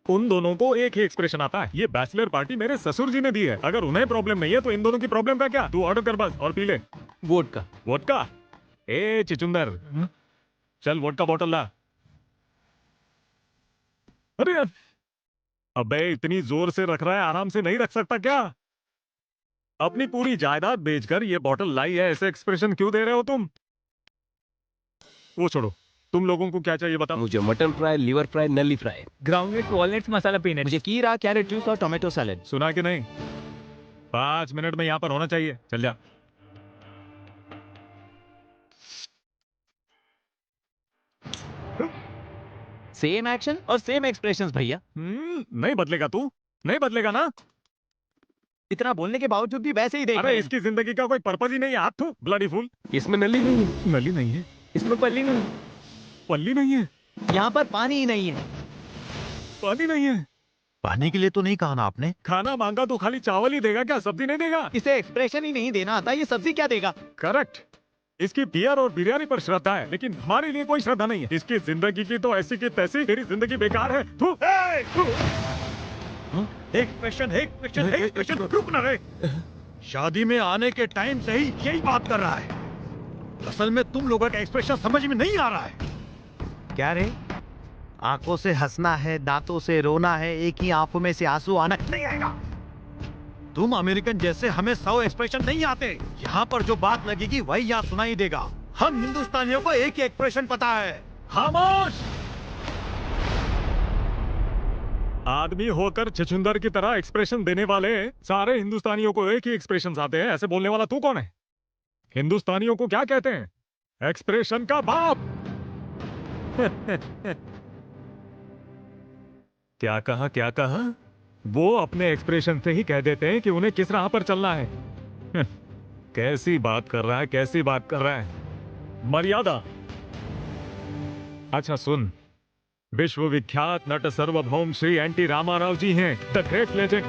उन दोनों को एक ही एक्सप्रेशन आता है। ये बैचलर पार्टी मेरे ससुर जी ने दी है। अगर उन्हें प्रॉब्लम नहीं है तो इन दोनों की प्रॉब्लम का क्या? तू ऑर्डर कर बस और पी ले। वोडका। वोडका? ए चिचुंदर, चल वोडका बॉटल ला। अरे यार, अबे इतनी जोर से रख रहा है, आराम से नहीं रख सकता क्या? अपनी पूरी जायदाद बेचकर ये बॉटल लाई है, ऐसे एक्सप्रेशन क्यों दे रहे हो तुम? वो छोड़ो, तुम लोगों को क्या चाहिए बताओ? मुझे मटन फ्राई, लिवर फ्राई, नली फ्राई, ग्राउंडनट वॉलनट्स मसाला पीनट। मुझे कीरा, कैरेट जूस और टोमेटो सैलेड। सुना कि नहीं? 5 मिनट में यहाँ पर होना चाहिए। चल जा। सेम एक्शन और सेम एक्सप्रेशंस भैया। नहीं बदलेगा तू? नहीं बदलेगा ना? इतना बोलने के बावजूद भी वैसे ही देख अरे रहे हैं। इसकी जिंदगी का कोई पर्पज ही नहीं है। हाथ थू, ब्लडी फूल। इसमें नली नहीं है। नली नहीं है? इसमें पल्ली नहीं। पल्ली नहीं है? यहाँ पर पानी ही नहीं है। पानी नहीं है? पाने के लिए तो नहीं कहा ना आपने? खाना मांगा तो खाली चावल ही देगा क्या? सब्जी नहीं देगा? इसे एक्सप्रेशन ही नहीं देना आता, ये सब्जी क्या देगा? करेक्ट। इसकी बियर और बिरयानी पर श्रद्धा है, लेकिन हमारे लिए कोई श्रद्धा नहीं है। इसकी जिंदगी की तो ऐसी की तैसी, तेरी जिंदगी बेकार है। थू। एक्सप्रेशन रुक ना रे। शादी में आने के टाइम से ही यही बात कर रहा है। असल में तुम लोगों का एक्सप्रेशन समझ में नहीं आ रहा है। क्या रे, आंखों से हंसना है, दांतों से रोना है, एक ही आंखों में से आंसू आना नहीं आएगा। तुम अमेरिकन जैसे हमें 100 एक्सप्रेशन नहीं आते। यहाँ पर जो बात लगेगी वही यहाँ सुनाई देगा। हम हिंदुस्तानियों को एक ही एक्सप्रेशन पता है। खामोश! आदमी होकर छछुंदर की तरह एक्सप्रेशन देने वाले सारे हिंदुस्तानियों को एक ही एक्सप्रेशन आते हैं। ऐसे बोलने वाला तू कौन है? हिंदुस्तानियों को क्या कहते हैं? एक्सप्रेशन का बाप। क्या कहा, क्या कहा? वो अपने एक्सप्रेशन से ही कह देते हैं कि उन्हें किस राह पर चलना है। कैसी बात कर रहा है, कैसी बात कर रहा है। मर्यादा। अच्छा सुन, विश्वविख्यात नट सार्वभौम श्री एनटी रामाराव जी हैं, द ग्रेट लेजेंड।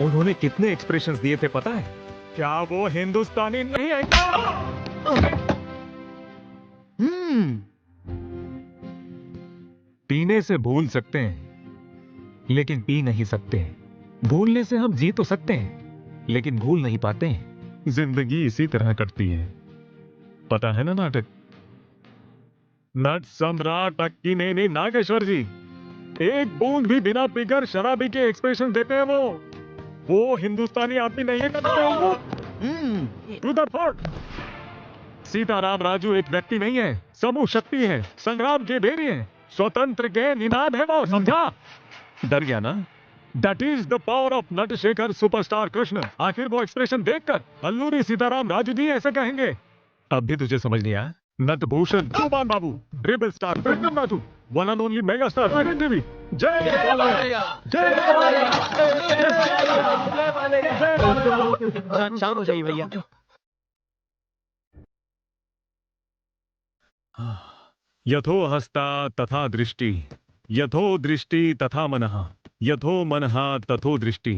उन्होंने कितने एक्सप्रेशंस दिए थे पता है? क्या वो हिंदुस्तानी नहीं है क्या? पीने से भूल सकते हैं लेकिन पी नहीं सकते। भूलने से हम जी तो सकते हैं लेकिन भूल नहीं पाते हैं। जिंदगी इसी तरह कटती है, पता है ना नाटक? नट सम्राट अक्कीनेनी नागेश्वर जी एक बूंद भी बिना पीकर शराबी के एक्सप्रेशन देते हैं। वो हिंदुस्तानी आदमी नहीं है। To the point. Sitaram Raju एक व्यक्ति नहीं है, समूह शक्ति है, संग्राम के बेरी है, स्वतंत्र के निनाद है वो, समझा? डर गया ना? That is the power of Natashekhar superstar Krishna. आखिर वो एक्सप्रेशन देखकर अल्लूरी सीताराम राजू जी ऐसे कहेंगे। अब भी तुझे समझ नहीं आया? Natabhushan Gopal Babu, rebel star Krishna Raju, one and only mega star TV. जय शांत हो जाइए भैया। यथो हस्ता तथा दृष्टि, यथो दृष्टि तथा मनः, यथो मनः तथो दृष्टि,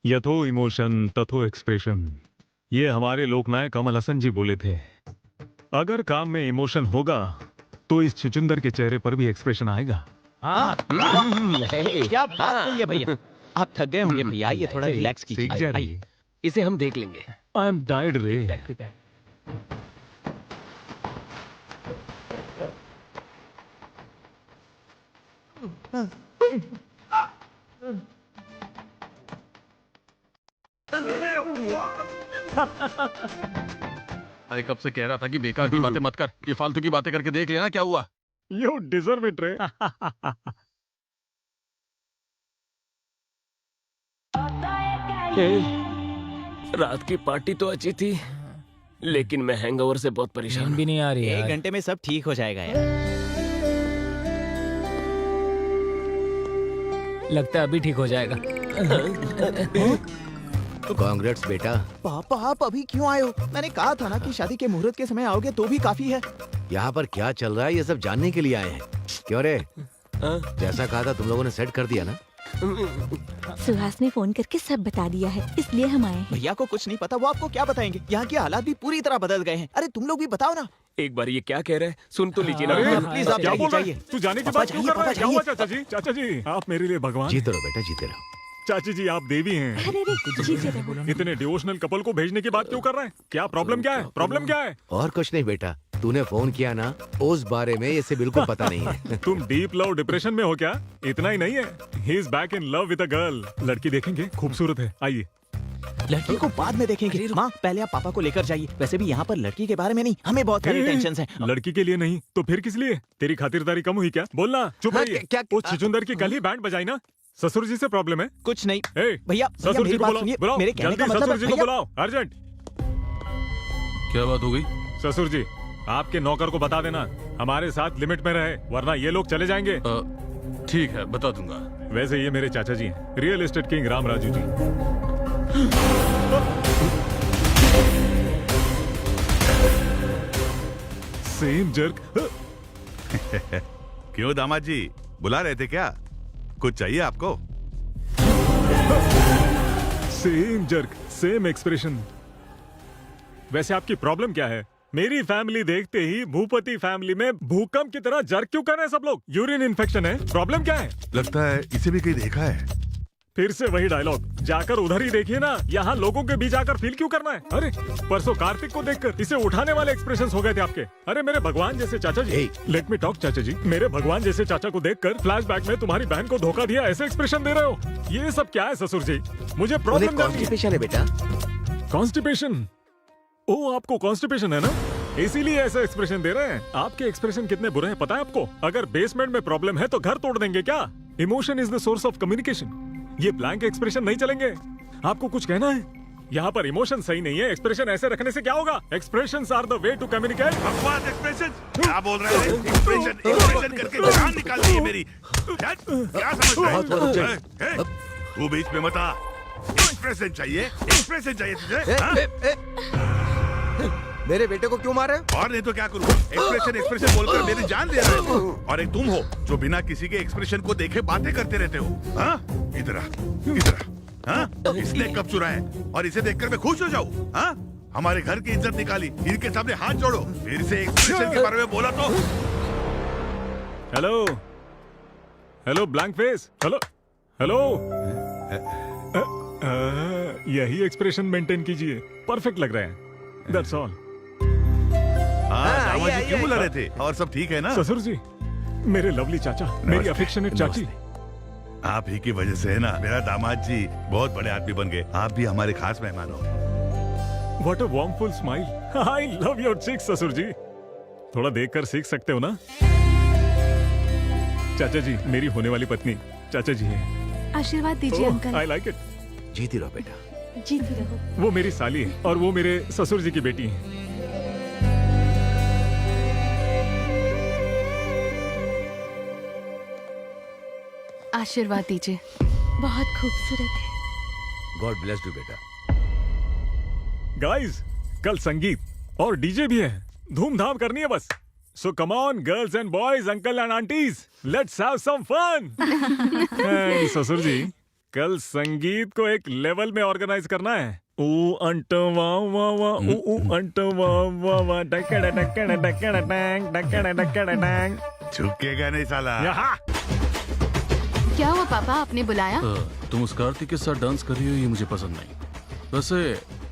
यथो इमोशन तथो एक्सप्रेशन। ये हमारे लोकनायक कमल हसन जी बोले थे। अगर काम में इमोशन होगा तो इस छुचुंदर के चेहरे पर भी एक्सप्रेशन आएगा। क्या बात है भैया, आप थक गए होंगे भैया, ये थोड़ा रिलैक्स सीख जा रही कीजिए। है। इसे हम देख लेंगे। आई एम टायर्ड रे। अरे कब से कह रहा था कि बेकार की बातें मत कर, ये फालतू की बातें करके देख लेना क्या हुआ। यू डिजर्व इट रे। रात की पार्टी तो अच्छी थी लेकिन मैं हैंगओवर से बहुत परेशान भी नहीं आ रही एक यार। घंटे में सब ठीक हो जाएगा यार। लगता है अभी ठीक हो जाएगा। कांग्रेट्स बेटा। पापा आप अभी क्यों आए हो? मैंने कहा था ना कि शादी के मुहूर्त के समय आओगे तो भी काफी है। यहाँ पर क्या चल रहा है ये सब जानने के लिए आए हैं। क्यों रे? जैसा कहा था तुम लोगों ने सेट कर दिया ना? सुहास ने फोन करके सब बता दिया है, इसलिए हम आए हैं। भैया को कुछ नहीं पता, वो आपको क्या बताएंगे? यहाँ के हालात भी पूरी तरह बदल गए हैं। अरे तुम लोग भी बताओ ना। एक बार ये क्या कह रहे हैं सुन तो लीजिए ना। प्लीज आप क्या बोल रहा जाइए। है? तू जाने की पापा बात क्यों जाइए, कर रहा है? पापा क्या हुआ जाइए। चाचा जी? चाचा जी आप मेरे लिए भगवान। जीते रहो बेटा, जीते रहो। चाची जी आप देवी हैं। अरे रे, जीते रहो। इतने डिवोशनल कपल को भेजने की बात क्यों कर रहे हैं? क्या प्रॉब्लम क्या है? प्रॉब्लम क्या है? और कुछ नहीं बेटा, तूने फोन किया ना, उस बारे में इसे बिल्कुल पता नहीं है। तुम डीप लव डिप्रेशन में हो क्या? इतना ही नहीं है, he is back in love with a girl. लड़की देखेंगे, खूबसूरत है, आइए। लड़की को बाद में देखेंगे। माँ पहले आप पापा को लेकर जाइए। वैसे भी यहाँ पर लड़की के बारे में नहीं, हमें बहुत सारी टेंशन है। लड़की के लिए नहीं तो फिर किस लिए? तेरी खातिरदारी कम हुई क्या? बोलना। चुप हाँ, रहिए। क्या- उस छुचुंदर की कल ही बैंड बजाई ना। ससुर जी से प्रॉब्लम है? कुछ नहीं ए, भैया, ससुर जी मेरी को बात बुलाओ, सुनिए। बुलाओ, मेरे कहने का जल्दी मतलब ससुर है, जी को भैया- बुलाओ, अर्जेंट। क्या बात हो गई? ससुर जी आपके नौकर को बता देना हमारे साथ लिमिट में रहे, वरना ये लोग चले जाएंगे। ठीक है, बता दूंगा। वैसे ये मेरे चाचा जी हैं, real estate king Ram Raju ji. Same jerk. क्यों दामाद जी, बुला रहे थे क्या? कुछ चाहिए आपको? Same jerk, same expression. वैसे आपकी प्रॉब्लम क्या है? मेरी फैमिली देखते ही भूपति फैमिली में भूकंप की तरह जर्क क्यों कर रहे हैं सब लोग? यूरिन इन्फेक्शन है? प्रॉब्लम क्या है? लगता है इसे भी कहीं देखा है। फिर से वही डायलॉग, जाकर उधर ही देखिए ना, यहाँ लोगों के बीच आकर फील क्यों करना है? अरे परसों कार्तिक को देखकर इसे उठाने वाले एक्सप्रेशंस हो गए थे आपके। अरे मेरे भगवान जैसे चाचा जी, लेट मी टॉक चाचा जी, मेरे भगवान जैसे चाचा को देखकर फ्लैशबैक में तुम्हारी बहन को धोखा दिया ऐसे एक्सप्रेशन दे रहे हो। ये सब क्या है ससुर जी? मुझे प्रॉब्लम कॉन्स्टिपेशन है बेटा। कॉन्स्टिपेशन? ओ आपको कॉन्स्टिपेशन है ना, इसीलिए ऐसा एक्सप्रेशन दे रहे हैं। आपके एक्सप्रेशन कितने बुरे हैं पता है आपको? अगर बेसमेंट में प्रॉब्लम है तो घर तोड़ देंगे क्या? Emotion is the source of communication. ये ब्लैंक एक्सप्रेशन नहीं चलेंगे। आपको कुछ कहना है? यहाँ पर इमोशन सही नहीं है, एक्सप्रेशन ऐसे रखने से क्या होगा? Expressions are the way to communicate. बकवास एक्सप्रेशन क्या बोल रहे हैं? एक्सप्रेशन करके जान निकाल दी है मेरी। क्या समझ रहे हैं? तू बीच में मत आ। एक्सप्रेशन चाहिए तुझे? मेरे बेटे को क्यों मारे? और नहीं तो क्या करूँ? एक्सप्रेशन बोलकर मेरी जान ले रहे हो। और एक तुम हो जो बिना किसी के एक्सप्रेशन को देखे बातें करते रहते हो। हाँ इधर आ। हाँ इसने कब चुराया और इसे देखकर मैं खुश हो जाऊँ? हाँ हमारे घर की इज्जत निकाली, इनके सामने हाथ जोड़ो, फिर से एक्सप्रेशन के बारे में बोला तो। हेलो ब्लैंक फेस, हेलो यही एक्सप्रेशन मेंटेन कीजिए, परफेक्ट लग रहा है। That's all. दामाद जी क्यों बुला रहे थे? और सब ठीक है ना? ससुर जी, मेरे लवली चाचा, मेरी अफेक्शनेट चाची, आप ही की वजह से है ना मेरा दामाद जी बहुत बड़े आदमी बन गए। आप भी हमारे खास मेहमान हो। What a warmful smile. I love your cheeks ससुर जी। थोड़ा देखकर सीख सकते हो ना। चाचा जी मेरी होने वाली पत्नी चाचा जी है। आशीर्वाद दीजिए अंकल। I like it. जीती रहो बेटा। जीती रहो। वो मेरी साली है और वो मेरे ससुर जी की बेटी है। आशीर्वाद दीजिए। बहुत खूबसूरत है। गॉड ब्लेस यू बेटा। गाइस कल संगीत और डीजे भी है, धूमधाम करनी है बस। So come on girls and boys, uncle and aunties, let's have some fun. ससुर जी कल संगीत को एक लेवल में ऑर्गेनाइज करना है। ऊ अंटो वाह वाह वाह, ऊ अंटो वाह वाह वाह, डकड़ा डकड़ा डकड़ा डैंग, डकड़ा डकड़ा डैंग। झुकेगा नहीं साला। यहाँ क्या हुआ पापा, आपने बुलाया? तुम उस कार्तिक के साथ डांस कर रही हो, ये मुझे पसंद नहीं। वैसे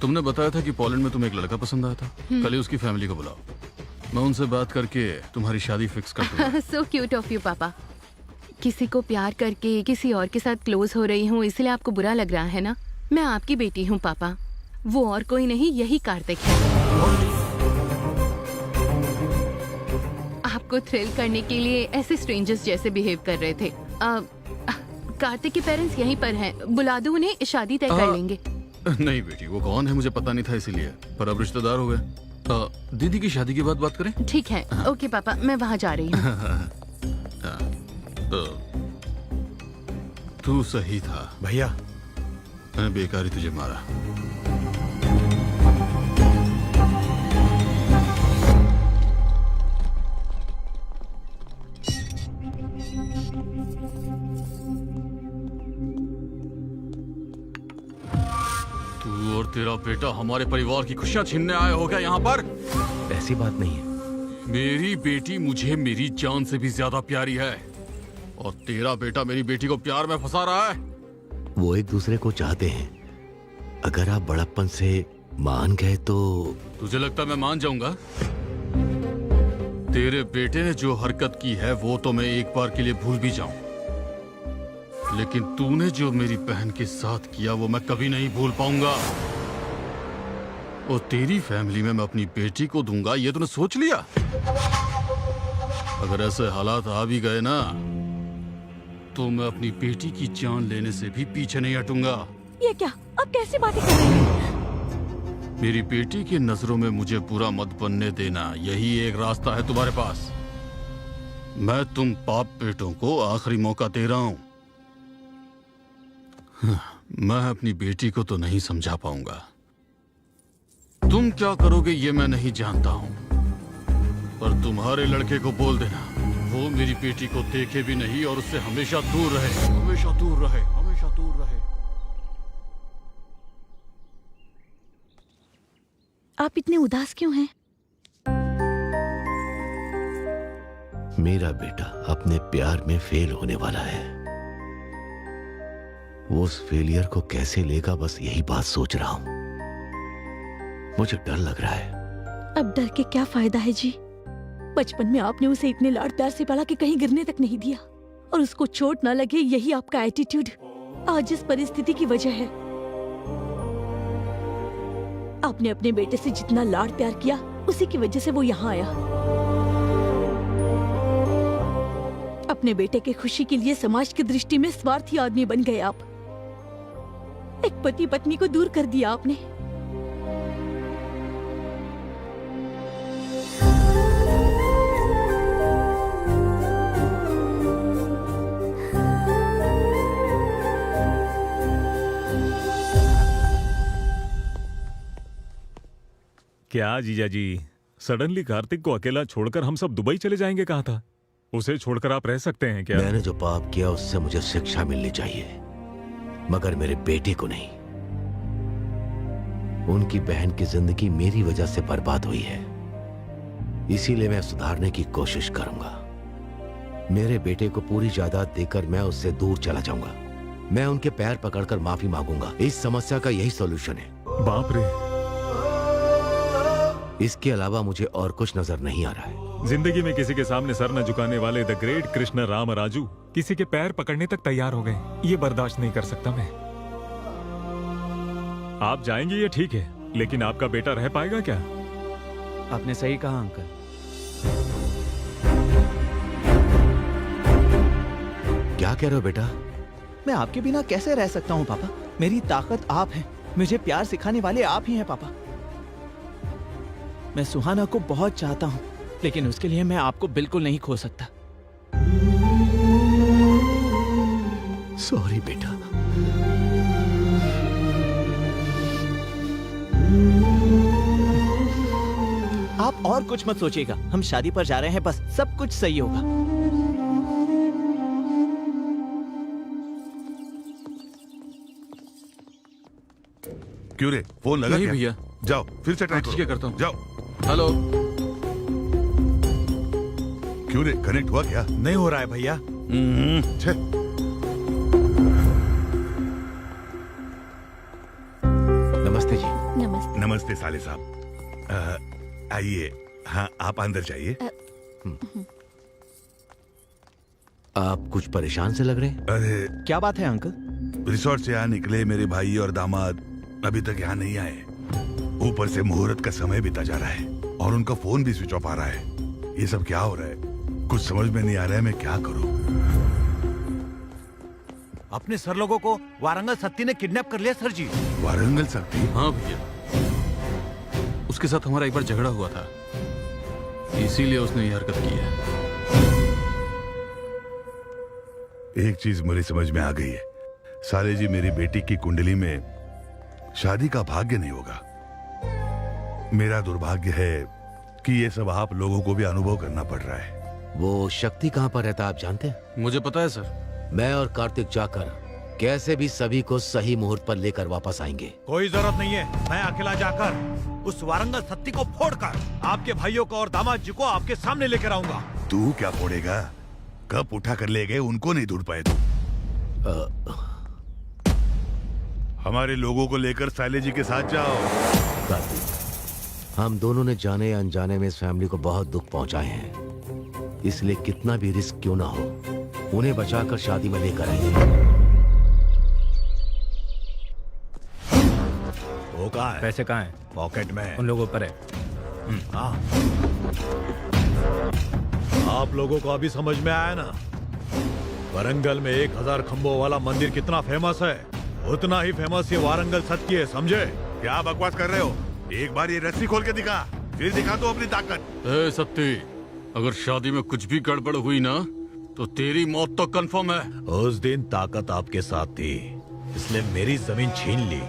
तुमने बताया था कि पोलैंड में तुम्हें एक लड़का पसंद आया था। कल ही उसकी फैमिली को बुलाओ, मैं उनसे बात करके तुम्हारी शादी फिक्स कर दूंगा। सो क्यूट ऑफ यू पापा। किसी को प्यार करके किसी और के साथ क्लोज हो रही हूँ, इसलिए आपको बुरा लग रहा है ना? मैं आपकी बेटी हूँ पापा, वो और कोई नहीं, यही कार्तिक है। आपको थ्रिल करने के लिए ऐसे स्ट्रेंजर्स जैसे बिहेव कर रहे थे। कार्तिक के पेरेंट्स यहीं पर हैं, बुला दो उन्हें, शादी तय कर लेंगे। नहीं बेटी, वो कौन है मुझे पता नहीं था, इसीलिए, पर अब रिश्तेदार हो गए। दीदी की शादी के बाद बात करें? ठीक है, ओके पापा, मैं वहाँ जा रही हूँ। तू सही था भैया, मैंने बेकार ही तुझे मारा। तू और तेरा बेटा हमारे परिवार की खुशियां छीनने आए हो क्या यहाँ पर? ऐसी बात नहीं है। मेरी बेटी मुझे मेरी जान से भी ज्यादा प्यारी है, और तेरा बेटा मेरी बेटी को प्यार में फंसा रहा है। वो एक दूसरे को चाहते हैं, अगर आप बड़प्पन से मान गए तो। तुझे लगता है मैं मान जाऊंगा? तेरे बेटे ने जो हरकत की है वो तो मैं एक बार के लिए भूल भी जाऊं, लेकिन तूने जो मेरी बहन के साथ किया वो मैं कभी नहीं भूल पाऊंगा। और तेरी फैमिली में मैं अपनी बेटी को दूंगा, ये तूने सोच लिया? अगर ऐसे हालात आ भी गए ना, तो मैं अपनी बेटी की जान लेने से भी पीछे नहीं हटूंगा। ये क्या, अब कैसी बातें कर रहे हैं? मेरी बेटी की नजरों में मुझे बुरा मत बनने देना, यही एक रास्ता है तुम्हारे पास। मैं तुम बाप बेटों को आखिरी मौका दे रहा हूं। मैं अपनी बेटी को तो नहीं समझा पाऊंगा, तुम क्या करोगे ये मैं नहीं जानता हूं, पर तुम्हारे लड़के को बोल देना वो मेरी बेटी को देखे भी नहीं और उससे हमेशा दूर रहे, हमेशा दूर रहे, हमेशा दूर रहे। आप इतने उदास क्यों हैं? मेरा बेटा अपने प्यार में फेल होने वाला है। वो उस फेलियर को कैसे लेगा, बस यही बात सोच रहा हूं। मुझे डर लग रहा है। अब डर के क्या फायदा है जी? बचपन में आपने उसे इतने लाड प्यार से पाला कि कहीं गिरने तक नहीं दिया, और उसको चोट ना लगे यही आपका एटीट्यूड आज इस परिस्थिति की वजह है। आपने अपने बेटे से जितना लाड प्यार किया उसी की वजह से वो यहाँ आया। अपने बेटे के खुशी के लिए समाज की दृष्टि में स्वार्थी आदमी बन गए आप। एक पति पत्नी को दूर कर दिया आपने। क्या जीजा जी, सडनली कार्तिक को अकेला छोड़कर हम सब दुबई चले जाएंगे? कहा था उसे छोड़कर आप रह सकते हैं क्या? मैंने जो पाप किया उससे मुझे शिक्षा मिलनी चाहिए, मगर मेरे बेटे को नहीं। उनकी बहन की जिंदगी मेरी वजह से बर्बाद हुई है, इसीलिए मैं सुधारने की कोशिश करूंगा। मेरे बेटे को पूरी जायदाद देकर मैं उससे दूर चला जाऊंगा। मैं उनके पैर पकड़कर माफी मांगूंगा। इस समस्या का यही सॉल्यूशन है। बाप रे, इसके अलावा मुझे और कुछ नजर नहीं आ रहा है। जिंदगी में किसी के सामने सर न झुकाने वाले द ग्रेट कृष्ण राम राजू किसी के पैर पकड़ने तक तैयार हो गए। ये बर्दाश्त नहीं कर सकता मैं। आप जाएंगे ये ठीक है, लेकिन आपका बेटा रह पाएगा क्या? आपने सही कहा अंकल। क्या कह रहे हो बेटा? मैं आपके बिना कैसे रह सकता हूँ पापा? मेरी ताकत आप हैं, मुझे प्यार सिखाने वाले आप ही हैं पापा। मैं सुहाना को बहुत चाहता हूँ, लेकिन उसके लिए मैं आपको बिल्कुल नहीं खो सकता। सॉरी बेटा। आप और कुछ मत सोचिएगा, हम शादी पर जा रहे हैं, बस सब कुछ सही होगा। क्यों रे, फोन लगा नहीं क्या? भैया। जाओ फिर से ट्राई ठीक है, करता हूँ। जाओ। हेलो। क्यों रे, कनेक्ट हुआ क्या? नहीं हो रहा है भैया। छे। नमस्ते जी। नमस्ते। नमस्ते साले साहब। आइए। हाँ, आप अंदर जाइए। आप कुछ परेशान से लग रहे हैं। अरे क्या बात है अंकल? रिसोर्ट से यहाँ निकले मेरे भाई और दामाद अभी तक यहाँ नहीं आए। ऊपर से मुहूर्त का समय बीता जा रहा है और उनका फोन भी स्विच ऑफ आ रहा है। ये सब क्या हो रहा है? कुछ समझ में नहीं आ रहा है, मैं क्या करूं? अपने सर लोगों को वारंगल सत्ती ने किडनैप कर लिया सर जी। वारंगल सत्ती? हाँ भैया, उसके साथ हमारा एक बार झगड़ा हुआ था, इसीलिए उसने ये हरकत की है। एक चीज मेरी समझ में आ गई है, साले जी, मेरी बेटी की कुंडली में शादी का भाग्य नहीं होगा। मेरा दुर्भाग्य है कि ये सब आप लोगों को भी अनुभव करना पड़ रहा है। वो शक्ति कहाँ पर रहता है आप जानते हैं? मुझे पता है सर। मैं और कार्तिक जाकर कैसे भी सभी को सही मुहूर्त पर लेकर वापस आएंगे। कोई जरूरत नहीं है, मैं अकेला जाकर उस वारंगल सत्ती को फोड़कर आपके भाइयों को और दामाद जी को आपके सामने लेकर आऊंगा। तू क्या फोड़ेगा? कब उठा कर ले गए उनको नहीं ढूंढ पाए तू। हमारे लोगों को लेकर साले जी के साथ जाओ। कार्तिक, हम दोनों ने जाने या अनजाने में इस फैमिली को बहुत दुख पहुंचाए हैं, इसलिए कितना भी रिस्क क्यों ना हो, उन्हें बचाकर शादी में लेकर आएंगे। वो कहाँ है? पैसे कहाँ हैं? पॉकेट में। उन लोगों पर है। हाँ। आप लोगों को अभी समझ में आया ना? वारंगल में 1000 खंभों वाला मंदिर कितना फेमस है, उतना ही फेमस ये वारंगल सत्ती है, समझे? क्या बकवास कर रहे हो? एक बार ये रस्सी खोल के दिखा, फिर दिखा दो अपनी ताकत। ए सत्ती, अगर शादी में कुछ भी गड़बड़ हुई ना तो तेरी मौत तो कंफर्म है। उस दिन ताकत आपके साथ थी, इसलिए मेरी जमीन छीन ली।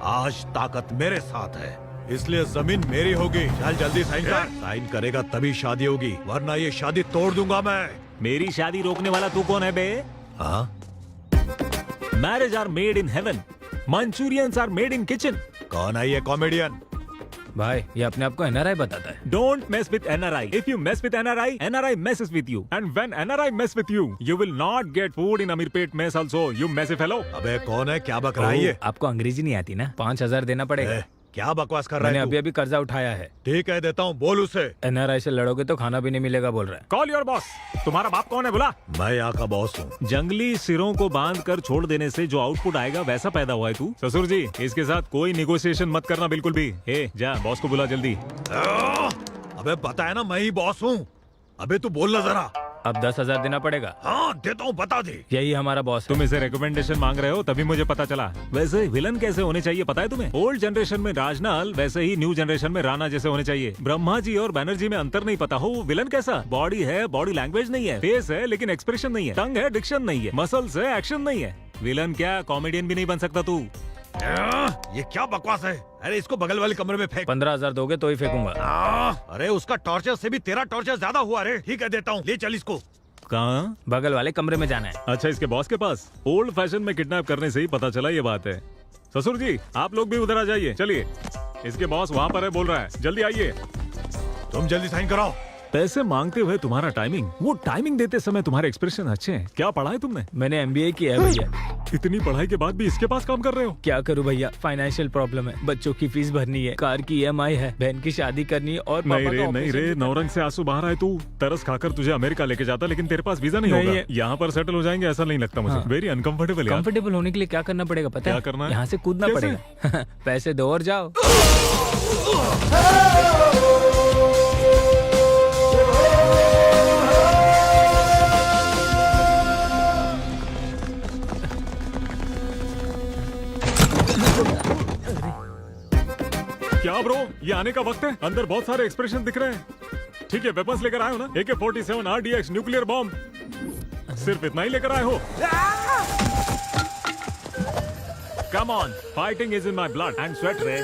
आज ताकत मेरे साथ है, इसलिए जमीन मेरी होगी। चल जल्दी साइन कर। साइन करेगा तभी शादी होगी, वरना ये शादी तोड़ दूंगा मैं। मेरी शादी रोकने वाला तू कौन है बे? हाँ? Marriage are made in heaven, manchurians are made in kitchen. कौन है ये कॉमेडियन? भाई ये अपने आप को एनआरआई बताता है। Don't mess with NRI. If you mess with NRI, NRI messes with you. And when NRI mess with you, you will not get food in Amirpet mess also. You messy fellow. अबे कौन है, क्या बक रहा है ये? आपको अंग्रेजी नहीं आती ना? 5,000 देना पड़ेगा। क्या बकवास कर रहा मैंने है अभी अभी कर्जा उठाया है। ठीक है, देता हूँ, बोल उसे। एनआरआई से लड़ोगे तो खाना भी नहीं मिलेगा बोल रहा है। Call your boss. तुम्हारा बाप कौन है बोला? मैं यहाँ का बॉस हूँ। जंगली सिरों को बांध कर छोड़ देने से जो आउटपुट आएगा वैसा पैदा हुआ है तू। ससुर जी, इसके साथ कोई निगोशिएशन मत करना बिल्कुल भी। ए, जा बॉस को बुला जल्दी। अबे पता है ना, मैं ही बॉस हूँ। अबे तू बोलना जरा। अब 10,000 देना पड़ेगा। हाँ देता हूँ, बता दे। यही हमारा बॉस है। तुम इसे रिकमेंडेशन मांग रहे हो तभी मुझे पता चला। वैसे विलन कैसे होने चाहिए पता है तुम्हें? ओल्ड जनरेशन में राजनाल, वैसे ही न्यू जनरेशन में राणा जैसे होने चाहिए। ब्रह्मा जी और बैनर्जी में अंतर नहीं पता हो, वो विलन कैसा? बॉडी है, बॉडी लैंग्वेज नहीं है, फेस है लेकिन एक्सप्रेशन नहीं है, टंग है, डिक्शन नहीं है, मसल्स है, एक्शन नहीं है। विलन क्या, कॉमेडियन भी नहीं बन सकता तू। ये क्या बकवास है? अरे इसको बगल वाले कमरे में फेंक। 15,000 दोगे तो ही फेंकूंगा। अरे उसका टॉर्चर से भी तेरा टॉर्चर ज्यादा हुआ रे। ठीक है, देता हूँ, ले चल इसको। कहाँ? बगल वाले कमरे में जाना है। अच्छा, इसके बॉस के पास? ओल्ड फैशन में किडनैप करने से ही पता चला ये बात है। ससुर जी, आप लोग भी उधर आ जाइए। चलिए, इसके बॉस वहाँ पर है, बोल रहा है, जल्दी आइए। तुम जल्दी साइन कराओ। पैसे मांगते हुए तुम्हारा टाइमिंग, वो टाइमिंग देते समय तुम्हारे एक्सप्रेशन अच्छे हैं। क्या पढ़ा है तुमने? मैंने MBA किया है भैया। इतनी पढ़ाई के बाद भी इसके पास काम कर रहे हो? क्या करूं भैया, फाइनेंशियल प्रॉब्लम है। बच्चों की फीस भरनी है, कार की EMI है, बहन की शादी करनी है और नहीं रे, नौरंग से आंसू बाहर आए तू। तरस खाकर तुझे अमेरिका लेके जाता, लेकिन तेरे पास वीजा नहीं होगा। यहाँ पर सेटल हो जाएंगे ऐसा नहीं लगता मुझे। Very uncomfortable. कंफर्टेबल होने के लिए क्या करना पड़ेगा पता है? क्या करना है? यहाँ से कूदना पड़ेगा। पैसे दो और जाओ। क्या ब्रो, ये आने का वक्त है? अंदर बहुत सारे एक्सप्रेशन दिख रहे हैं। ठीक है, वेपन्स लेकर आए हो ना? AK-47 RDX न्यूक्लियर बॉम्ब, सिर्फ इतना ही लेकर आए हो? Come on, fighting is in my blood and sweat, Ray.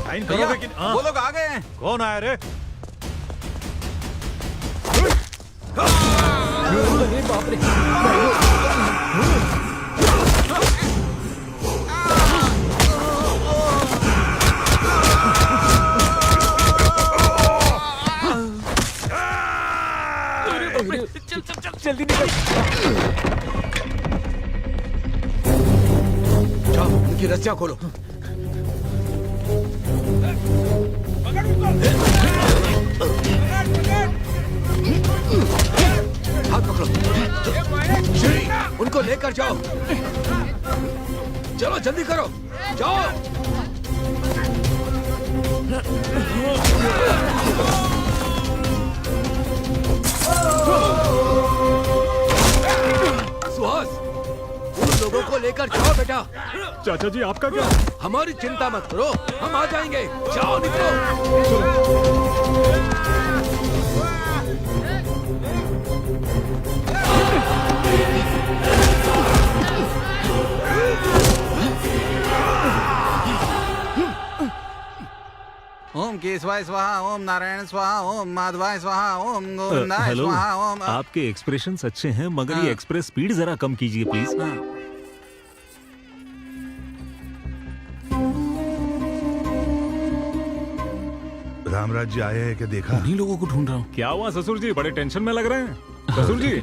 Sign करो लेकिन। वो लोग आ गए हैं। कौन आया रे? अरे बाप रे। जल्दी निकल। जाओ, उनकी रस्सियां खोलो। हाथ पकड़ो। उनको लेकर जाओ। चलो जल्दी करो, जाओ। सुहास, उन लोगों को लेकर जाओ बेटा। चाचा जी, आपका क्या? हमारी चिंता मत करो, हम आ जाएंगे। जाओ, निकलो। ओम केशवाय स्वाहा, ओम नारायण स्वाहा, ओम माधवाय स्वाहा, ओम गोविंदाय हेलो, स्वाहा, ओम। आपके एक्सप्रेशंस अच्छे हैं मगर हाँ। ये एक्सप्रेस स्पीड जरा कम कीजिए प्लीज। रामराज जी आए हैं क्या देखा? उन्हीं लोगों को ढूंढ रहा हूँ। क्या हुआ ससुर जी, बड़े टेंशन में लग रहे हैं? ससुर जी।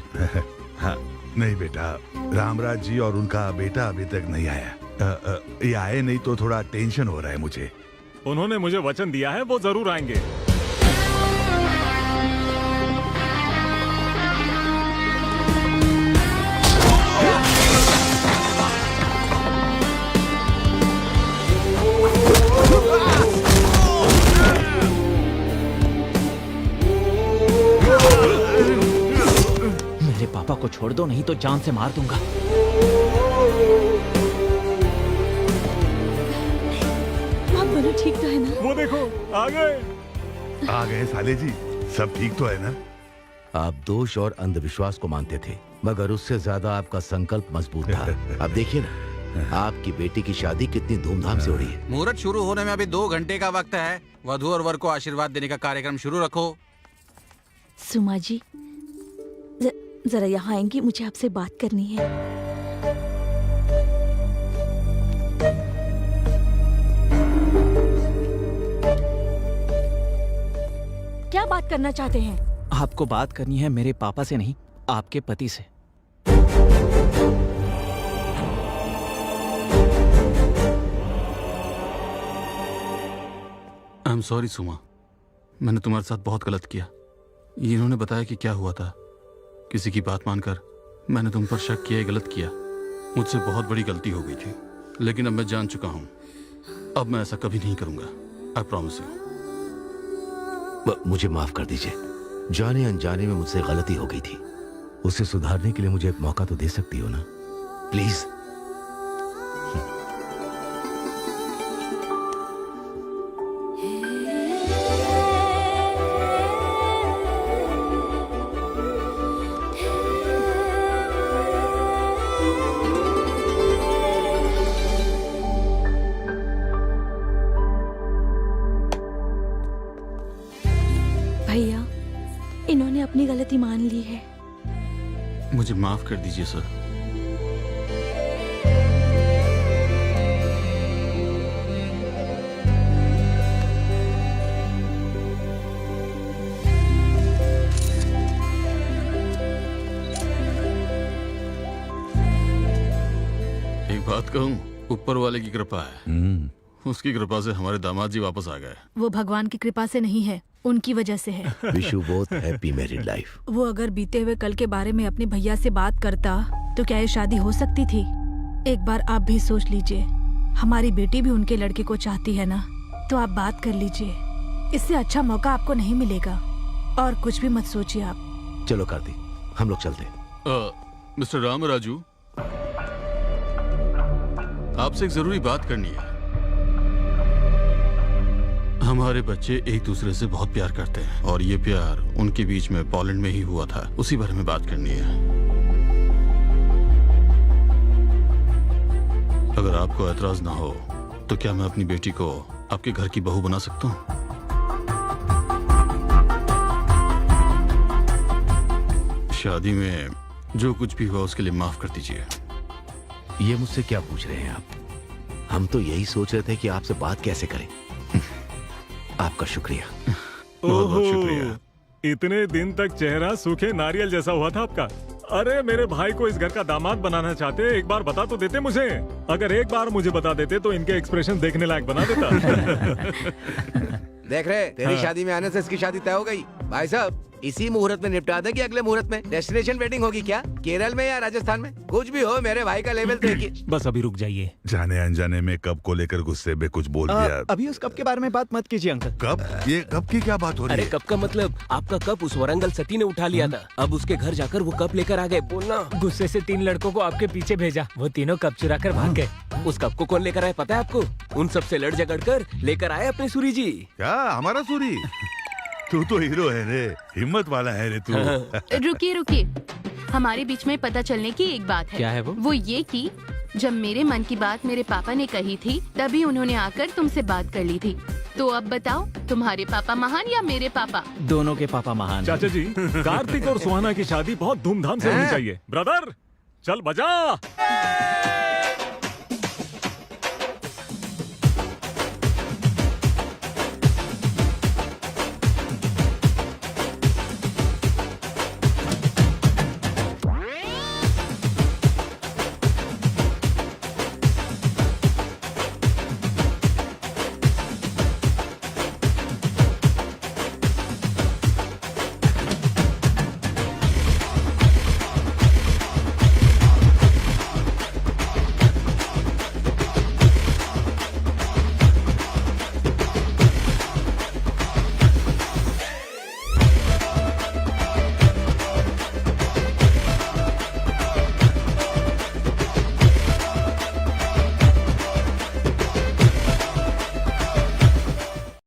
हाँ, नहीं बेटा, रामराज जी और उनका बेटा अभी तक नहीं आया। ये आए नहीं तो थोड़ा टेंशन हो रहा है मुझे। उन्होंने मुझे वचन दिया है वो जरूर आएंगे। मेरे पापा को छोड़ दो, नहीं तो जान से मार दूंगा। आप दोनों ठीक तो है ना? वो देखो, आ गए। आ गए साले जी, सब ठीक तो है ना? आप दोष और अंधविश्वास को मानते थे, मगर उससे ज्यादा आपका संकल्प मजबूत था। अब देखिए ना, आपकी बेटी की शादी कितनी धूमधाम से हो रही है। मुहूर्त शुरू होने में अभी 2 घंटे का वक्त है। वधू और वर को आशीर्वाद देने का कार्यक्रम शुरू रखो। सुमा जी, जरा यहाँ आएंगी, मुझे आपसे बात करनी है। क्या बात करना चाहते हैं? आपको बात करनी है मेरे पापा से नहीं, आपके पति से। आई एम सॉरी सुमा, मैंने तुम्हारे साथ बहुत गलत किया। इन्होंने बताया कि क्या हुआ था, किसी की बात मानकर मैंने तुम पर शक किया, गलत किया। मुझसे बहुत बड़ी गलती हो गई थी, लेकिन अब मैं जान चुका हूँ। अब मैं ऐसा कभी नहीं करूंगा। I promise you. मुझे माफ कर दीजिए, जाने अनजाने में मुझसे गलती हो गई थी। उसे सुधारने के लिए मुझे एक मौका तो दे सकती हो ना, प्लीज। भैया, इन्होंने अपनी गलती मान ली है। मुझे माफ कर दीजिए सर। एक बात कहूँ, ऊपर वाले की कृपा है। उसकी कृपा से हमारे दामाद जी वापस आ गए। वो भगवान की कृपा से नहीं है, उनकी वजह से है। Wish you both happy married life. वो अगर बीते हुए कल के बारे में अपने भैया से बात करता तो क्या ये शादी हो सकती थी? एक बार आप भी सोच लीजिए, हमारी बेटी भी उनके लड़के को चाहती है ना, तो आप बात कर लीजिए। इससे अच्छा मौका आपको नहीं मिलेगा। और कुछ भी मत सोचिए आप। चलो कार्तिक, हम लोग चलते। मिस्टर राम राजू, आपसे एक जरूरी बात करनी है। हमारे बच्चे एक दूसरे से बहुत प्यार करते हैं और ये प्यार उनके बीच में पोलैंड में ही हुआ था। उसी बारे में बात करनी है। अगर आपको एतराज ना हो तो क्या मैं अपनी बेटी को आपके घर की बहू बना सकता हूँ? शादी में जो कुछ भी हुआ उसके लिए माफ कर दीजिए। ये मुझसे क्या पूछ रहे हैं आप? हम तो यही सोच रहे थे कि आपसे बात कैसे करें। आपका शुक्रिया। बहुत बहुत शुक्रिया। इतने दिन तक चेहरा सूखे नारियल जैसा हुआ था आपका। अरे मेरे भाई को इस घर का दामाद बनाना चाहते, एक बार बता तो देते मुझे। अगर एक बार मुझे बता देते तो इनके एक्सप्रेशन देखने लायक बना देता। देख रहे, तेरी शादी में आने से इसकी शादी तय हो गई। भाई साहब, इसी मुहूर्त में निपटा दे कि अगले मुहूर्त में? डेस्टिनेशन वेडिंग होगी क्या, केरल में या राजस्थान में? कुछ भी हो, मेरे भाई का लेवल देखिए। बस अभी रुक जाइए। जाने अनजाने में कब को लेकर गुस्से में कुछ बोल दिया। अभी उस कप के बारे में बात मत कीजिए अंकल। कब? ये कब की क्या बात हो रही अरे है? कप का मतलब आपका कप उस वरंगल सती ने उठा लिया था। अब उसके घर जाकर वो कप लेकर आ गए। बोलना। गुस्से से 3 लड़कों को आपके पीछे भेजा, वो तीनों कप चुरा कर भाग गए। उस कप को कौन लेकर आया पता है आपको? उन सब से लड़ झगड़ कर लेकर आए अपने सूरी जी। क्या हमारा सूरी? तू तो हीरो है रे, हिम्मत वाला है रे तू। रुकिए रुकिए, हमारे बीच में पता चलने की एक बात है। क्या है वो? ये कि जब मेरे मन की बात मेरे पापा ने कही थी, तभी उन्होंने आकर तुमसे बात कर ली थी। तो अब बताओ, तुम्हारे पापा महान या मेरे पापा? दोनों के पापा महान। चाचा जी, कार्तिक और सुहाना की शादी बहुत धूमधाम से होनी चाहिए। ब्रदर, चल बजा।